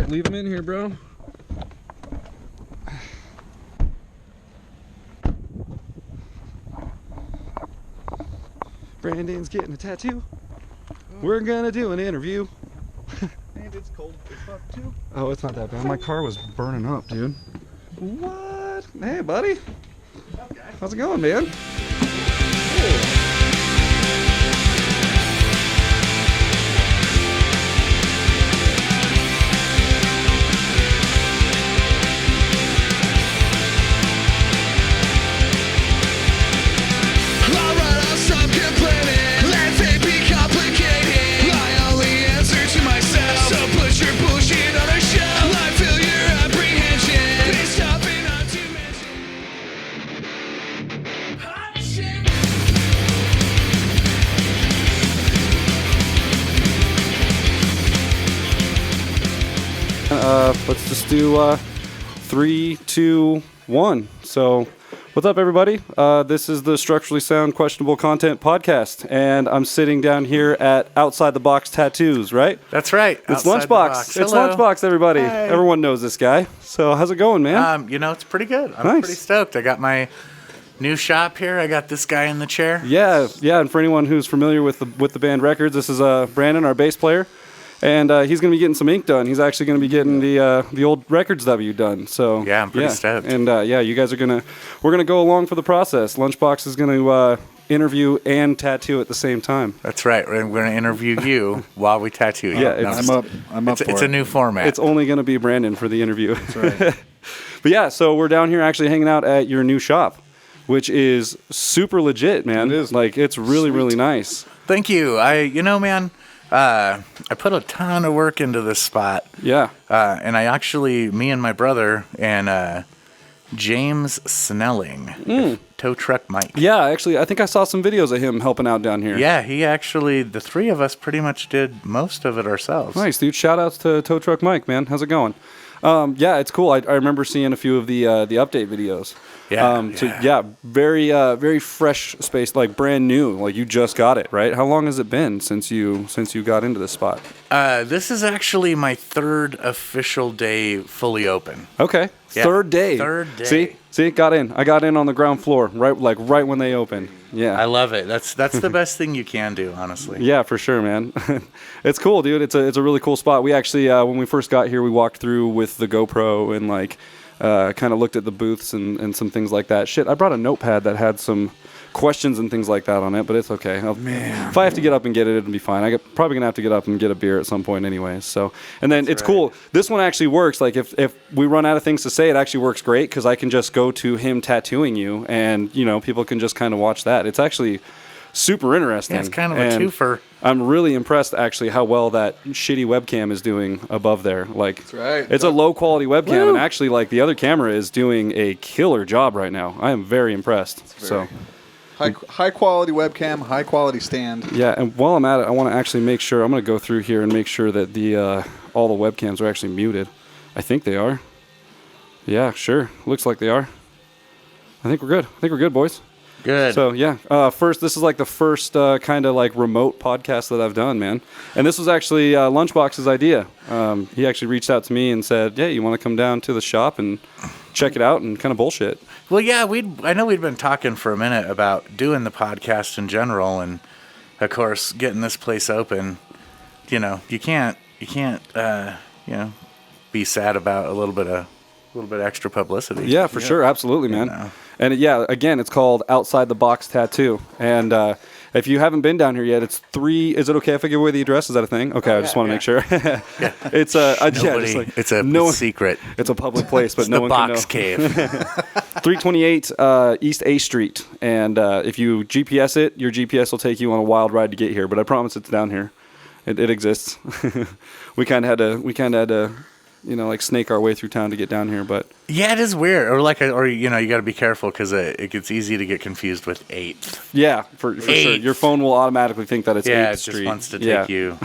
Leave them in here, bro. Brandon's getting a tattoo. We're gonna do an interview. And it's cold as fuck too. Oh, it's not that bad. My car was burning up, dude. What? Hey, buddy. Okay. How's it going, man? Let's just do 3, 2, 1. So, what's up, everybody? This is the Structurally Sound Questionable Content podcast, and I'm sitting down here at Outside the Box Tattoos, right? That's right. It's Lunchbox. It's Lunchbox, everybody. Hi. Everyone knows this guy. So, how's it going, man? It's pretty good. I'm Nice. pretty stoked. I got my new shop here. I got this guy in the chair. Yeah. And for anyone who's familiar with the band Records, this is Brandon, our bass player. And he's going to be getting some ink done. He's actually going to be getting the old records that you've done. So Yeah, I'm pretty stoked. And you guys are we're going to go along for the process. Lunchbox is going to interview and tattoo at the same time. That's right. We're going to interview you while we tattoo you. Yeah, I'm up for It's it. a new format. It's only going to be Brandon for the interview. That's right. But yeah, so we're down here actually hanging out at your new shop, which is super legit, man. It is. Like, it's really, really nice. Thank you. Man, I put a ton of work into this spot. Yeah. And me and my brother and James Snelling, Tow Truck Mike. Yeah, actually, I think I saw some videos of him helping out down here. Yeah, the three of us pretty much did most of it ourselves. Nice, dude. Shout outs to Tow Truck Mike, man. How's it going? Yeah, it's cool. I remember seeing a few of the update videos. Yeah. So yeah, very fresh space, like brand new. Like you just got it, right? How long has it been since you got into this spot? This is actually my third official day fully open. Okay, Yeah. Third day. See, got in. I got in on the ground floor, right when they opened. Yeah. I love it. That's the best thing you can do, honestly. Yeah, for sure, man. It's cool, dude. It's a really cool spot. We actually, when we first got here, we walked through with the GoPro and kind of looked at the booths and some things like that. Shit, I brought a notepad that had some questions and things like that on it, but it's okay. If I have to get up and get it, it'll be fine. Probably gonna have to get up and get a beer at some point anyway. So, and then it's cool. This one actually works. Like if we run out of things to say, it actually works great because I can just go to him tattooing you, and people can just kind of watch that. It's actually super interesting. Yeah, it's kind of a twofer. I'm really impressed actually how well that shitty webcam is doing above there. Like, That's right. It's a low quality webcam, and actually like the other camera is doing a killer job right now. I am very impressed. So High quality webcam, high quality stand. yeah, and while I'm at it, I want to actually make sure I'm going to go through here and make sure that all the webcams are actually muted. I think they are. Yeah, sure. Looks like they are. I think we're good, boys. Good. So yeah, this is like the first kind of like remote podcast that I've done, man. And this was actually Lunchbox's idea. He actually reached out to me and said, "Yeah, you want to come down to the shop and check it out and kind of bullshit." Well, yeah, I know we'd been talking for a minute about doing the podcast in general, and of course, getting this place open. You can't be sad about a little bit extra publicity. Yeah, for sure, absolutely, man. And yeah, again, it's called Outside the Box Tattoo. And if you haven't been down here yet, it's 3. Is it okay if I give away the address? Is that a thing? Okay, I just want to make sure. Yeah. It's It's a secret. It's a public place, but It's no the one box can know. cave. 328 East A Street. And if you GPS it, your GPS will take you on a wild ride to get here. But I promise it's down here. It exists. We kind of had to snake our way through town to get down here, but Yeah, it is weird. Or you got to be careful because it gets easy to get confused with 8th. yeah, for sure. Your phone will automatically think that it's 8th Yeah, it Street. just wants to take you.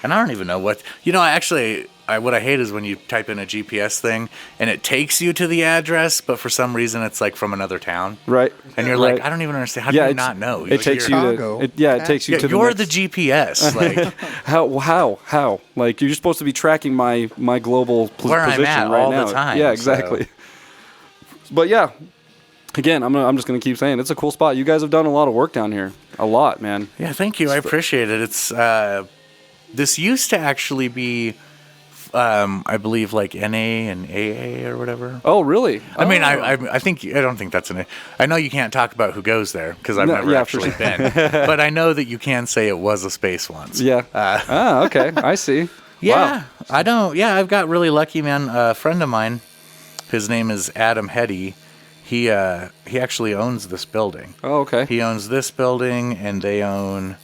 And I don't even know what. I actually what I hate is when you type in a GPS thing and it takes you to the address, but for some reason it's like from another town. Right. And you're like, I don't even understand. How do you not know? It takes you Chicago. to. It takes you to. You're the the next, GPS. Like how? Like you're supposed to be tracking my global Where I'm position at right all now. the time, Yeah, exactly. But yeah, again, I'm just gonna keep saying it's a cool spot. You guys have done a lot of work down here. A lot, man. yeah, thank you. I appreciate it. It's this used to actually be, I believe, like NA and AA or whatever. Oh, really? I mean, I don't think that's an. I know you can't talk about who goes there because I've never actually been, but I know that you can say it was a space once. Yeah. Okay. I see. Yeah, Wow. I don't. Yeah, I've got really lucky, man. A friend of mine, his name is Adam Hetty. He actually owns this building. Oh, okay. He owns this building, and they own,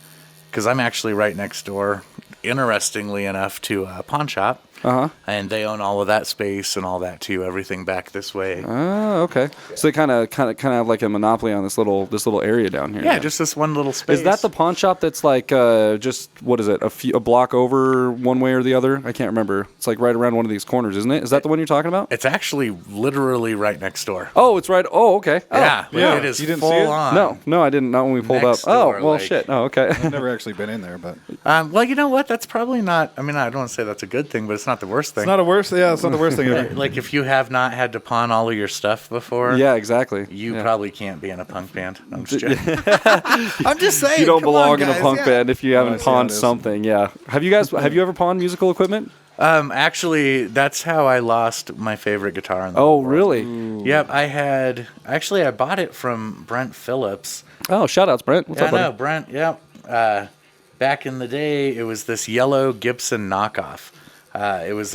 because I'm actually right next door, interestingly enough, to a pawn shop. And they own all of that space and all that too. Everything back this way. Oh, okay. So they kind of have like a monopoly on this little area down here. Yeah, just this one little space. Is that the pawn shop that's like just what is it? A block over one way or the other? I can't remember. It's like right around one of these corners, isn't it? Is that the one you're talking about? It's actually literally right next door. Oh, it's right. Oh, okay. Oh, Yeah, it is You didn't full see it? on. No, I didn't. Not when we pulled Next up. Oh, door, well, like- shit. Oh, okay. I've never actually been in there, but Well, you know what? That's probably not. I mean, I don't want to say that's a good thing, but it's not the worst thing. it's not a worst. Yeah, it's not the worst thing ever. Like if you have not had to pawn all of your stuff before, Yeah, exactly. you Yeah. probably can't be in a punk band. I'm just joking. I'm just saying. You don't come belong on, in a guys, punk yeah. band if you haven't Honestly, pawned it is. something. Yeah. Have you ever pawned musical equipment? Actually, that's how I lost my favorite guitar in the Oh, world. really? Yep, I bought it from Brent Phillips. Oh, shout outs, Brent. What's Yeah, up, I buddy? know, Brent. Yep. Back in the day, it was this yellow Gibson knockoff. It was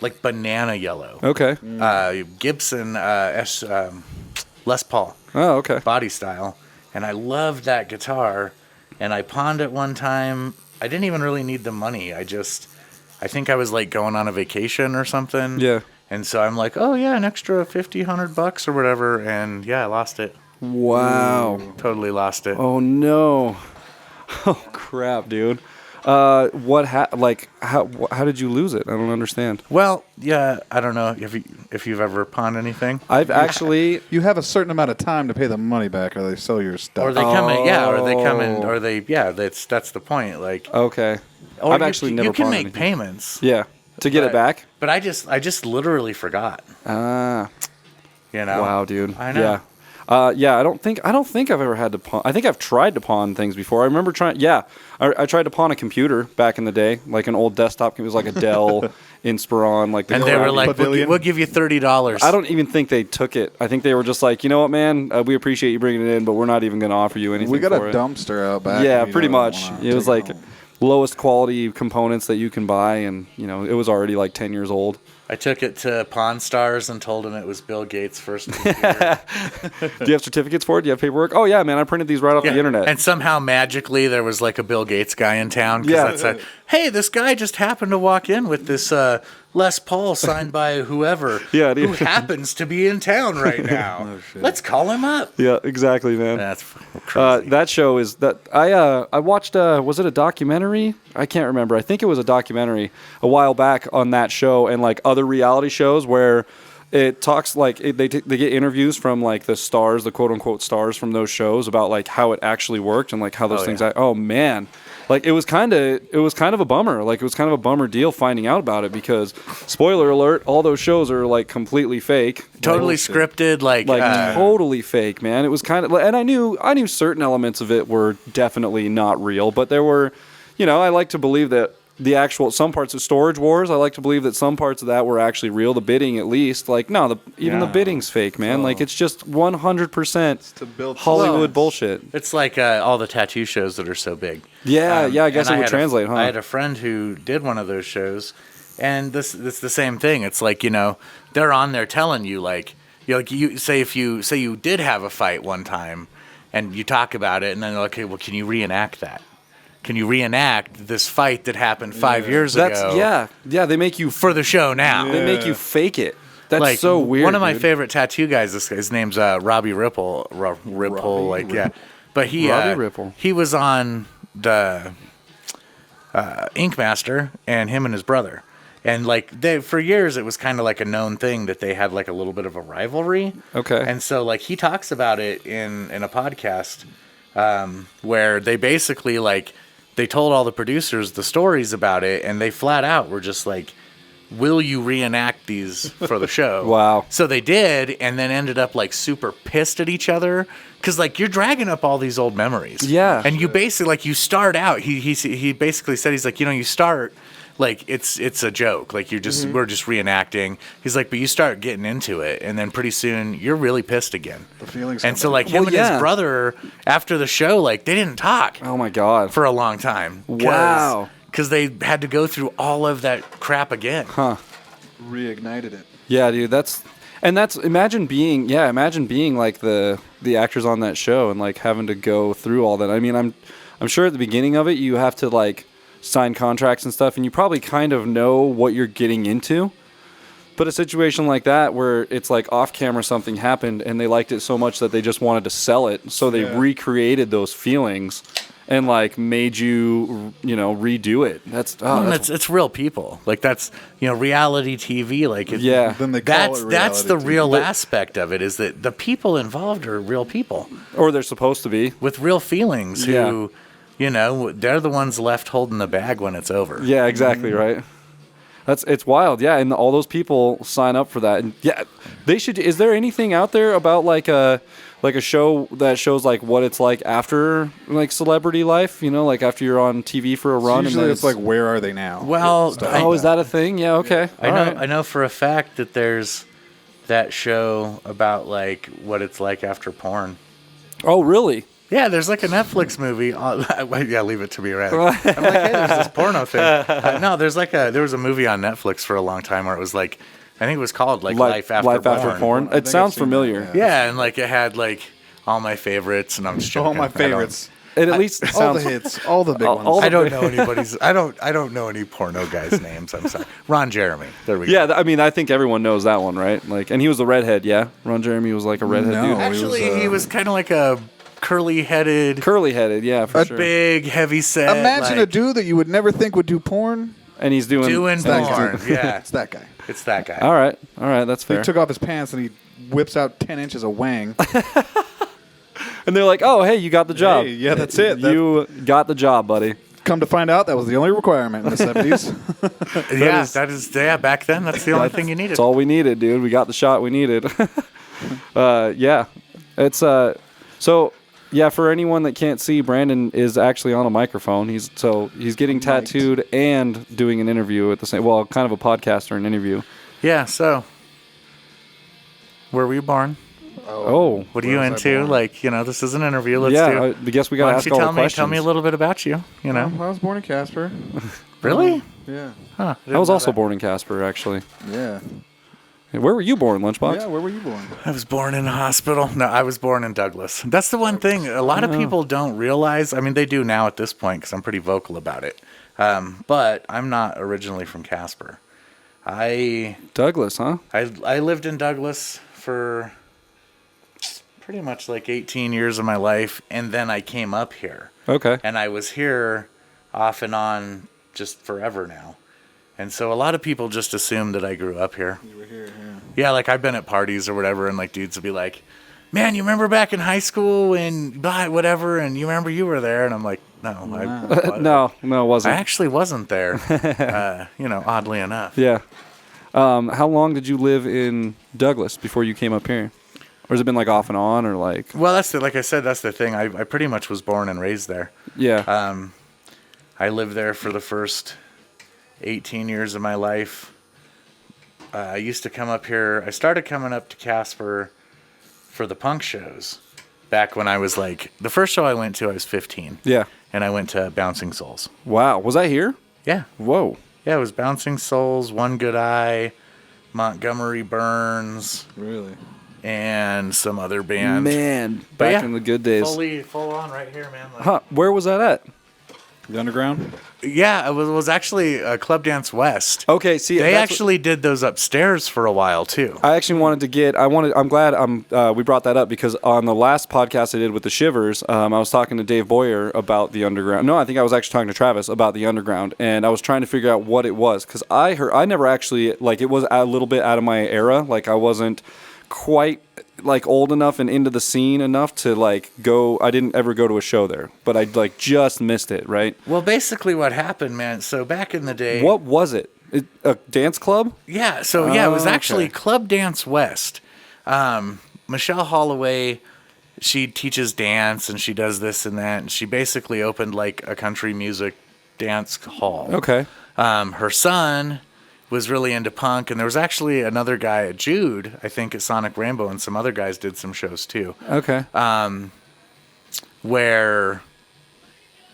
like banana yellow. Okay. Gibson Les Paul Oh, okay. body style, and I loved that guitar. And I pawned it one time. I didn't even really need the money. I think I was like going on a vacation or something. Yeah. And so I'm like, oh yeah, an extra $100 or whatever, and yeah, I lost it. Wow. Totally lost it. Oh no. Oh crap, dude. How did you lose it? I don't understand. Well, yeah, I don't know if you've ever pawned anything. I've actually You have a certain amount of time to pay the money back, or they sell your stuff. Or they come in, Oh. that's the point. Like, okay. or I've you, actually you never can pawned make anything. payments. Yeah. To get it back? But I just literally forgot. Ah. You know. Wow, dude. I know. Yeah. I don't think I've ever had to pawn. I think I've tried to pawn things before. I remember trying. Yeah, I tried to pawn a computer back in the day, like an old desktop. It was like a Dell Inspiron, like the. And they were crappy- like, Pavilion. we'll give you $30. I don't even think they took it. I think they were just like, you know what, man, we appreciate you bringing it in, but we're not even going to offer you anything. We got a for it. dumpster out back. Yeah, if you pretty don't much. wanna It was take like home. lowest quality components that you can buy, and it was already like 10 years old. I took it to Pawn Stars and told him it was Bill Gates' first computer. Do you have certificates for it? Do you have paperwork? Oh yeah, man, I printed these right off the internet. And somehow magically there was like a Bill Gates guy in town. 'Cause Yeah. that said, hey, this guy just happened to walk in with this Les Paul signed by whoever Yeah, who dude. happens to be in town right now. Let's call him up. Yeah, exactly, man. That's crazy. That show is that I watched. Was it a documentary? I can't remember. I think it was a documentary a while back on that show and like other reality shows where it talks like they get interviews from like the stars, the quote unquote stars from those shows about like how it actually worked and like how those things. yeah. Oh man. Like it was kind of a bummer. Like it was kind of a bummer deal finding out about it because, spoiler alert, all those shows are like completely fake. Totally scripted, like Totally fake, man. It was kind of, and I knew certain elements of it were definitely not real, but there were, I like to believe that some parts of Storage Wars, I like to believe that some parts of that were actually real. The bidding, at least, like no, even the bidding's fake, man. Like it's just 100% to build Hollywood slots. bullshit. it's like all the tattoo shows that are so big. Yeah, I guess and it would had translate, huh? I had a friend who did one of those shows, and it's the same thing. It's like they're on there telling you like you say if you did have a fight one time, and you talk about it, and then they're like, okay, well, can you reenact that? Can you reenact this fight that happened 5 years ago? Yeah. They make you For the show now. they make you fake it. That's Like so weird. One of my dude. favorite tattoo guys. His name's Robbie Ripple. But he Robbie Ripple. He was on the Ink Master, and him and his brother, And like for years, it was kind of like a known thing that they had like a little bit of a rivalry. Okay. And so like he talks about it in a podcast where they basically like they told all the producers the stories about it, and they flat out were just like, will you reenact these for the show? Wow. So they did, and then ended up like super pissed at each other because like you're dragging up all these old memories. Yeah. And you basically like you start out. He basically said he's like, you know, you start like it's a joke, like you're just we're just reenacting. He's like, but you start getting into it, and then pretty soon you're really pissed again. The feelings. And so like him and his brother after the show, like they didn't talk Oh my God. for a long time. Wow. Because they had to go through all of that crap again. Huh. reignited it. Yeah, dude. Imagine being like the actors on that show and like having to go through all that. I mean, I'm sure at the beginning of it you have to like sign contracts and stuff, and you probably kind of know what you're getting into. But a situation like that where it's like off camera something happened and they liked it so much that they just wanted to sell it, so they recreated those feelings and like made you redo it. It's real people. Like that's reality TV. Like Then they call it that's the reality real TV. aspect of it, is that the people involved are real people or they're supposed to be. with real feelings who they're the ones left holding the bag when it's over. Yeah, exactly right. It's wild, yeah, and all those people sign up for that. And yeah, they should. Is there anything out there about like a show that shows like what it's like after like celebrity life? Like after you're on TV for a run. Usually and then it's like, where are they now? Well, is that a thing? Yeah, okay. I know for a fact that there's that show about like what it's like after porn. Oh, really? Yeah, there's like a Netflix movie. Yeah, leave it to me, right? I'm like, hey, there's this porno thing. No, there was a movie on Netflix for a long time where it was like, I think it was called like Life After Porn. It sounds familiar. Yeah, and like it had like all my favorites, and I'm just joking. All my favorites. It at least sounds. All the hits. All the big ones. all the I don't know anybody's. I don't know any porno guys' names. I'm sorry. Ron Jeremy. There we go. Yeah, I mean, I think everyone knows that one, right? Like, and he was a redhead. Yeah, Ron Jeremy was like a redhead No. dude. Actually, he was kind of like a curly-headed, Yeah, for sure. big, heavy-set. Imagine a dude that you would never think would do porn. And he's doing porn. Yeah, It's that guy. it's that guy. All right, that's fair. He took off his pants and he whips out 10 inches of wang. And they're like, "Oh, hey, you got the job. Hey, yeah, that's it. You got the job, buddy." Come to find out, that was the only requirement in the 70s. Yeah, back then, that's the only thing you needed. That's all we needed, dude. We got the shot we needed. Yeah, it's so. Yeah, for anyone that can't see, Brandon is actually on a microphone. He's getting tattooed and doing an interview at the same. Well, kind of a podcast or an interview. Yeah. So, where were you born? Oh, What are you into? Like, this is an interview. Let's yeah. do. I guess we got Why to don't ask you all the tell me? questions. Tell me a little bit about you. I was born in Casper. Really? Yeah. Huh. I was also born in Casper, actually. Yeah. Where were you born, Lunchbox? Yeah, where were you born? I was born in a hospital. No, I was born in Douglas. That's the one thing a lot of people don't realize. I mean, they do now at this point because I'm pretty vocal about it. But I'm not originally from Casper. Douglas, huh? I lived in Douglas for pretty much like 18 years of my life, and then I came up here. Okay. And I was here off and on just forever now. And so a lot of people just assume that I grew up here. You were here, yeah. Yeah, like I've been at parties or whatever, and like dudes will be like, "Man, you remember back in high school and whatever, and you remember you were there?" And I'm like, "No, No, it wasn't. I actually wasn't there." Oddly enough. Yeah. How long did you live in Douglas before you came up here? Or has it been like off and on, or like? Well, like I said, that's the thing. I pretty much was born and raised there. Yeah. I lived there for the first 18 years of my life. I used to come up here. I started coming up to Casper for the punk shows back when I was like, the first show I went to, I was 15. Yeah. And I went to Bouncing Souls. Wow. Was that here? Yeah. Whoa. Yeah, it was Bouncing Souls, One Good Eye, Montgomery Burns, Really? and some other band. Man, But back yeah, in the good days. Full on right here, man. Like, Huh? Where was that at? The Underground? Yeah, it was actually Club Dance West. Okay, see, They that's actually did those upstairs for a while too. I actually wanted to get. I'm glad we brought that up because on the last podcast I did with the Shivers, I was talking to Dave Boyer about the Underground. No, I think I was actually talking to Travis about the Underground, and I was trying to figure out what it was because I never actually like it was a little bit out of my era. Like I wasn't quite like old enough and into the scene enough to like go. I didn't ever go to a show there, but I like just missed it. Right? Well, basically what happened, man. So back in the day, What was it? A dance club? yeah. So yeah, it was Oh, actually okay. Club Dance West. Michelle Holloway, she teaches dance and she does this and that, and she basically opened like a country music dance hall. Okay. Her son was really into punk, and there was actually another guy, Jude, I think at Sonic Rainbow, and some other guys did some shows too, Okay. where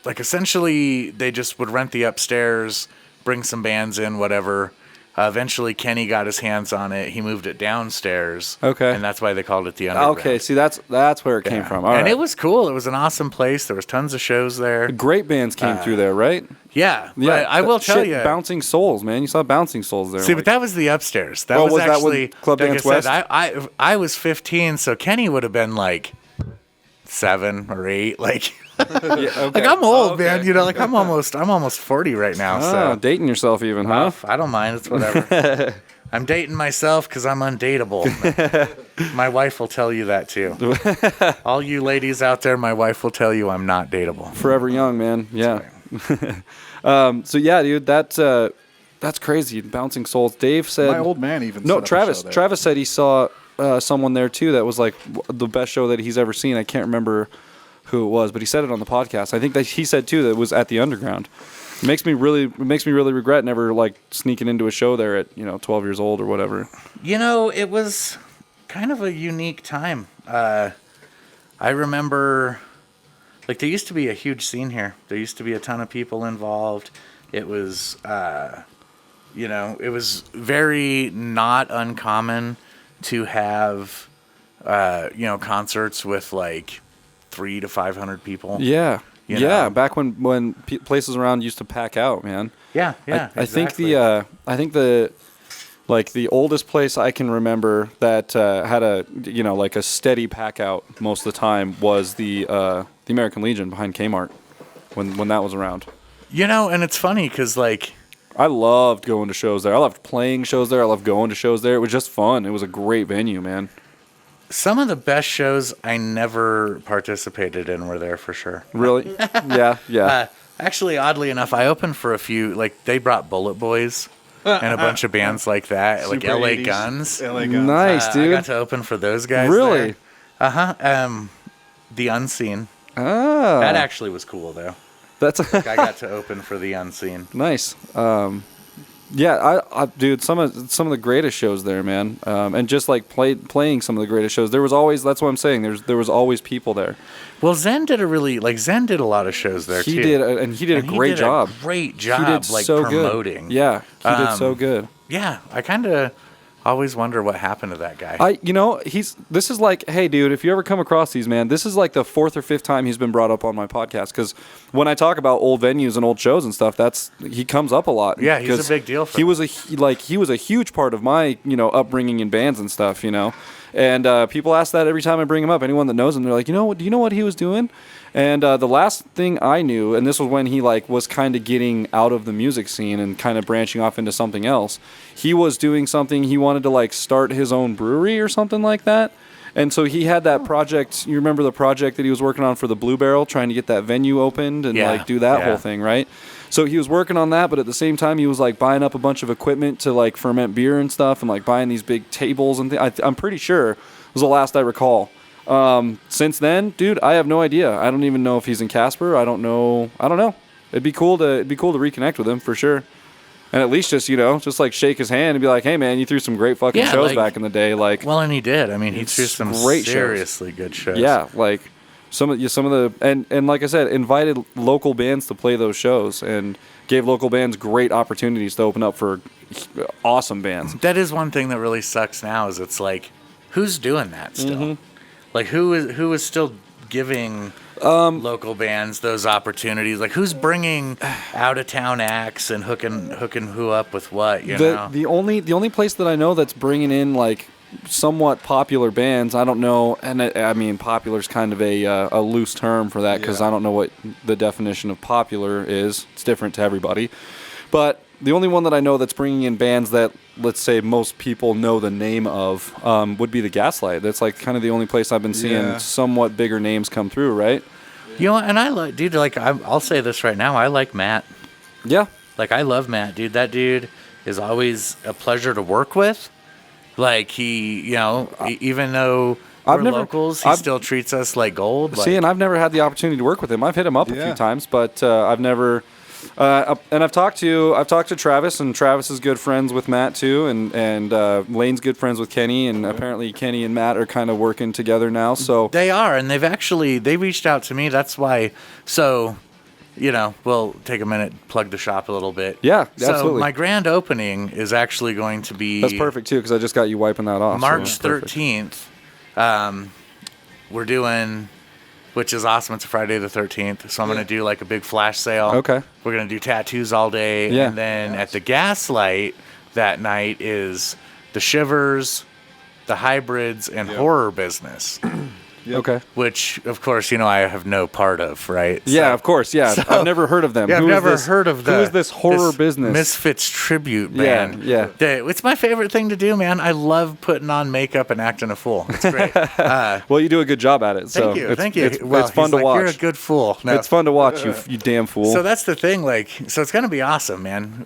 like essentially they just would rent the upstairs, bring some bands in, whatever. Eventually Kenny got his hands on it. He moved it downstairs. Okay. And that's why they called it the Underground. Okay. See, that's where it came from. All and right. it was cool. It was an awesome place. There was tons of shows there. Great bands came through there, right? Yeah. But I will tell you. Bouncing Souls, man. You saw Bouncing Souls there. See, like- but that was the upstairs. That Oh, was was that when actually Club like Dance I said, West? I was 15, so Kenny would have been like 7 or 8. Like, Yeah, okay. like I'm old, Oh, okay. man. You know, like I'm almost 40 right now. Oh, So dating yourself even, huh? I don't mind. It's whatever. I'm dating myself because I'm undateable. My wife will tell you that too. All you ladies out there, my wife will tell you I'm not dateable. Forever young, man. Yeah. So yeah, dude, that's crazy. Bouncing Souls. Dave said. My old man even. No, set up a Travis. show there. Travis said he saw someone there too that was like the best show that he's ever seen. I can't remember who it was, but he said it on the podcast. I think that he said too that it was at the Underground. It makes me really regret never like sneaking into a show there at 12 years old or whatever. You know, it was kind of a unique time. I remember, like, there used to be a huge scene here. There used to be a ton of people involved. It was, it was very not uncommon to have, concerts with like 300 to 500 people. Yeah. You Yeah, know? back when places around used to pack out, man. Yeah. I think exactly. the oldest place I can remember that had a like a steady pack out most of the time was the American Legion behind Kmart when that was around. And it's funny because like. I loved going to shows there. I loved playing shows there. I loved going to shows there. It was just fun. It was a great venue, man. Some of the best shows I never participated in were there for sure. Really? Yeah. Actually, oddly enough, I opened for a few. Like they brought Bullet Boys and a bunch of bands like that, like Super LA 80s. Guns. LA Guns. Nice, I dude. got to open for those guys. Really? The Unseen. Ah, That actually was cool though. that's I got to open for the Unseen. nice. Yeah, I dude, some of the greatest shows there, man. And just like playing some of the greatest shows. There was always, that's what I'm saying. There was always people there. Well, Zen did a lot of shows there He too. did, and he did a great job. Great He job, did like so promoting. good. Yeah, he did so good. Yeah, I kind of always wonder what happened to that guy. This is like, hey, dude, if you ever come across these, man, this is like the 4th or 5th time he's been brought up on my podcast. Because when I talk about old venues and old shows and stuff, he comes up a lot. Yeah, he's a 'Cause big deal for he was a huge part of my upbringing in bands and stuff. And people ask that every time I bring him up. Anyone that knows him, they're like, do you know what he was doing? And the last thing I knew, and this was when he was kind of getting out of the music scene and kind of branching off into something else. He was doing something. He wanted to start his own brewery or something like that. And so he had that project. You remember the project that he was working on for the Blue Barrel, trying to get that venue opened and do that whole thing, right? So he was working on that, but at the same time he was buying up a bunch of equipment to ferment beer and stuff, and buying these big tables and things. I'm pretty sure it was the last I recall. Since then, dude, I have no idea. I don't even know if he's in Casper. I don't know. It'd be cool to reconnect with him for sure. And at least just shake his hand and be like, hey man, you threw some great fucking shows back in the day. Well, and he did. I mean, he threw some great shows. seriously good shows. Yeah, some of the and like I said, invited local bands to play those shows and gave local bands great opportunities to open up for awesome bands. That is one thing that really sucks now is it's like, who's doing that still? Mm-hmm. Like who is still giving local bands those opportunities? Like, who's bringing out of town acts and hooking who up with what? You know, The only place that I know that's bringing in like somewhat popular bands, I don't know, and I mean popular is kind of a loose term for that because I don't know what the definition of popular is. It's different to everybody, but the only one that I know that's bringing in bands that, let's say, most people know the name of would be the Gaslight. That's like kind of the only place I've been seeing somewhat bigger names come through, right? you know, and I like, dude. Like, I'll say this right now. I like Matt. Yeah. Like, I love Matt, dude. That dude is always a pleasure to work with. Like, he, you know, even though we're locals, he still treats us like gold. See, and I've never had the opportunity to work with him. I've hit him up a few times, but I've never. And I've talked to Travis, and Travis is good friends with Matt too, and Lane's good friends with Kenny, and apparently Kenny and Matt are kind of working together now. So they are, and they reached out to me. That's why. So, you know, we'll take a minute, plug the shop a little bit. Yeah, so absolutely. My grand opening is actually going to be that's perfect too, because I just got you wiping that off. March 13th. We're doing. Which is awesome. It's a Friday the 13th. So I'm going to do like a big flash sale. Okay. We're going to do tattoos all day. Yeah. And then at the Gaslight that night is the Shivers, the Hybrids, and Horror Business. Okay. Which, of course, you know, I have no part of, right? Yeah, of course. Yeah. I've never heard of them. Yeah, I've never heard of Who is this horror business? Misfits tribute band. Yeah. It's my favorite thing to do, man. I love putting on makeup and acting a fool. It's great. Well, you do a good job at it. So Thank you. It's fun to watch. You're a good fool. No. It's fun to watch, you damn fool. So that's the thing. Like, so it's gonna be awesome, man.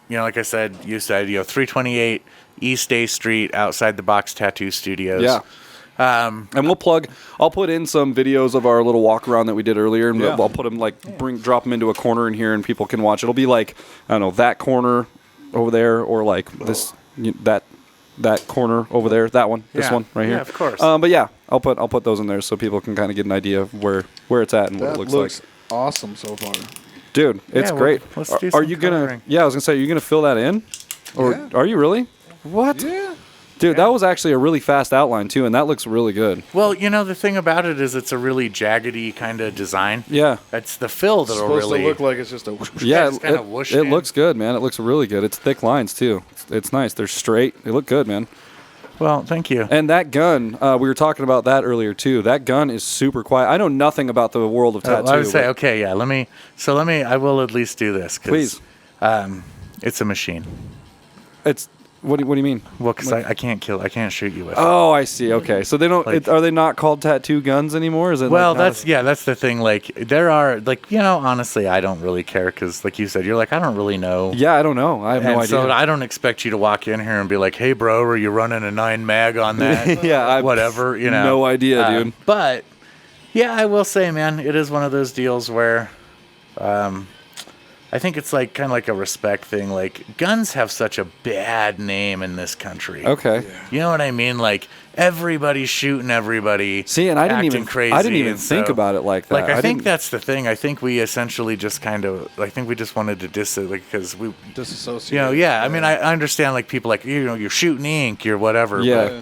You know, like I said, you said, 328 East A Street, outside the Box Tattoo Studios. Yeah. And I'll put in some videos of our little walk around that we did earlier, and I'll put them drop them into a corner in here, and people can watch. It'll be like, I don't know, that corner over there, or like this, that corner over there, that one, this one right here. Yeah, of course. But yeah, I'll put those in there so people can kind of get an idea of where it's at and what it looks like. Awesome so far. Dude, it's great. Let's do are some you gonna? coloring. Yeah, I was gonna say, are you gonna fill that in, or are you really? What? Yeah. Dude, that was actually a really fast outline too, and that looks really good. Well, you know, the thing about it is it's a really jaggedy kind of design. Yeah. It's the fill It's that'll supposed really to look like it's just a. Yeah, it's kinda whoosh it in. looks good, man. It looks really good. It's thick lines too. It's nice. They're straight. They look good, man. Well, thank you. And that gun, we were talking about that earlier too. That gun is super quiet. I know nothing about the world of tattoo. I would say, but- okay, yeah. I will at least do this. 'Cause, Please. It's a machine. It's what do you mean? Well, because I can't shoot you with it. Oh, I see. Okay, so they don't. Are they not called tattoo guns anymore? Is it? Well, like that's the thing. Like, there are, like, you know, honestly, I don't really care because, like you said, you're like, I don't really know. Yeah, I don't know. I have no idea. So I don't expect you to walk in here and be like, hey, bro, are you running a 9 mag on that? Yeah, whatever, you know. No idea, dude. But, yeah, I will say, man, it is one of those deals where I think it's like kind of like a respect thing. Like, guns have such a bad name in this country. Okay. You know what I mean? Like, everybody's shooting everybody. See, and I didn't acting even crazy. I didn't even and think so- about it like that. Like, I think didn't- that's the thing. I think we essentially just kind of, I think we just wanted to because we, Disassociate. you know, yeah. I mean, I understand, like, people like, you know, you're shooting ink, you're whatever. Yeah.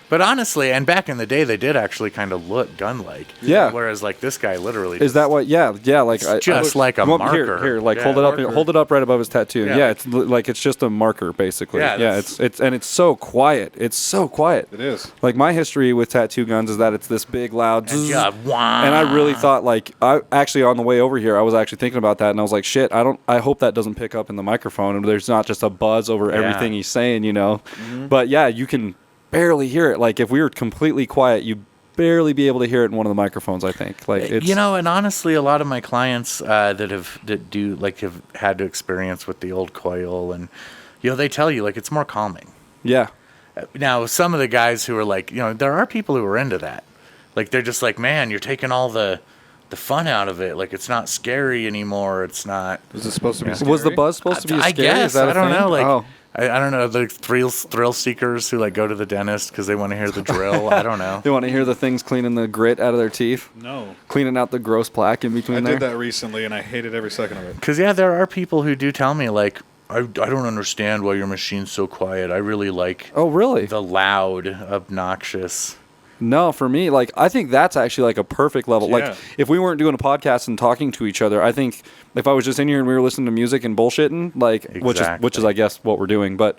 But honestly, and back in the day, they did actually kind of look gun-like. Yeah. Whereas, like, this guy literally Is that what? Yeah, yeah. Like It's just like a Well, marker. Here, like Yeah, hold it up, marker. hold it up right above his tattoo. Yeah. Yeah, it's like it's just a marker basically. Yeah, Yeah, it's so quiet. It's so quiet. It is. Like, my history with tattoo guns is that it's this big loud. And zzz, yeah, wah. and I really thought, like, I actually on the way over here, I was actually thinking about that, and I was like, shit, I hope that doesn't pick up in the microphone, and there's not just a buzz over everything he's saying, you know. But yeah, you can barely hear it. Like, if we were completely quiet, you'd barely be able to hear it in one of the microphones, I think. Like, it's, You know, and honestly, a lot of my clients that have had to experience with the old coil, and, you know, they tell you, like, it's more calming. yeah. Now, some of the guys who are like, you know, there are people who are into that. Like, they're just like, man, you're taking all the fun out of it. Like, it's not scary anymore. It's not. Is it supposed to be scary? Was the buzz supposed to be I scary? guess. Is that a I don't thing? know. Like, Oh. I don't know. The thrill seekers who, like, go to the dentist because they want to hear the drill. I don't know. They want to hear the things cleaning the grit out of their teeth, No. cleaning out the gross plaque in I between there. did that recently, and I hated every second of it. Because, yeah, there are people who do tell me, like, I don't understand why your machine's so quiet. I really like Oh, really? the loud, obnoxious. No, for me, like I think that's actually like a perfect level. Yeah. Like if we weren't doing a podcast and talking to each other, I think if I was just in here and we were listening to music and bullshitting, like which is I guess what we're doing, but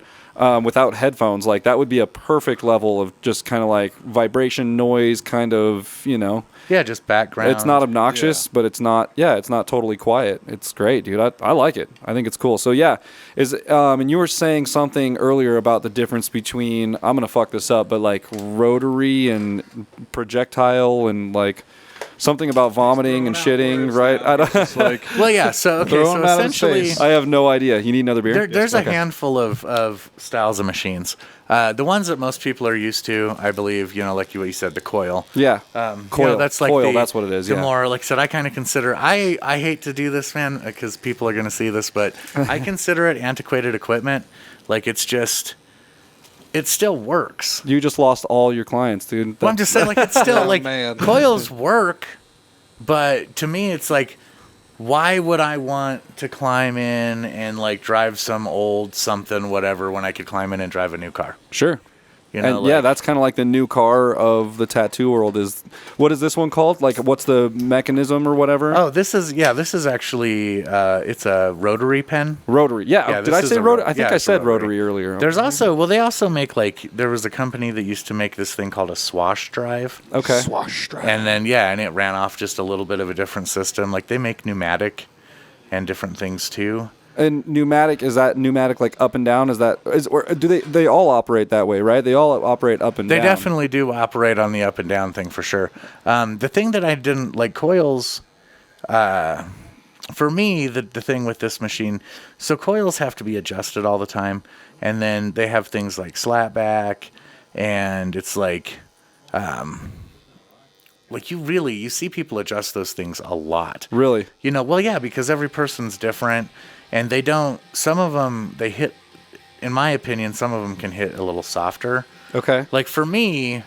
without headphones, like that would be a perfect level of just kind of like vibration, noise, kind of, you know. Yeah, just background. It's not obnoxious, but it's not totally quiet. It's great, dude. I like it. I think it's cool. So yeah, and you were saying something earlier about the difference between, I'm going to fuck this up, but like rotary and projectile and like something about vomiting and shitting, right? I don't Well, yeah. So okay. Throwing So 'em out in essentially, space. I have no idea. You need another beer? there's Okay. a handful of styles of machines. The ones that most people are used to, I believe, like what you said, the coil. Yeah. Coil. That's like coil, that's what it is. The Yeah. more, like I said, I kind of consider. I hate to do this, man, because people are going to see this, but I consider it antiquated equipment. Like it's just, it still works. You just lost all your clients, dude. Well, I'm just saying, like it's still like man. coils work, but to me, it's like, why would I want to climb in and like drive some old something whatever when I could climb in and drive a new car? Sure. You know, And yeah, like- that's kind of like the new car of the tattoo world. What is this one called? Like, what's the mechanism or whatever? Oh, this is actually it's a rotary pen. Rotary. Yeah. Yeah, Did I this say is a rotary? ro- I think yeah, I it's said rotary. rotary earlier. There's also they also make there was a company that used to make this thing called a swash drive. Okay. Swash drive. And then and it ran off just a little bit of a different system. Like they make pneumatic and different things too. And pneumatic, is that pneumatic like up and down? Or do they all operate that way, right? They all operate up and They down. definitely do operate on the up and down thing for sure. The thing that I didn't like coils, for me, the thing with this machine, so coils have to be adjusted all the time, and then they have things like slapback, and it's like you see people adjust those things a lot. Really? Well, yeah, because every person's different, and some of them, they hit, in my opinion, some of them can hit a little softer. Okay. Like for me,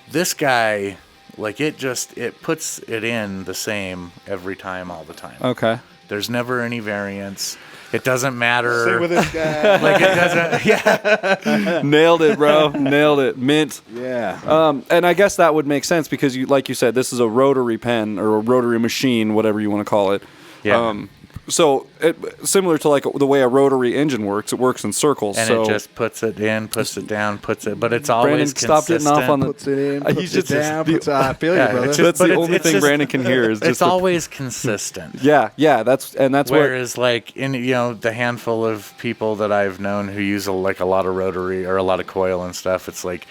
this guy, like it puts it in the same every time, all the time. Okay. There's never any variance. It doesn't matter. Same with this guy. Like it doesn't. Yeah. Nailed it, bro. Nailed it. Mint. Yeah. And I guess that would make sense because like you said, this is a rotary pen or a rotary machine, whatever you want to call it. Yeah. So similar to like the way a rotary engine works, it works in circles. And so it just puts it in, puts it down, puts it. But it's always Brandon, stop consistent. getting off on the. Puts it in, He's puts just- it down, the- puts it I feel you, Yeah, brother. it's That's but the it's- only it's thing just- Brandon can hear is just It's always consistent. Yeah, that's where Whereas, like in the handful of people that I've known who use a lot of rotary or a lot of coil and stuff, it's like,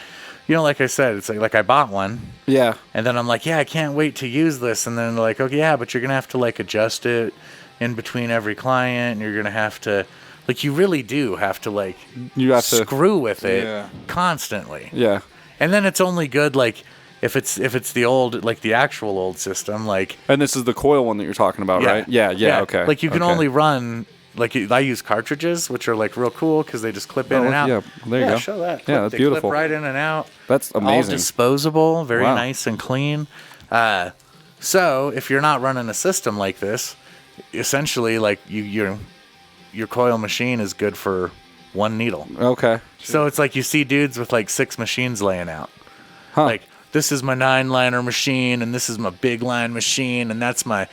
like I said, it's like I bought one, yeah. and then I'm like, yeah, I can't wait to use this, and then they're like, okay, yeah, but you're gonna have to like adjust it in between every client, and you're gonna have to, like, you really do have to like You have to screw with it Yeah. constantly, Yeah. and then it's only good like if it's the old, like the actual old system, like. And this is the coil one that you're talking about, right? Yeah, okay. Like you can Okay. only run, like I use cartridges, which are like real cool because they just clip in and out. Yeah, there you go. Show that. Yeah, that's They beautiful. Clip right in and out. That's All amazing. disposable, very Wow. nice and clean. So if you're not running a system like this, essentially like your coil machine is good for one needle. Okay. So it's like you see dudes with like 6 machines laying out. Huh. Like, this is my 9-liner machine, and this is my big line machine, and that's my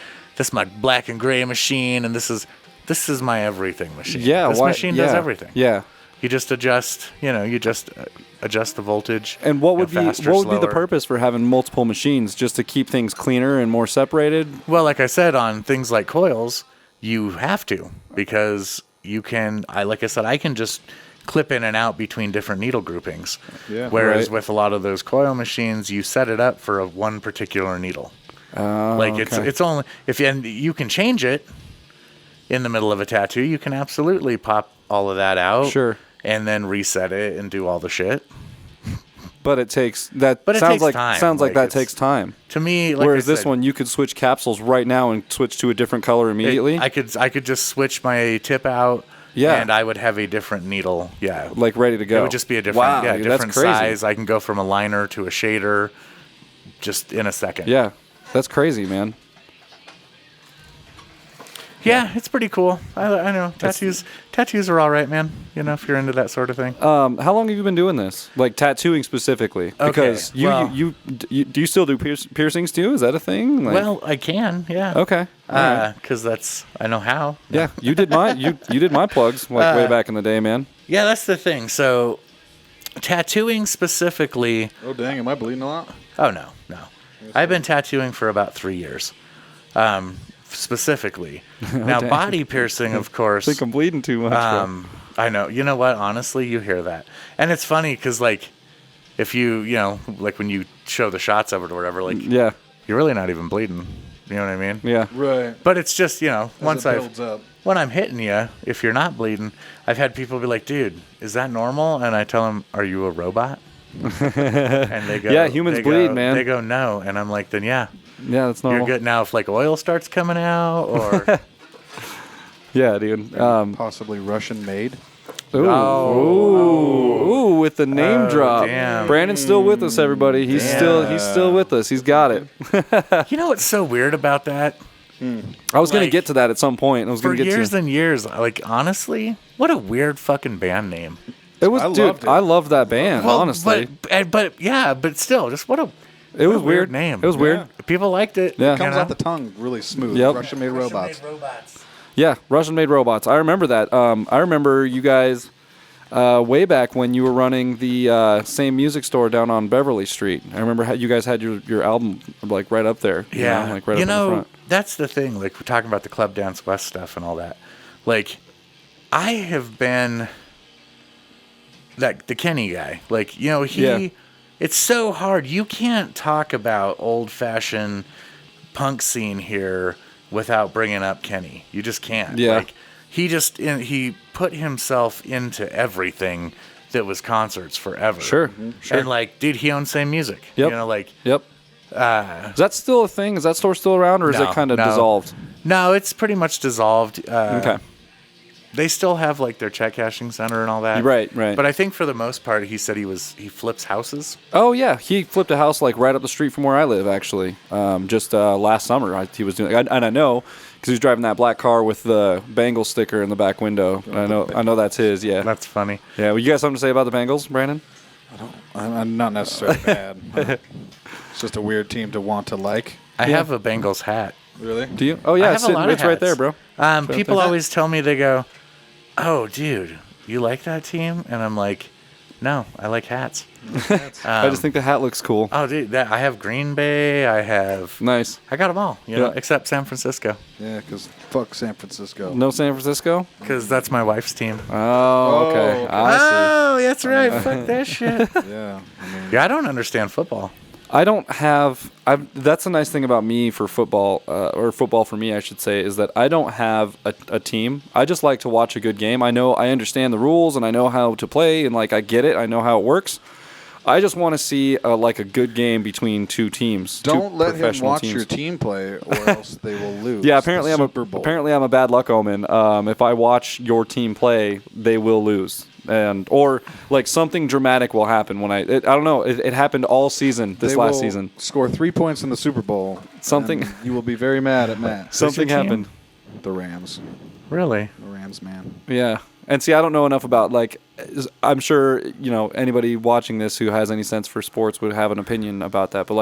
black and gray machine, and this is my everything machine. Yeah. This machine does everything. Yeah. You just adjust, adjust the voltage. And what would be faster, the slower. purpose for having multiple machines? Just to keep things cleaner and more separated? Well, like I said, on things like coils, you have to, because you can. Like I said, I can just clip in and out between different needle groupings. Yeah. Whereas Right. with a lot of those coil machines, you set it up for one particular needle. Like okay. it's only and you can change it in the middle of a tattoo. You can absolutely pop all of that out. Sure. And then reset it and do all the shit. But it takes that. But it sounds takes like time. sounds like Like, that it's- takes time. To me, like Whereas I this said, one, you could switch capsules right now and switch to a different color immediately. I could just switch my tip out. Yeah. And I would have a different needle. Yeah. like ready to go. It would just be a different, wow, dude, different that's crazy. size. I can go from a liner to a shader just in a second. Yeah, that's crazy, man. Yeah, it's pretty cool. I know tattoos are all right, man. You know, if you're into that sort of thing. How long have you been doing this? Like tattooing specifically? Because do you still do piercings too? Is that a thing? Like, Well, I can, yeah. okay. Because I know how. Yeah, you did my plugs like way back in the day, man. Yeah, that's the thing. So, tattooing specifically. Oh dang, am I bleeding a lot? Oh no. I've been tattooing for about 3 years, specifically. Now, dang. body piercing, of course. I think I'm bleeding too much. bro. I know. You know what? Honestly, you hear that, and it's funny because like, if you like when you show the shots of it or whatever, like, Yeah, you're really not even bleeding. You know what I mean? yeah. Right. But it's just As it builds up. when I'm hitting you, if you're not bleeding, I've had people be like, "Dude, is that normal?" And I tell them, "Are you a robot?" And they go, Yeah, humans bleed, man. They go, "No," and I'm like, "Then yeah, Yeah, that's normal. you're good." Now, if like oil starts coming out, or Yeah, dude. Possibly Russian made. Ooh, ooh, with the name drop. damn. Brandon's still with us, everybody. He's still with us. He's got it. you know what's so weird about that? I was gonna Like, get to that at some point. I was For gonna get years to and years, like honestly, what a weird fucking band name. it. Was I dude. loved it. I love that band. Honestly, but still, just what a it was what a weird. name. It was weird. People liked it. Yeah. Comes you out know? the tongue really smooth. Yep. Russian made robots. Yeah, Russian made robots. I remember that. I remember you guys way back when you were running the same music store down on Beverly Street. I remember how you guys had your album like right up there. Yeah, like right up in the front. that's the thing. Like we're talking about the Club Dance West stuff and all that. Like, I have been the Kenny guy. Like, he. Yeah. It's so hard. You can't talk about old-fashioned punk scene here without bringing up Kenny. You just can't. Yeah. Like, he put himself into everything that was concerts forever. Sure. And like, dude, he owns Same Music. Yep. Yep. Is that still a thing? Is that store still around, or is No, it kind of no. dissolved? No, it's pretty much dissolved. Okay. They still have like their check cashing center and all that. Right. But I think for the most part, he said he flips houses. Oh yeah, he flipped a house like right up the street from where I live. Actually, just last summer he was doing, and I know because he was driving that black car with the Bengals sticker in the back window. I know that's his. Yeah. That's funny. Yeah. Well, you got something to say about the Bengals, Brandon? I'm not necessarily bad. It's just a weird team to want to like. I have a Bengals hat. Really? Do you? Oh yeah, have a lot of it's right hats. there, bro. People always tell me, they go, "Oh, dude, you like that team?" And I'm like, "No, I like hats." I just think the hat looks cool. Oh, dude, I have Green Bay. Nice. I got them all, Yeah. except San Francisco, Yeah, because fuck San Francisco. No San Francisco? because that's my wife's team. Oh, okay. okay. I Oh, that's right. Fuck that shit. Yeah. Yeah, I don't understand football. see. I don't have. That's the nice thing about me for football, or football for me, I should say, is that I don't have a team. I just like to watch a good game. I understand the rules and I know how to play and like I get it. I know how it works. I just want to see like a good game between two teams. Don't two let him professional watch teams. your team play, or else they will lose. Yeah, apparently the I'm Super Bowl. a bad luck omen. If I watch your team play, they will lose, or like something dramatic will happen when I don't know. It happened all season They last will season. Score 3 points in the Super Bowl. Something- and you will be very mad at Matt. Something your team? happened. The Rams. Really? The Rams, man. Yeah. And see, I don't know enough about I'm sure anybody watching this who has any sense for sports would have an opinion about that. But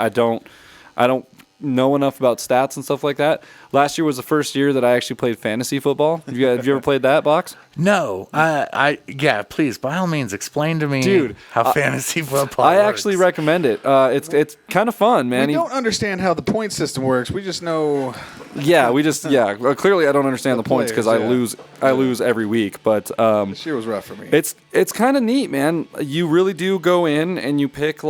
I don't know enough about stats and stuff like that. Last year was the first year that I actually played fantasy football. Have you ever played that, Box? No. Yeah. Please, by all means, explain to me, Dude, how fantasy football. I works. actually recommend it. It's kind of fun, man. We don't understand how the point system works. We just know. Well, clearly I don't understand the points because players, I lose every week. But This year was rough for me. it's kind of neat, man. You really do go in and you pick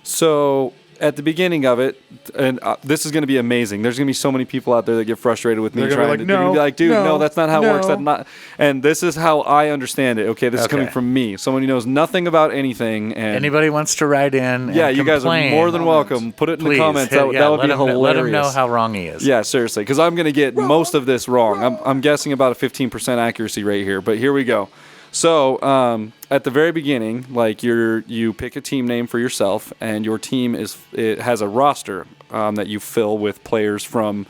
so at the beginning of it, and this is going to be amazing. There's going to be so many people out there that get frustrated with me They're gonna be trying like, to. They're gonna be "No, like, dude, no, that's not how it works. no." That's not. And this is how I understand it. Okay, this is coming Okay. from me, someone who knows nothing about anything. And Anybody wants to write in? yeah, and you guys are complain, more than welcome. Put it in Please, the comments. hit- That would be hilarious. Let him know how wrong he is. Yeah, seriously, because I'm going to get most of this wrong. I'm guessing about a 15% accuracy right here, but here we go. So at the very beginning, you pick a team name for yourself, and your team has a roster that you fill with players from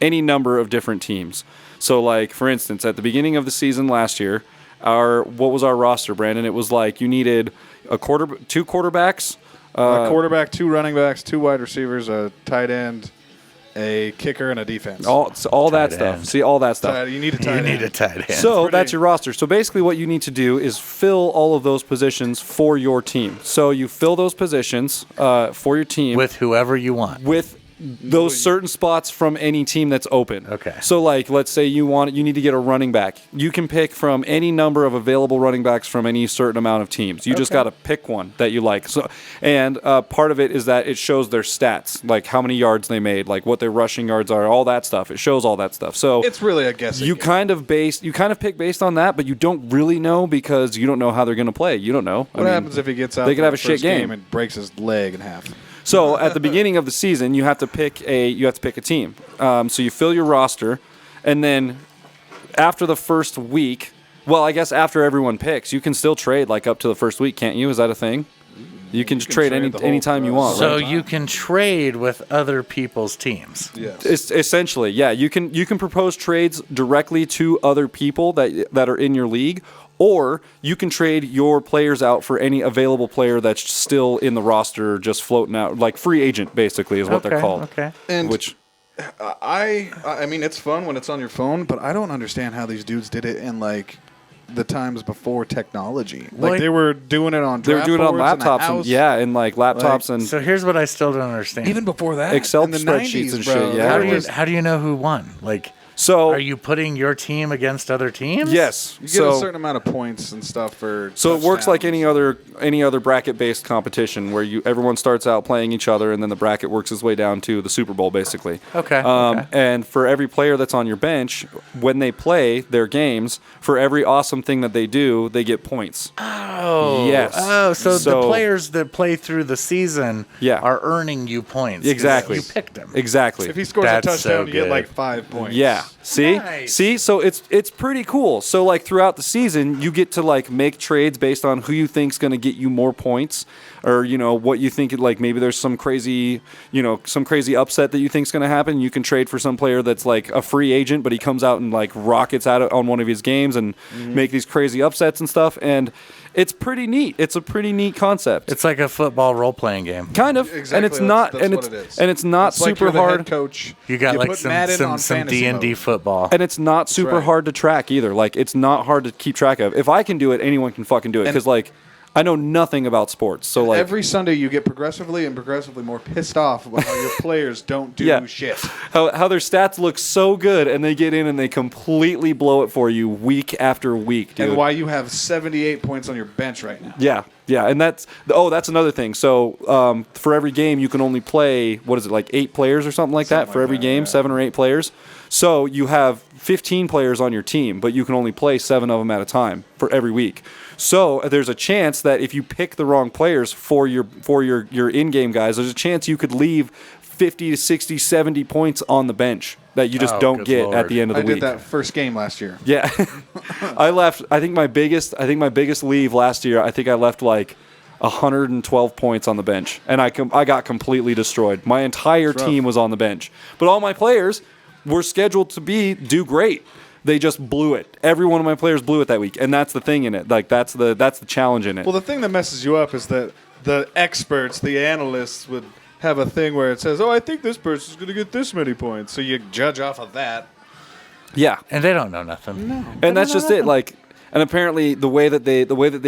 any number of different teams. So, like, for instance, at the beginning of the season last year, what was our roster, Brandon? It was like you needed two quarterbacks. A quarterback, 2 running backs, 2 wide receivers, a tight end, a kicker, and a defense. All that stuff. end. See, all that stuff. You need a tight end. So that's your roster. So basically what you need to do is fill all of those positions for your team. So you fill those positions for your team. With whoever you want. With those certain spots from any team that's open. Okay. So, like, let's say you need to get a running back. You can pick from any number of available running backs from any certain amount of teams. You just got to pick one that you like. So, and part of it is that it shows their stats, like how many yards they made, like what their rushing yards are, all that stuff. It shows all that stuff. So it's really a guessing you game. kind of pick based on that, but you don't really know because you don't know how they're going to play. You don't know. What happens if he gets out? They could have a the shit first game and breaks his leg in half. So at the beginning of the season, you have to pick a team. So you fill your roster, and then after the first week, well, I guess after everyone picks, you can still trade like up to the first week, can't you? Is that a thing? You can trade anytime you want. So right? you can trade with other people's teams. Yes. It's essentially, yeah. You can propose trades directly to other people that are in your league. Or you can trade your players out for any available player that's still in the roster, just floating out, like free agent, basically, is what they're called. Okay. And which I mean, it's fun when it's on your phone, but I don't understand how these dudes did it in like the times before technology. Like they were doing it on they were doing it on boards in the laptops, house. and like laptops and So here's what I still don't understand. Even before that, Excel in the spreadsheets 90s, and bro, shit, yeah. there how do you know who won? Like, so are you putting your team against other teams? yes. You get so a certain amount of points and stuff for. So it works like touchdowns. any other bracket-based competition where everyone starts out playing each other, and then the bracket works its way down to the Super Bowl, basically. Okay. And for every player that's on your bench, when they play their games, for every awesome thing that they do, they get points. Oh. Yes. Oh, so So- the players that play through the season Yeah. are earning you points. 'cause Exactly. You picked them. Exactly. If he scores That's a touchdown, so you get good. like 5 points. Yeah. See? Nice. See? So it's pretty cool. So like throughout the season, you get to like make trades based on who you think's going to get you more points, or what you think, like maybe there's some crazy upset that you think's going to happen. You can trade for some player that's like a free agent, but he comes out and like rockets out on one of his games and make these crazy upsets and stuff, and it's pretty neat. It's a pretty neat concept. It's like a football role-playing game. Kind of, Exactly. and it's not, That's and what it's it is. and it's not It's like super you're the hard. head coach. You got like put Madden some on fantasy D&D mode. football. And it's not super right. hard to track either. Like, it's not hard to keep track of. If I can do it, anyone can fucking do it. And- Because, like, I know nothing about sports. So, like, Every Sunday, you get progressively more pissed off about how your players don't do Yeah. shit. how their stats look so good and they get in and they completely blow it for you week after week, dude. And why you have 78 points on your bench right now. Yeah, and that's another thing. So for every game, you can only play, what is it, like 8 players or something like that Something for like every that, game, yeah. 7 or 8 players. So you have 15 players on your team, but you can only play 7 of them at a time for every week. So there's a chance that if you pick the wrong players for your in-game guys, there's a chance you could leave 50 to 60, 70 points on the bench that you just Oh, don't good get Lord. at the end of the I week. did that first game last year. Yeah. I left, I think my biggest leave last year, I think I left like 112 points on the bench, and I got completely destroyed. My entire team was on the bench, but all my players were scheduled to do great. They just blew it. Every one of my players blew it that week, and that's the thing in it. Like that's the challenge in it. Well, the thing that messes you up is that the experts, the analysts, would have a thing where it says, "Oh, I think this person's going to get this many points," so you judge off of that. Yeah, And they don't know nothing. No. and that's just it. Like, and apparently the way that they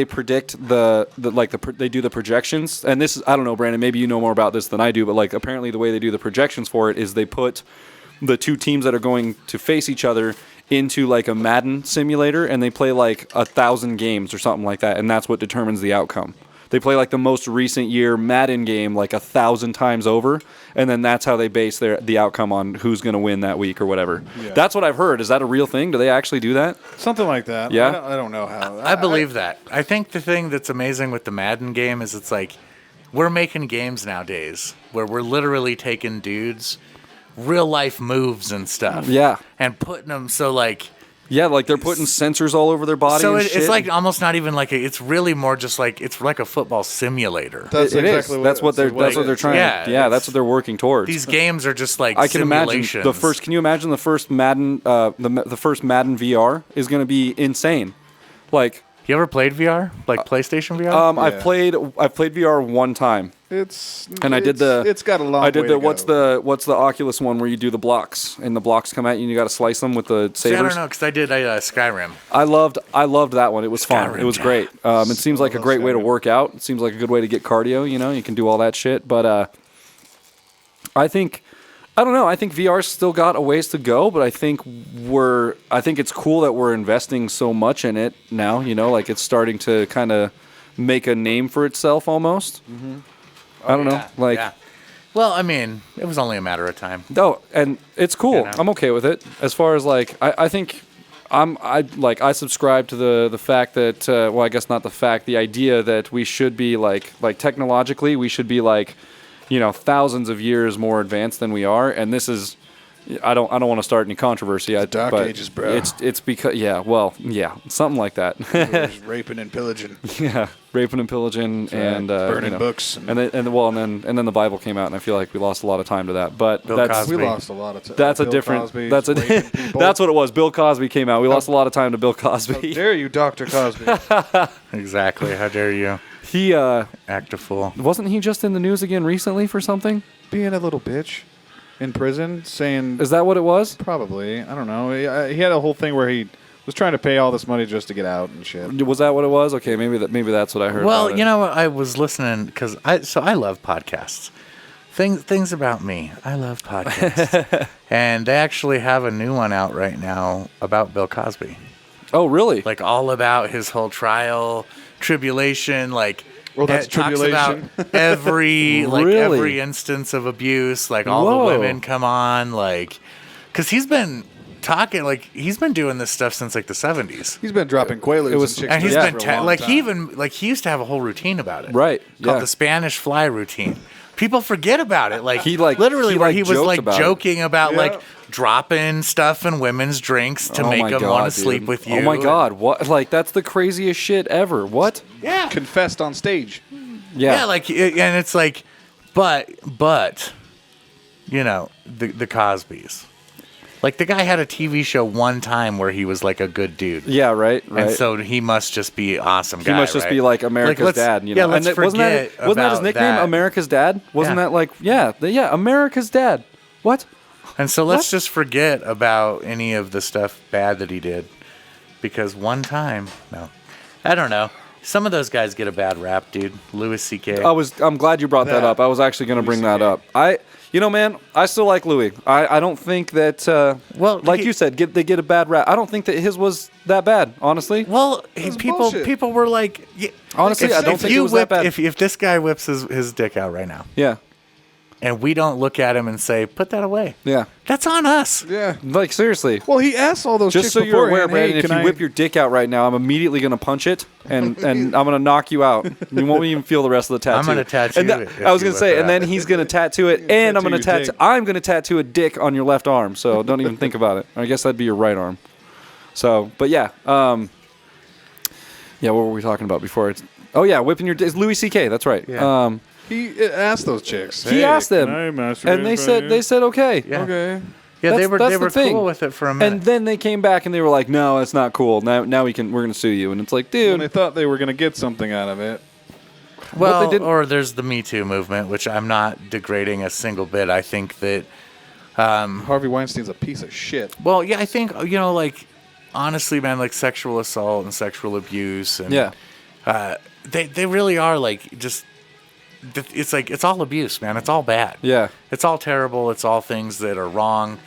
predict they do the projections, and this is, I don't know, Brandon, maybe you know more about this than I do, but like apparently the way they do the projections for it is they put the two teams that are going to face each other into like a Madden simulator, and they play like 1,000 games or something like that, and that's what determines the outcome. They play like the most recent year Madden game like 1,000 times over, and then that's how they base the outcome on who's going to win that week or whatever. Yeah. That's what I've heard. Is that a real thing? Do they actually do that? Something like that. Yeah? I don't know how. I believe that. I think the thing that's amazing with the Madden game is it's like we're making games nowadays where we're literally taking dudes' real life moves and stuff. Yeah. And putting them so like Yeah, like they're putting sensors all over their body. So and it's shit. like almost not even like it's really more just like it's like a football simulator. That's It exactly is. That's what they're trying. Yeah, Yeah, that's what they're working towards. These games are just like I can imagine simulations. the first. Can you imagine the first Madden? The first Madden VR is going to be insane. Like, You ever played VR? Like PlayStation VR? I've played VR one time. It's It's got a long. I did way the to what's the Oculus one where you do the blocks and the blocks come at you and you got to slice them with the See, I sabers. don't know because I did Skyrim. I loved that one. It was fun. Skyrim, It was yeah. great. It seems like a love great way to Skyrim. work out. It seems like a good way to get cardio. You know, you can do all that shit. But I don't know. I think VR's still got a ways to go. But I think it's cool that we're investing so much in it now. You know, like it's starting to kind of make a name for itself almost. Mm-hmm. I don't know. Like. Yeah. Well, I mean, it was only a matter of time. No, and it's cool. You know? I'm okay with it. As far as like, I think I subscribe to the fact that well, I guess not the fact, the idea that we should be like technologically we should be like, you know, thousands of years more advanced than we are, and this is. I don't want to start any controversy. Dark but Ages, bro. It's because something like that. go. Raping and pillaging, Yeah, raping and pillaging and burning you know, books. and then the Bible came out, and I feel like we lost a lot of time to that. But Bill that's Cosby. We lost a lot of time. that's a Bill different. Cosby That's a. raping people. That's what it was. Bill Cosby came out. We lost a lot of time to Bill How Cosby. dare you, Dr. Cosby? Exactly. How dare you He act a fool? wasn't he just in the news again recently for something? Being a little bitch in prison, saying Is that what it was? probably. I don't know. He had a whole thing where he was trying to pay all this money just to get out and shit. Was that what it was? Okay, maybe that's what I heard. Well, about it. you know what? I was listening because I love podcasts. Things about me. I love podcasts, and they actually have a new one out right now about Bill Cosby. Oh, really? Like all about his whole trial, tribulation, like Well, that's it talks tribulation. about every Really? every instance of abuse, like all Whoa. the women come on, like because he's been talking, like he's been doing this stuff since like the 70s. He's been dropping Quaaludes was- and chicks And he's nuts been for a long like time. he even like he used to have a whole routine about it, Right, Called yeah. the Spanish Fly routine. People forget about it. Like He, like- literally he, where like, he was joked like about it. joking about Yeah. like dropping stuff in womenens' drinks to Oh make my them God, want to dude. sleep with you. Oh my God! What? Like that's the craziest shit ever. What? Yeah. confessed on stage. Yeah, like, and it's like, but, you know, the Cosbys. Like, the guy had a TV show one time where he was like a good dude. Yeah, right. And so he must just be awesome he guy, must just right? be like America's let's- dad, you know. Yeah, let's and forget wasn't that his about nickname, that. America's Dad? Wasn't Yeah. that like yeah, America's Dad? What? And so let's What? just forget about any of the stuff bad that he did. Because one time, no, I don't know. Some of those guys get a bad rap, dude. Louis C.K. I'm glad you brought that That. up. I was actually going to bring that Louis up. Man, I still like Louis. I don't think that. Well, like he- you said, they get a bad rap. I don't think that his was that bad, honestly. Well, was people bullshit. were like, Honestly, I don't think it was that bad. If this guy whips his dick out right now, Yeah, and we don't look at him and say, put that away. yeah. That's on us. Yeah. Like seriously. Well, he asked all those Just chicks so you're aware, beforehand, Brandon, hey, if can you I- whip your dick out right now, I'm immediately going to punch it, and I'm going to knock you out. You won't even feel the rest of the tattoo. I'm gonna tattoo And it if I was you going to whip say, it and then out. he's going to tattoo it, and I'm going to Tattoo your tattoo. dick. I'm going to tattoo a dick on your left arm. So don't even think about it. I guess that'd be your right arm. So, but yeah, yeah. What were we talking about before? Oh yeah, whipping your dick. It's Louis C.K. That's right. Yeah. He asked those chicks. He "Hey, asked them, can I masturbate and they in said front of okay. Yeah. you?" Okay. Yeah, they That's were the thing. cool with it for a minute. And then they came back and they were like, "No, it's not cool. Now we're going to sue you." And it's like, When dude, they thought they were going to get something out of it. well, they didn't- or there's the Me Too movement, which I'm not degrading a single bit. I think that, Harvey Weinstein's a piece of shit. well, yeah, I think, you know, like, honestly, man, like sexual assault and sexual abuse and yeah, they really are like just it's like it's all abuse, man. It's all bad. yeah. It's all terrible. It's all things that are wrong.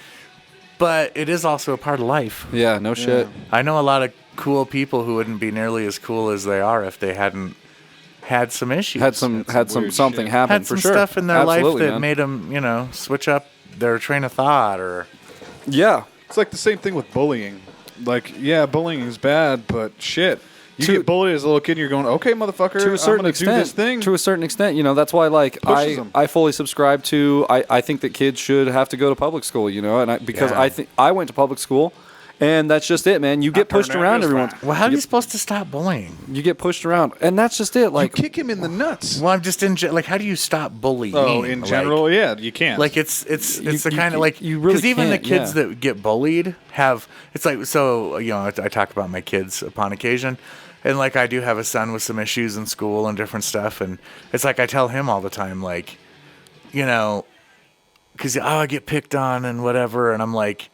But it is also a part of life. Yeah, no shit. I know a lot of cool people who wouldn't be nearly as cool as they are if they hadn't had some issues. Had some weird something shit. happen had for some sure. stuff in their Absolutely, life that man. made them, you know, switch up their train of thought or Yeah. It's like the same thing with bullying. Like, yeah, bullying is bad, but shit. You To- get bullied as a little kid and you're going, okay, motherfucker, To a certain I'm going to do extent, this thing. to a certain extent, you know, that's why like Pushes 'em. I fully subscribe to I think that kids should have to go to public school, you know, and because Yeah. I think I went to public school And that's just it, man. You get pushed around every once. Well, how are you supposed to stop bullying? You get pushed around, and that's just it. Like, you kick him in the nuts. Well, I'm just like, how do you stop bullying? Oh, in general, yeah, you can't. Like, it's the kind of like, you really because even the can't, kids that get bullied have, it's like, so, I talk about my kids upon occasion, and like, I do have a son with some issues in school and different stuff, and it's like, I tell him all the time, like, because I get picked on and whatever, and I'm like,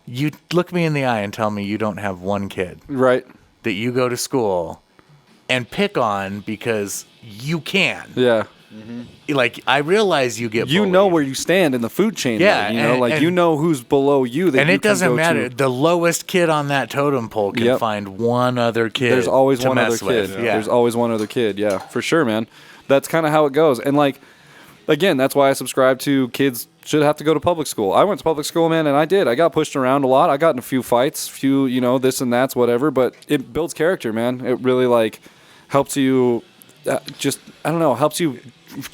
you look me in the eye and tell me you don't have one kid right, that you go to school and pick on because you can. Yeah. Like, I realize you get bullied. You know where you stand in the food chain. Yeah, though, and you know who's below you. That and you it doesn't can go matter. to. The lowest kid on that totem pole can find one other kid. There's always to one other mess kid. with. Yeah. There's always one other kid. Yeah, for sure, man. That's kind of how it goes. And like, again, that's why I subscribe to kids should have to go to public school. I went to public school, man, and I did. I got pushed around a lot. I got in a few fights, this and that's, whatever. But it builds character, man. It really like helps you. Helps you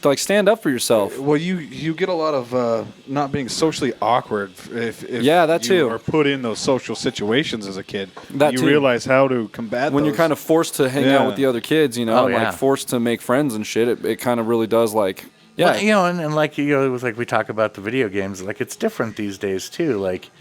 like stand up for yourself. Well, you get a lot of not being socially awkward if that you too. are put in those social situations as a kid. That you too. realize how to combat when those. you're kind of forced to hang out with the other kids, like forced to make friends and shit. It kind of really does like. Yeah, well, and like it was like we talk about the video games. Like it's different these days too. Like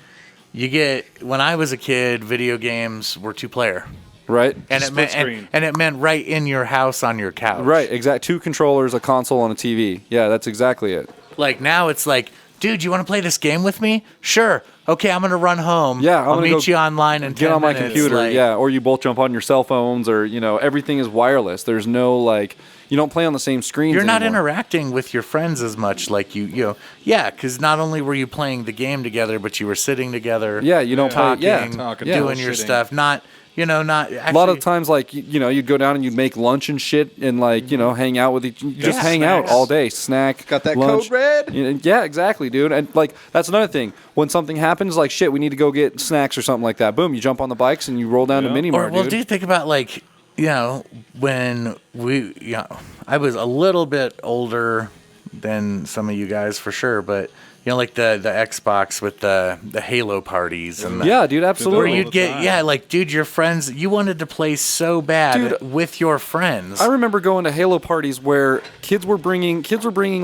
when I was a kid, video games were 2-player. Right, and it meant right in your house on your couch. Right, exact. 2 controllers, a console, and a TV. Yeah, that's exactly it. Like now, it's like, dude, you want to play this game with me? Sure. Okay, I'm gonna run home. Yeah, I'll meet you online and get on my computer. Yeah, or you both jump on your cell phones, or everything is wireless. There's no like. You don't play on the same screens. You're not anymore. interacting with your friends as much, like because not only were you playing the game together, but you were sitting together. Yeah, you don't talking, doing your stuff. Not actually, a lot of times, like you'd go down and you'd make lunch and shit, and like hang out with just hang out all day, snack. Got that lunch. code red? Yeah, exactly, dude. And like that's another thing. When something happens, like shit, we need to go get snacks or something like that. Boom, you jump on the bikes and you roll down to Mini Mart. Well, do you think about like. When I was a little bit older than some of you guys for sure, but like the Xbox with the Halo parties and dude, absolutely. Where you'd get dude, your friends, you wanted to play so bad with your friends. I remember going to Halo parties where kids were bringing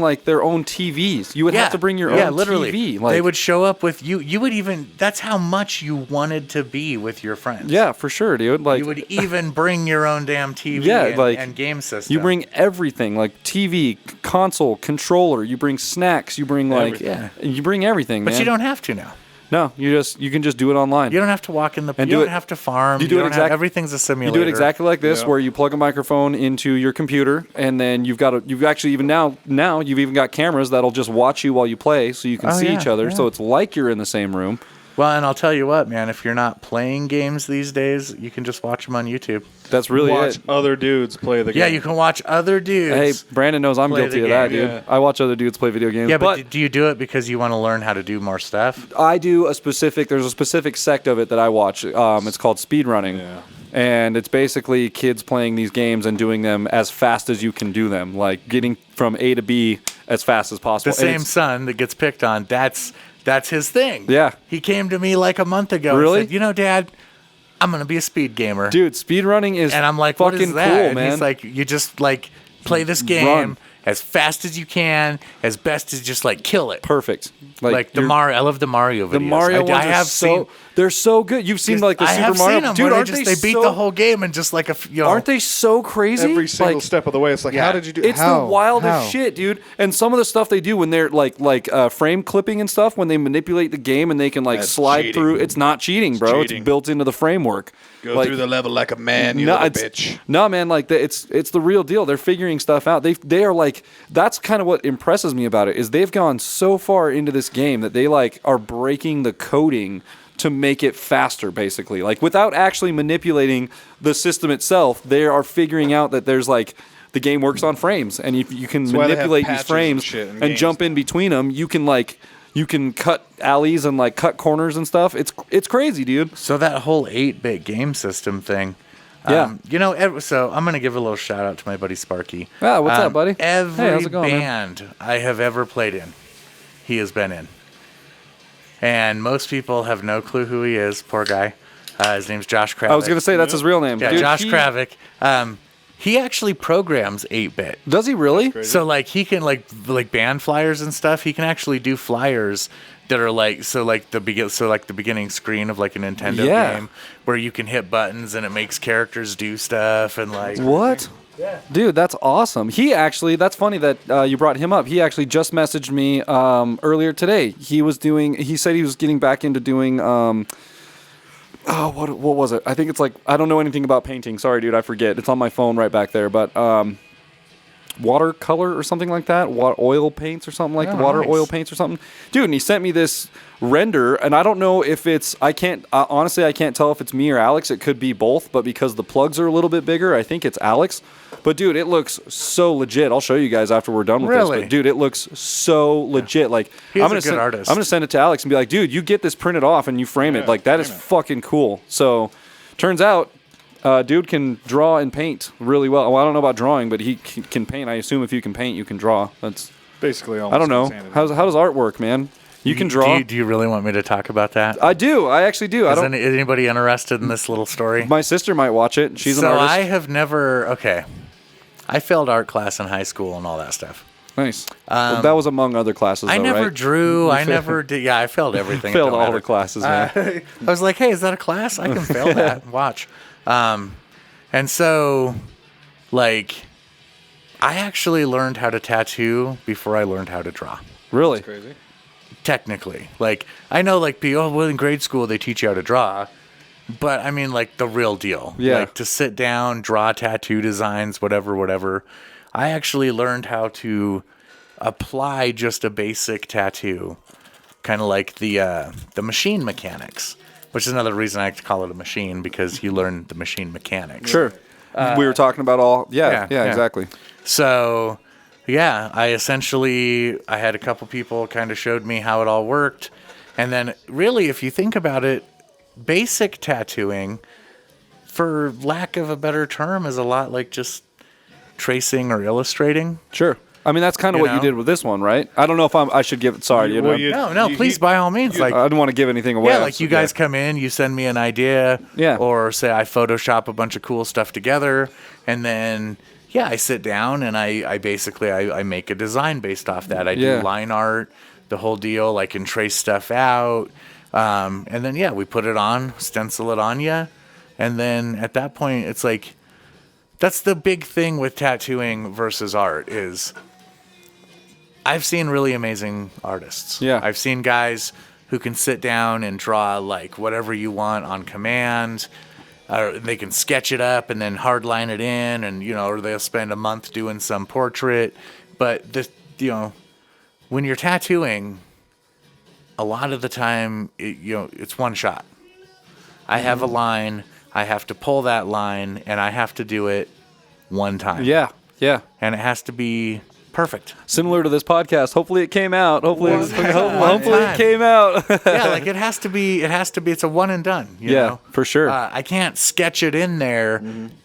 like their own TVs. You would have to bring your own literally. TV. Like, they would show up with you. You would even. That's how much you wanted to be with your friends. Yeah, for sure, dude. Like you would even bring your own damn TV. And game system. You bring everything, like TV, console, controller. You bring snacks. You bring like you bring everything, man. But you don't have to now. No, you can just do it online. You don't have to walk in the. You don't have to farm. You do it exactly. Everything's a simulator. You do it exactly like this, where you plug a microphone into your computer, and then you've actually even now you've even got cameras that'll just watch you while you play, so you can see each other. So it's like you're in the same room. Well, and I'll tell you what, man. If you're not playing games these days, you can just watch them on YouTube. That's really watch other dudes play the game. Yeah, you can watch other dudes. Hey, Brandon knows I'm guilty of that, dude. Yeah. I watch other dudes play video games. Yeah, but do you do it because you want to learn how to do more stuff? I do there's a specific sect of it that I watch. It's called speedrunning. Yeah. And it's basically kids playing these games and doing them as fast as you can do them, like getting from A to B as fast as possible. The same son that gets picked on, that's his thing. Yeah. He came to me like a month ago really? and said, Dad, I'm going to be a speed gamer. Dude, speedrunning is and I'm like, fucking what is that? cool, And man. he's like, you just like play this game as fast as you can, as best as just like kill it. Perfect. Like the Mario, I love the Mario videos. The Mario ones I have seen. They're so good. You've seen like the Super Mario. Them, dude, aren't they beat the whole game in just like aren't they so crazy? Every single step of the way. It's like, how did you do? It's the wildest shit, dude. And some of the stuff they do when they're like frame clipping and stuff, when they manipulate the game and they can like slide through. It's not cheating, bro. It's built into the framework. Go through the level like a man, you little bitch. No, man, like it's the real deal. They're figuring stuff out. They are like, that's kind of what impresses me about it is they've gone so far into this game that they like are breaking the coding to make it faster, basically. Like without actually manipulating the system itself, they are figuring out that there's like the game works on frames, and if you can manipulate these frames and jump in between them, you can cut alleys and like cut corners and stuff. It's crazy, dude. So that whole 8-bit game system thing. Yeah. So I'm going to give a little shout out to my buddy Sparky. Ah, what's up, buddy? Every hey, how's it going, band man? I have ever played in, he has been in. and most people have no clue who he is. Poor guy. His name's Josh Kravik. I was gonna say that's his real name. Yeah, Dude, Josh Kravik. He actually programs 8-bit. Does he really? So like he can like band flyers and stuff. He can actually do flyers that are like the beginning screen of like a Nintendo game where you can hit buttons and it makes characters do stuff and like What? Yeah. Dude, that's awesome. He actually, that's funny that you brought him up. He actually just messaged me earlier today. He said he was getting back into doing, what was it? I think it's like, I don't know anything about painting. Sorry, dude, I forget. It's on my phone right back there. But watercolor or something like that. Oil paints or something like that. Oil paints or something. Dude, and he sent me this render, and I don't know if it's, honestly, I can't tell if it's me or Alex. It could be both, but because the plugs are a little bit bigger, I think it's Alex. But dude, it looks so legit. I'll show you guys after we're done with this. But dude, it looks so legit. Like He's a good artist. I'm gonna send it to Alex and be like, dude, you get this printed off and you frame it. Like that is fucking cool. So turns out dude can draw and paint really well. Well, I don't know about drawing, but he can paint. I assume if you can paint, you can draw. That's basically all. I don't know. How does art work, man? You can draw. Do you really want me to talk about that? I do. I actually do. Is anybody interested in this little story? My sister might watch it. She's an artist. So I have never. Okay, I failed art class in high school and all that stuff. Nice. That was among other classes. I though, never right? drew. I never did. Yeah, I failed everything. Failed all the classes, man. I was like, hey, is that a class? I can fail that. Watch. And so, like, I actually learned how to tattoo before I learned how to draw. Really? That's crazy. Technically. Like, I know, like, well, in grade school they teach you how to draw. But, I mean, like, the real deal. Yeah. Like, to sit down, draw tattoo designs, whatever. I actually learned how to apply just a basic tattoo. Kind of like the machine mechanics. Which is another reason I like to call it a machine, because you learn the machine mechanics. Sure. We were talking about all. Yeah, exactly. So, yeah, I had a couple people kind of showed me how it all worked. And then, really, if you think about it, basic tattooing, for lack of a better term, is a lot like just tracing or illustrating. Sure. I mean, that's kind of what you did with this one, right? I don't know if I should give it. Sorry, Please, by all means. I didn't want to give anything away. Yeah, like you guys come in, you send me an idea, or say I Photoshop a bunch of cool stuff together, and then I sit down and I basically make a design based off that. I do line art, the whole deal. I can trace stuff out, and then we put it on, stencil it on you, and then at that point, it's like that's the big thing with tattooing versus art is. I've seen really amazing artists. Yeah. I've seen guys who can sit down and draw like whatever you want on command. They can sketch it up and then hardline it in, and or they'll spend a month doing some portrait. But when you're tattooing, a lot of the time, it's one shot. I have a line. I have to pull that line, and I have to do it one time. Yeah. And it has to be perfect. Similar to this podcast. Hopefully it came out. Hopefully it came out. Yeah, like it has to be. It's a one and done. You know? For sure. I can't sketch it in there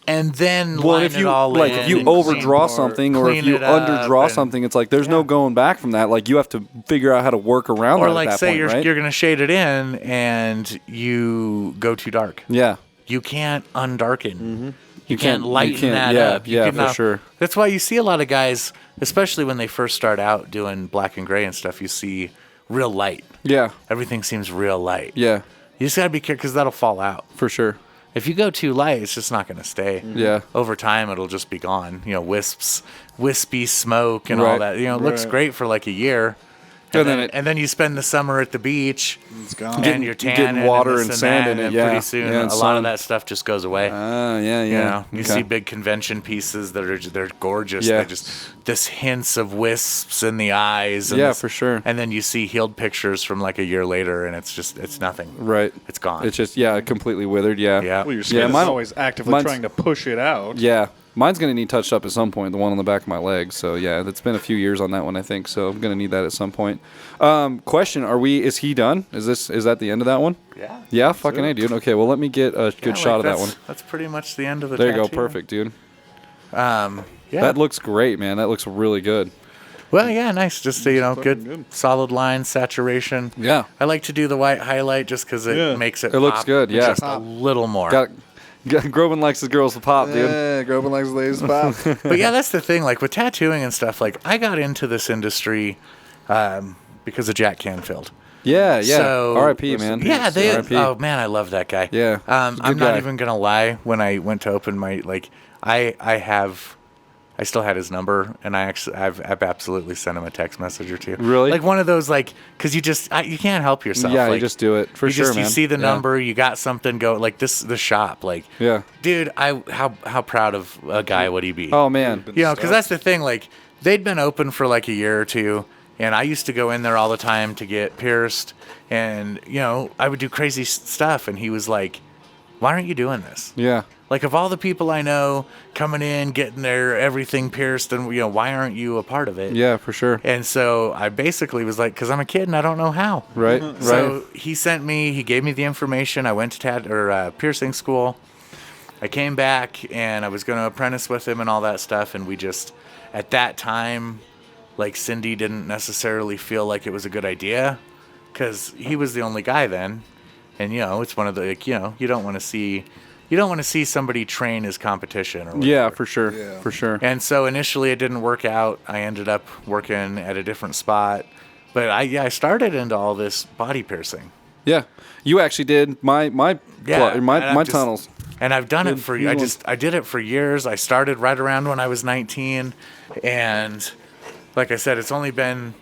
and then line if you it all in. if you overdraw something or if you underdraw something, it's like there's no going back from that. Like you have to figure out how to work around that. Or like at that say point, you're going to shade it in and you go too dark. Yeah. You can't undarken. You can't lighten that up. For sure. That's why you see a lot of guys, especially when they first start out doing black and gray and stuff, you see real light. Yeah. Everything seems real light. Yeah. You just got to be careful because that'll fall out. For sure. If you go too light, it's just not going to stay. Yeah. Over time, it'll just be gone. Wispy smoke and all that. It looks great for like a year. And then you spend the summer at the beach, it's gone. and you're tanning, getting water and sand in it. And pretty soon, a lot of that stuff just goes away. You see big convention pieces that they're gorgeous. Yeah. They just this hints of wisps in the eyes. And for sure. And then you see healed pictures from like a year later, and it's nothing. Right. It's gone. It's just completely withered. Yeah. Yeah. Well, your skin is always actively trying to push it out. Yeah. Mine's going to need touched up at some point, the one on the back of my leg. So, it's been a few years on that one, I think. So, I'm going to need that at some point. Question, is he done? Is that the end of that one? Yeah. Yeah? Fucking A, dude. Okay, well, let me get a good shot of that one. That's pretty much the end of the There you tattoo. go. Perfect, dude. Yeah. That looks great, man. That looks really good. Well, yeah, nice. Just good, good. solid lines, saturation. Yeah. I like to do the white highlight just because it makes it. It looks pop good, yeah. just a little more. Groban likes his girls to pop, dude. Yeah, Groban likes ladies pop. But yeah, that's the thing. Like with tattooing and stuff. Like I got into this industry because of Jack Canfield. Yeah, yeah. So, R.I.P., man. Yeah, R.I.P. Oh man, I love that guy. Yeah, he's a I'm good not guy. even gonna lie. When I went to open my I still had his number, and I've absolutely sent him a text message or two. Really? Like one of those, like, because you can't help yourself. Yeah, like, you just do it for sure, man. You see the Yeah. number, you got something go like the shop, like, Yeah. dude, how proud of a guy would he be? Oh man. Because that's the thing. Like they'd been open for like a year or two, and I used to go in there all the time to get pierced, and I would do crazy stuff, and he was like, "Why aren't you doing this?" Yeah. Like of all the people I know coming in, getting their everything pierced, and why aren't you a part of it? Yeah, for sure. And so I basically was like, because I'm a kid and I don't know how. Right. So he gave me the information. I went to piercing school. I came back and I was going to apprentice with him and all that stuff. And we just, at that time, like Cindy didn't necessarily feel like it was a good idea because he was the only guy then. And, it's one of the, you don't want to see somebody train as competition or whatever. Yeah, for sure. Yeah. For sure. And so initially it didn't work out. I ended up working at a different spot. But I started into all this body piercing. Yeah. You actually did my and tunnels. And I've done it for you I did it for years. I started right around when I was 19, and like I said, it's only been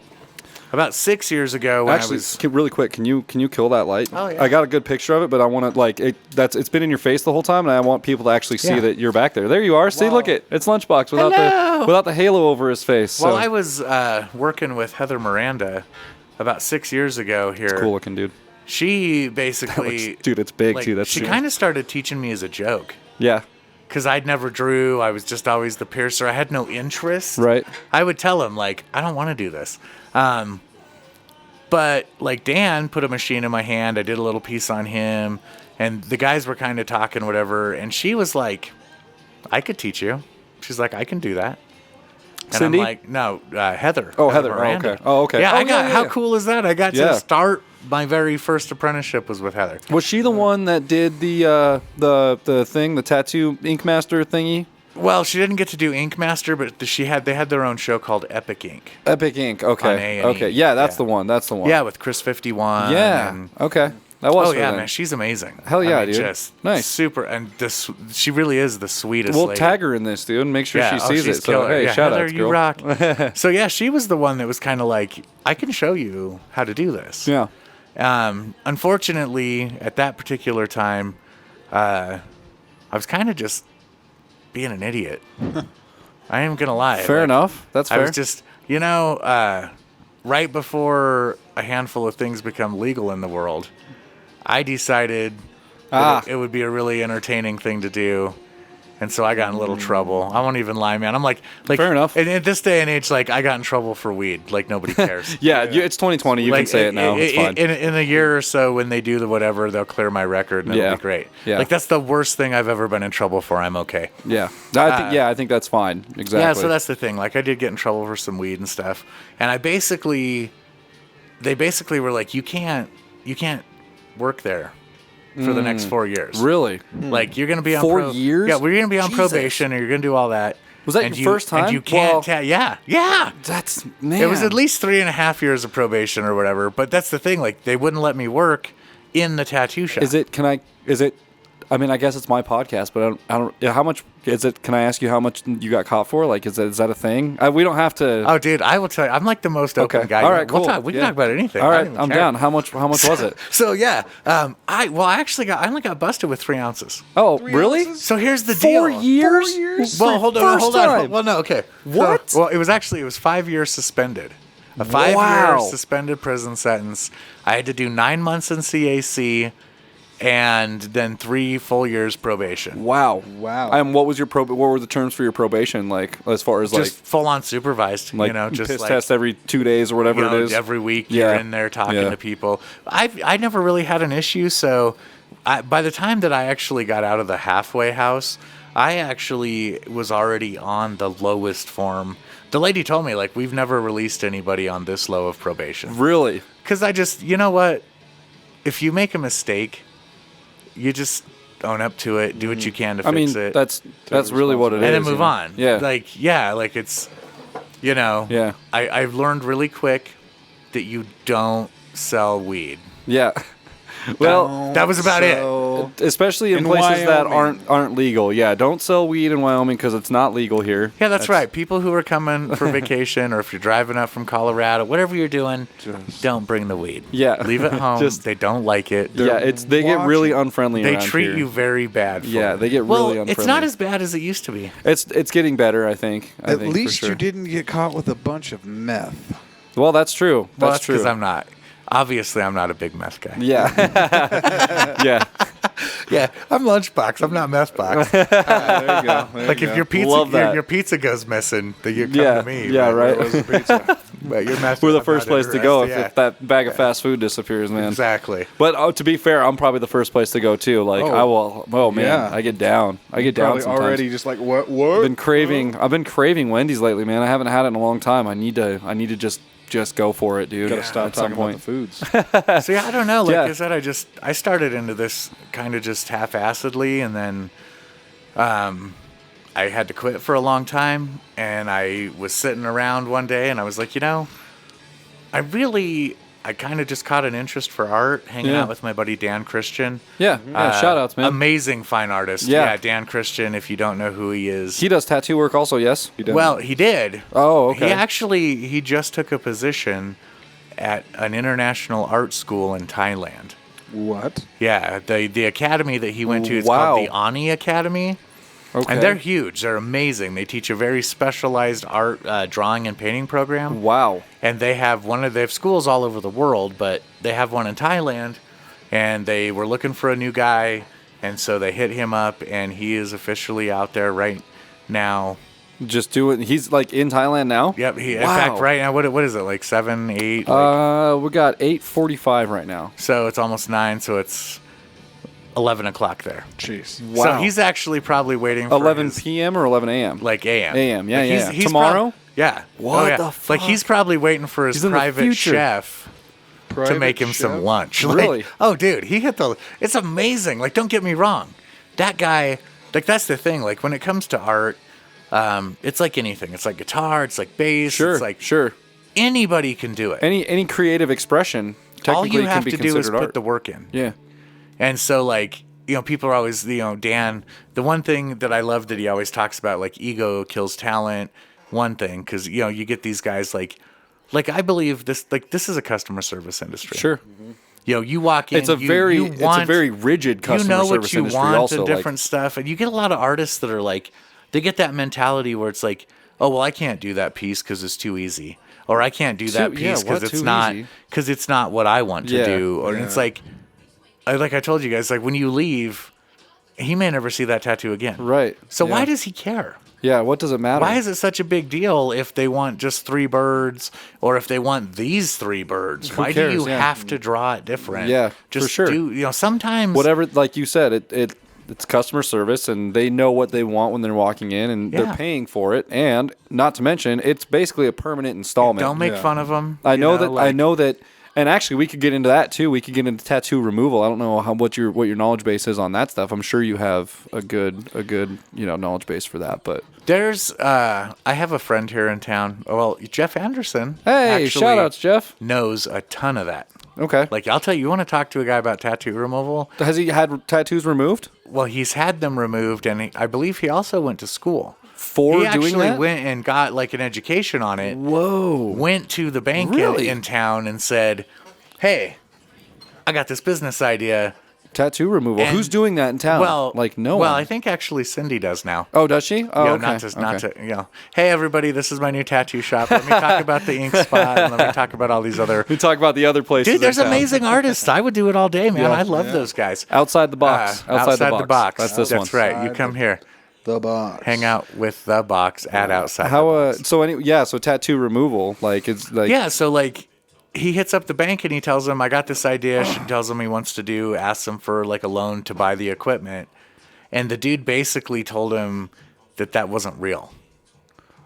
about 6 years ago when Actually, really quick, can you kill that light? Oh, yeah. I got a good picture of it, but I want to it's been in your face the whole time, and I want people to actually see Yeah. that you're back there. There you are. See, Wow. look it's Lunchbox Hello. without the halo over his face. Well, so. I was working with Heather Miranda about 6 years ago here. Cool looking, dude. She basically, Dude, it's big like, too. That's she true. kind of started teaching me as a joke. Yeah. Because I'd never drew. I was just always the piercer. I had no interest. Right. I would tell him, like, I don't want to do this. But, like, Dan put a machine in my hand. I did a little piece on him. And the guys were kind of talking, whatever. And she was like, I could teach you. She's like, I can do that. And Cindy? I'm like, no, Heather. Oh, Heather. Miranda. Oh, okay. Yeah, Oh, I got. yeah, How yeah. cool is that? I got Yeah. to start. My very first apprenticeship was with Heather. Was she the one that did the thing, the tattoo ink master thingy? Well, she didn't get to do Ink Master, but they had their own show called Epic Ink. Epic Ink. On Okay. A&E. Okay. Yeah, that's Yeah. the one. That's the one. Yeah, with Chris 51. Yeah. and- Okay. That was Oh her yeah, then. man, she's amazing. Hell yeah, I mean, dude. Just Nice. super, and she really is the sweetest. We'll lady. tag her in this, dude, and make sure she sees she's it. So, killer. hey, Yeah, shout Heather, out, you girl. rock. So yeah, she was the one that was kind of like, I can show you how to do this. Yeah. Unfortunately, at that particular time, I was kind of just being an idiot. I am gonna lie. Fair Like, enough. That's fair. I was just, right before a handful of things become legal in the world, I decided that it would be a really entertaining thing to do. And so I got in a little trouble. I won't even lie, man. I'm like Fair enough. And at this day and age, like, I got in trouble for weed. Like, nobody cares. yeah, it's 2020. You can say it now. It's fine. In a year or so, when they do the whatever, they'll clear my record and Yeah. it'll be great. Yeah. Like, that's the worst thing I've ever been in trouble for. I'm okay. Yeah. I think that's fine. Exactly. Yeah, so that's the thing. Like, I did get in trouble for some weed and stuff. And they basically were like, you can't work there for the next 4 years. Really? Like, you're going to be on 4 years? Yeah, we're going to be on Jesus. probation, and you're going to do all that. Was that And your first time? And you can't. Well- Yeah. That's man. It was at least 3.5 years of probation or whatever. But that's the thing. Like, they wouldn't let me work in the tattoo shop. I mean, I guess it's my podcast, but I don't. Yeah, how much is it? Can I ask you how much you got caught for? Like, is that a thing? We don't have to. Oh, dude, I will tell you. I'm like the most open guy. All right, cool. We can talk about anything. All I right, don't even I'm care. down. How much was it? So yeah, I only got busted with 3 ounces. Oh, really? ounces? So here's the 4 deal. years? 4 years? Well, hold on. First Hold time. on. Well, no, okay. What? Well, it was 5 years suspended. A 5 Wow. year suspended prison sentence. I had to do 9 months in CAC, and then 3 full years probation. Wow. Wow. And what was your what were the terms for your probation like? As far as Just full on supervised. like just piss like test every 2 days or whatever it is. every week Yeah. you're in there talking Yeah. to people. I never really had an issue. So by the time that I actually got out of the halfway house, I actually was already on the lowest form. The lady told me, like, we've never released anybody on this low of probation. Really? Because I just, you know what? If you make a mistake, you just own up to it, do what you can to fix it. That's really what it is. And then move on. Yeah. Like it's, Yeah. I've learned really quick that you don't sell weed. Yeah. Well, That was about it. especially in places that aren't legal. Yeah, don't sell weed in Wyoming because it's not legal here. Yeah, that's right. People who are coming for vacation, or if you're driving up from Colorado, whatever you're doing, don't bring the weed. Yeah. Leave it home. They don't like it. They get really unfriendly. They around treat here. you very bad. They get really unfriendly. It's not as bad as it used to be. It's getting better, I think. At least you didn't get caught with a bunch of meth. Well, that's true. That's true. Because I'm not. Obviously, I'm not a big meth guy. Yeah. Yeah. Yeah, I'm Lunchbox. I'm not Methbox. There you go. Like if your pizza goes missing, then you come to me. Yeah, right. But your meth. We're the first place to go if that bag of fast food disappears, man. Exactly. But to be fair, I'm probably the first place to go too. Like I will. Oh man, yeah. I get down. I get down sometimes. Already just like what? I've been craving Wendy's lately, man. I haven't had it in a long time. I need to just go for it, dude. Gotta stop talking about the foods. So yeah, I don't know. Like I said, I started into this kind of just half-assedly, and then I had to quit for a long time, and I was sitting around one day, and I was like, I kind of just caught an interest for art, hanging out with my buddy Dan Christian. Yeah, shout outs, man. Amazing fine artist. Yeah, Dan Christian, if you don't know who he is. He does tattoo work also, yes? He does. Well, he did. Oh, okay. He just took a position at an international art school in Thailand. What? Yeah, the academy that he went to is called the Ani Academy. Okay. And they're huge. They're amazing. They teach a very specialized art drawing and painting program. Wow. And they have they have schools all over the world, but they have one in Thailand, and they were looking for a new guy, and so they hit him up, and he is officially out there right now. Just do it. He's like in Thailand now? Yep. In fact, right now, what is it, like 7, 8? We got 8:45 right now. So it's almost 9, so it's 11 o'clock there. Jeez. Wow. So he's actually probably waiting for 11 p.m. or 11 a.m.? Like a.m. A.m., yeah, Like yeah. he's Tomorrow? Yeah. What yeah. the fuck? Like he's probably waiting for his He's in the private future. chef to make him some lunch. Like, Really? oh, dude, it's amazing. Like, don't get me wrong. That guy, like, that's the thing. Like, when it comes to art, it's like anything. It's like guitar. It's like bass. Sure, It's like sure. anybody can do it. Any creative expression technically All you have can be to do is considered put art. the work in. Yeah. And so, like, people are always, Dan, the one thing that I love that he always talks about, like, ego kills talent, one thing, because, you get these guys, like, I believe this is a customer service industry. Sure. You walk in, It's a very rigid customer service industry want also. and different stuff. And you get a lot of artists that are like, they get that mentality where it's like, oh, well, I can't do that piece because it's too easy. Or I can't do that piece because it's not what I want to do. Or it's like I told you guys, like when you leave, he may never see that tattoo again. Right. So why does he care? Yeah, what does it matter? Why is it such a big deal if they want just 3 birds or if they want these 3 birds? Why cares? do you have to draw it different? Yeah, just for sure. Sometimes whatever, like you said, it's customer service, and they know what they want when they're walking in, and they're paying for it. And not to mention, it's basically a permanent installment. Don't make fun of them. I know that. And actually, we could get into that too. We could get into tattoo removal. I don't know what your knowledge base is on that stuff. I'm sure you have a good knowledge base for that. But there's I have a friend here in town. Well, Jeff Anderson. Hey, shout outs, Jeff. Knows a ton of that. Okay. Like I'll tell you, you want to talk to a guy about tattoo removal? Has he had tattoos removed? Well, he's had them removed, and I believe he also went to school. For he doing actually that? went and got like an education on it. Whoa. Went to the bank in town and said, hey, I got this business idea. Tattoo removal. And, who's doing that in town? Well, no one. Well, I think actually Cindy does now. Oh, does she? Oh, okay. Not to. Hey everybody, this is my new tattoo shop. Let me talk about the ink spot, and let me talk about all these other. We talk about the other places. Dude, there's amazing artists. I would do it all day, man. I love those guys. Outside the box. Outside the box. That's this one. That's right. You come here. The box. Hang out with the box at outside. How? So tattoo removal, like it's like. Yeah. So like. He hits up the bank and he tells them, I got this idea. She tells him he wants to asks them for like a loan to buy the equipment. and the dude basically told him that wasn't real.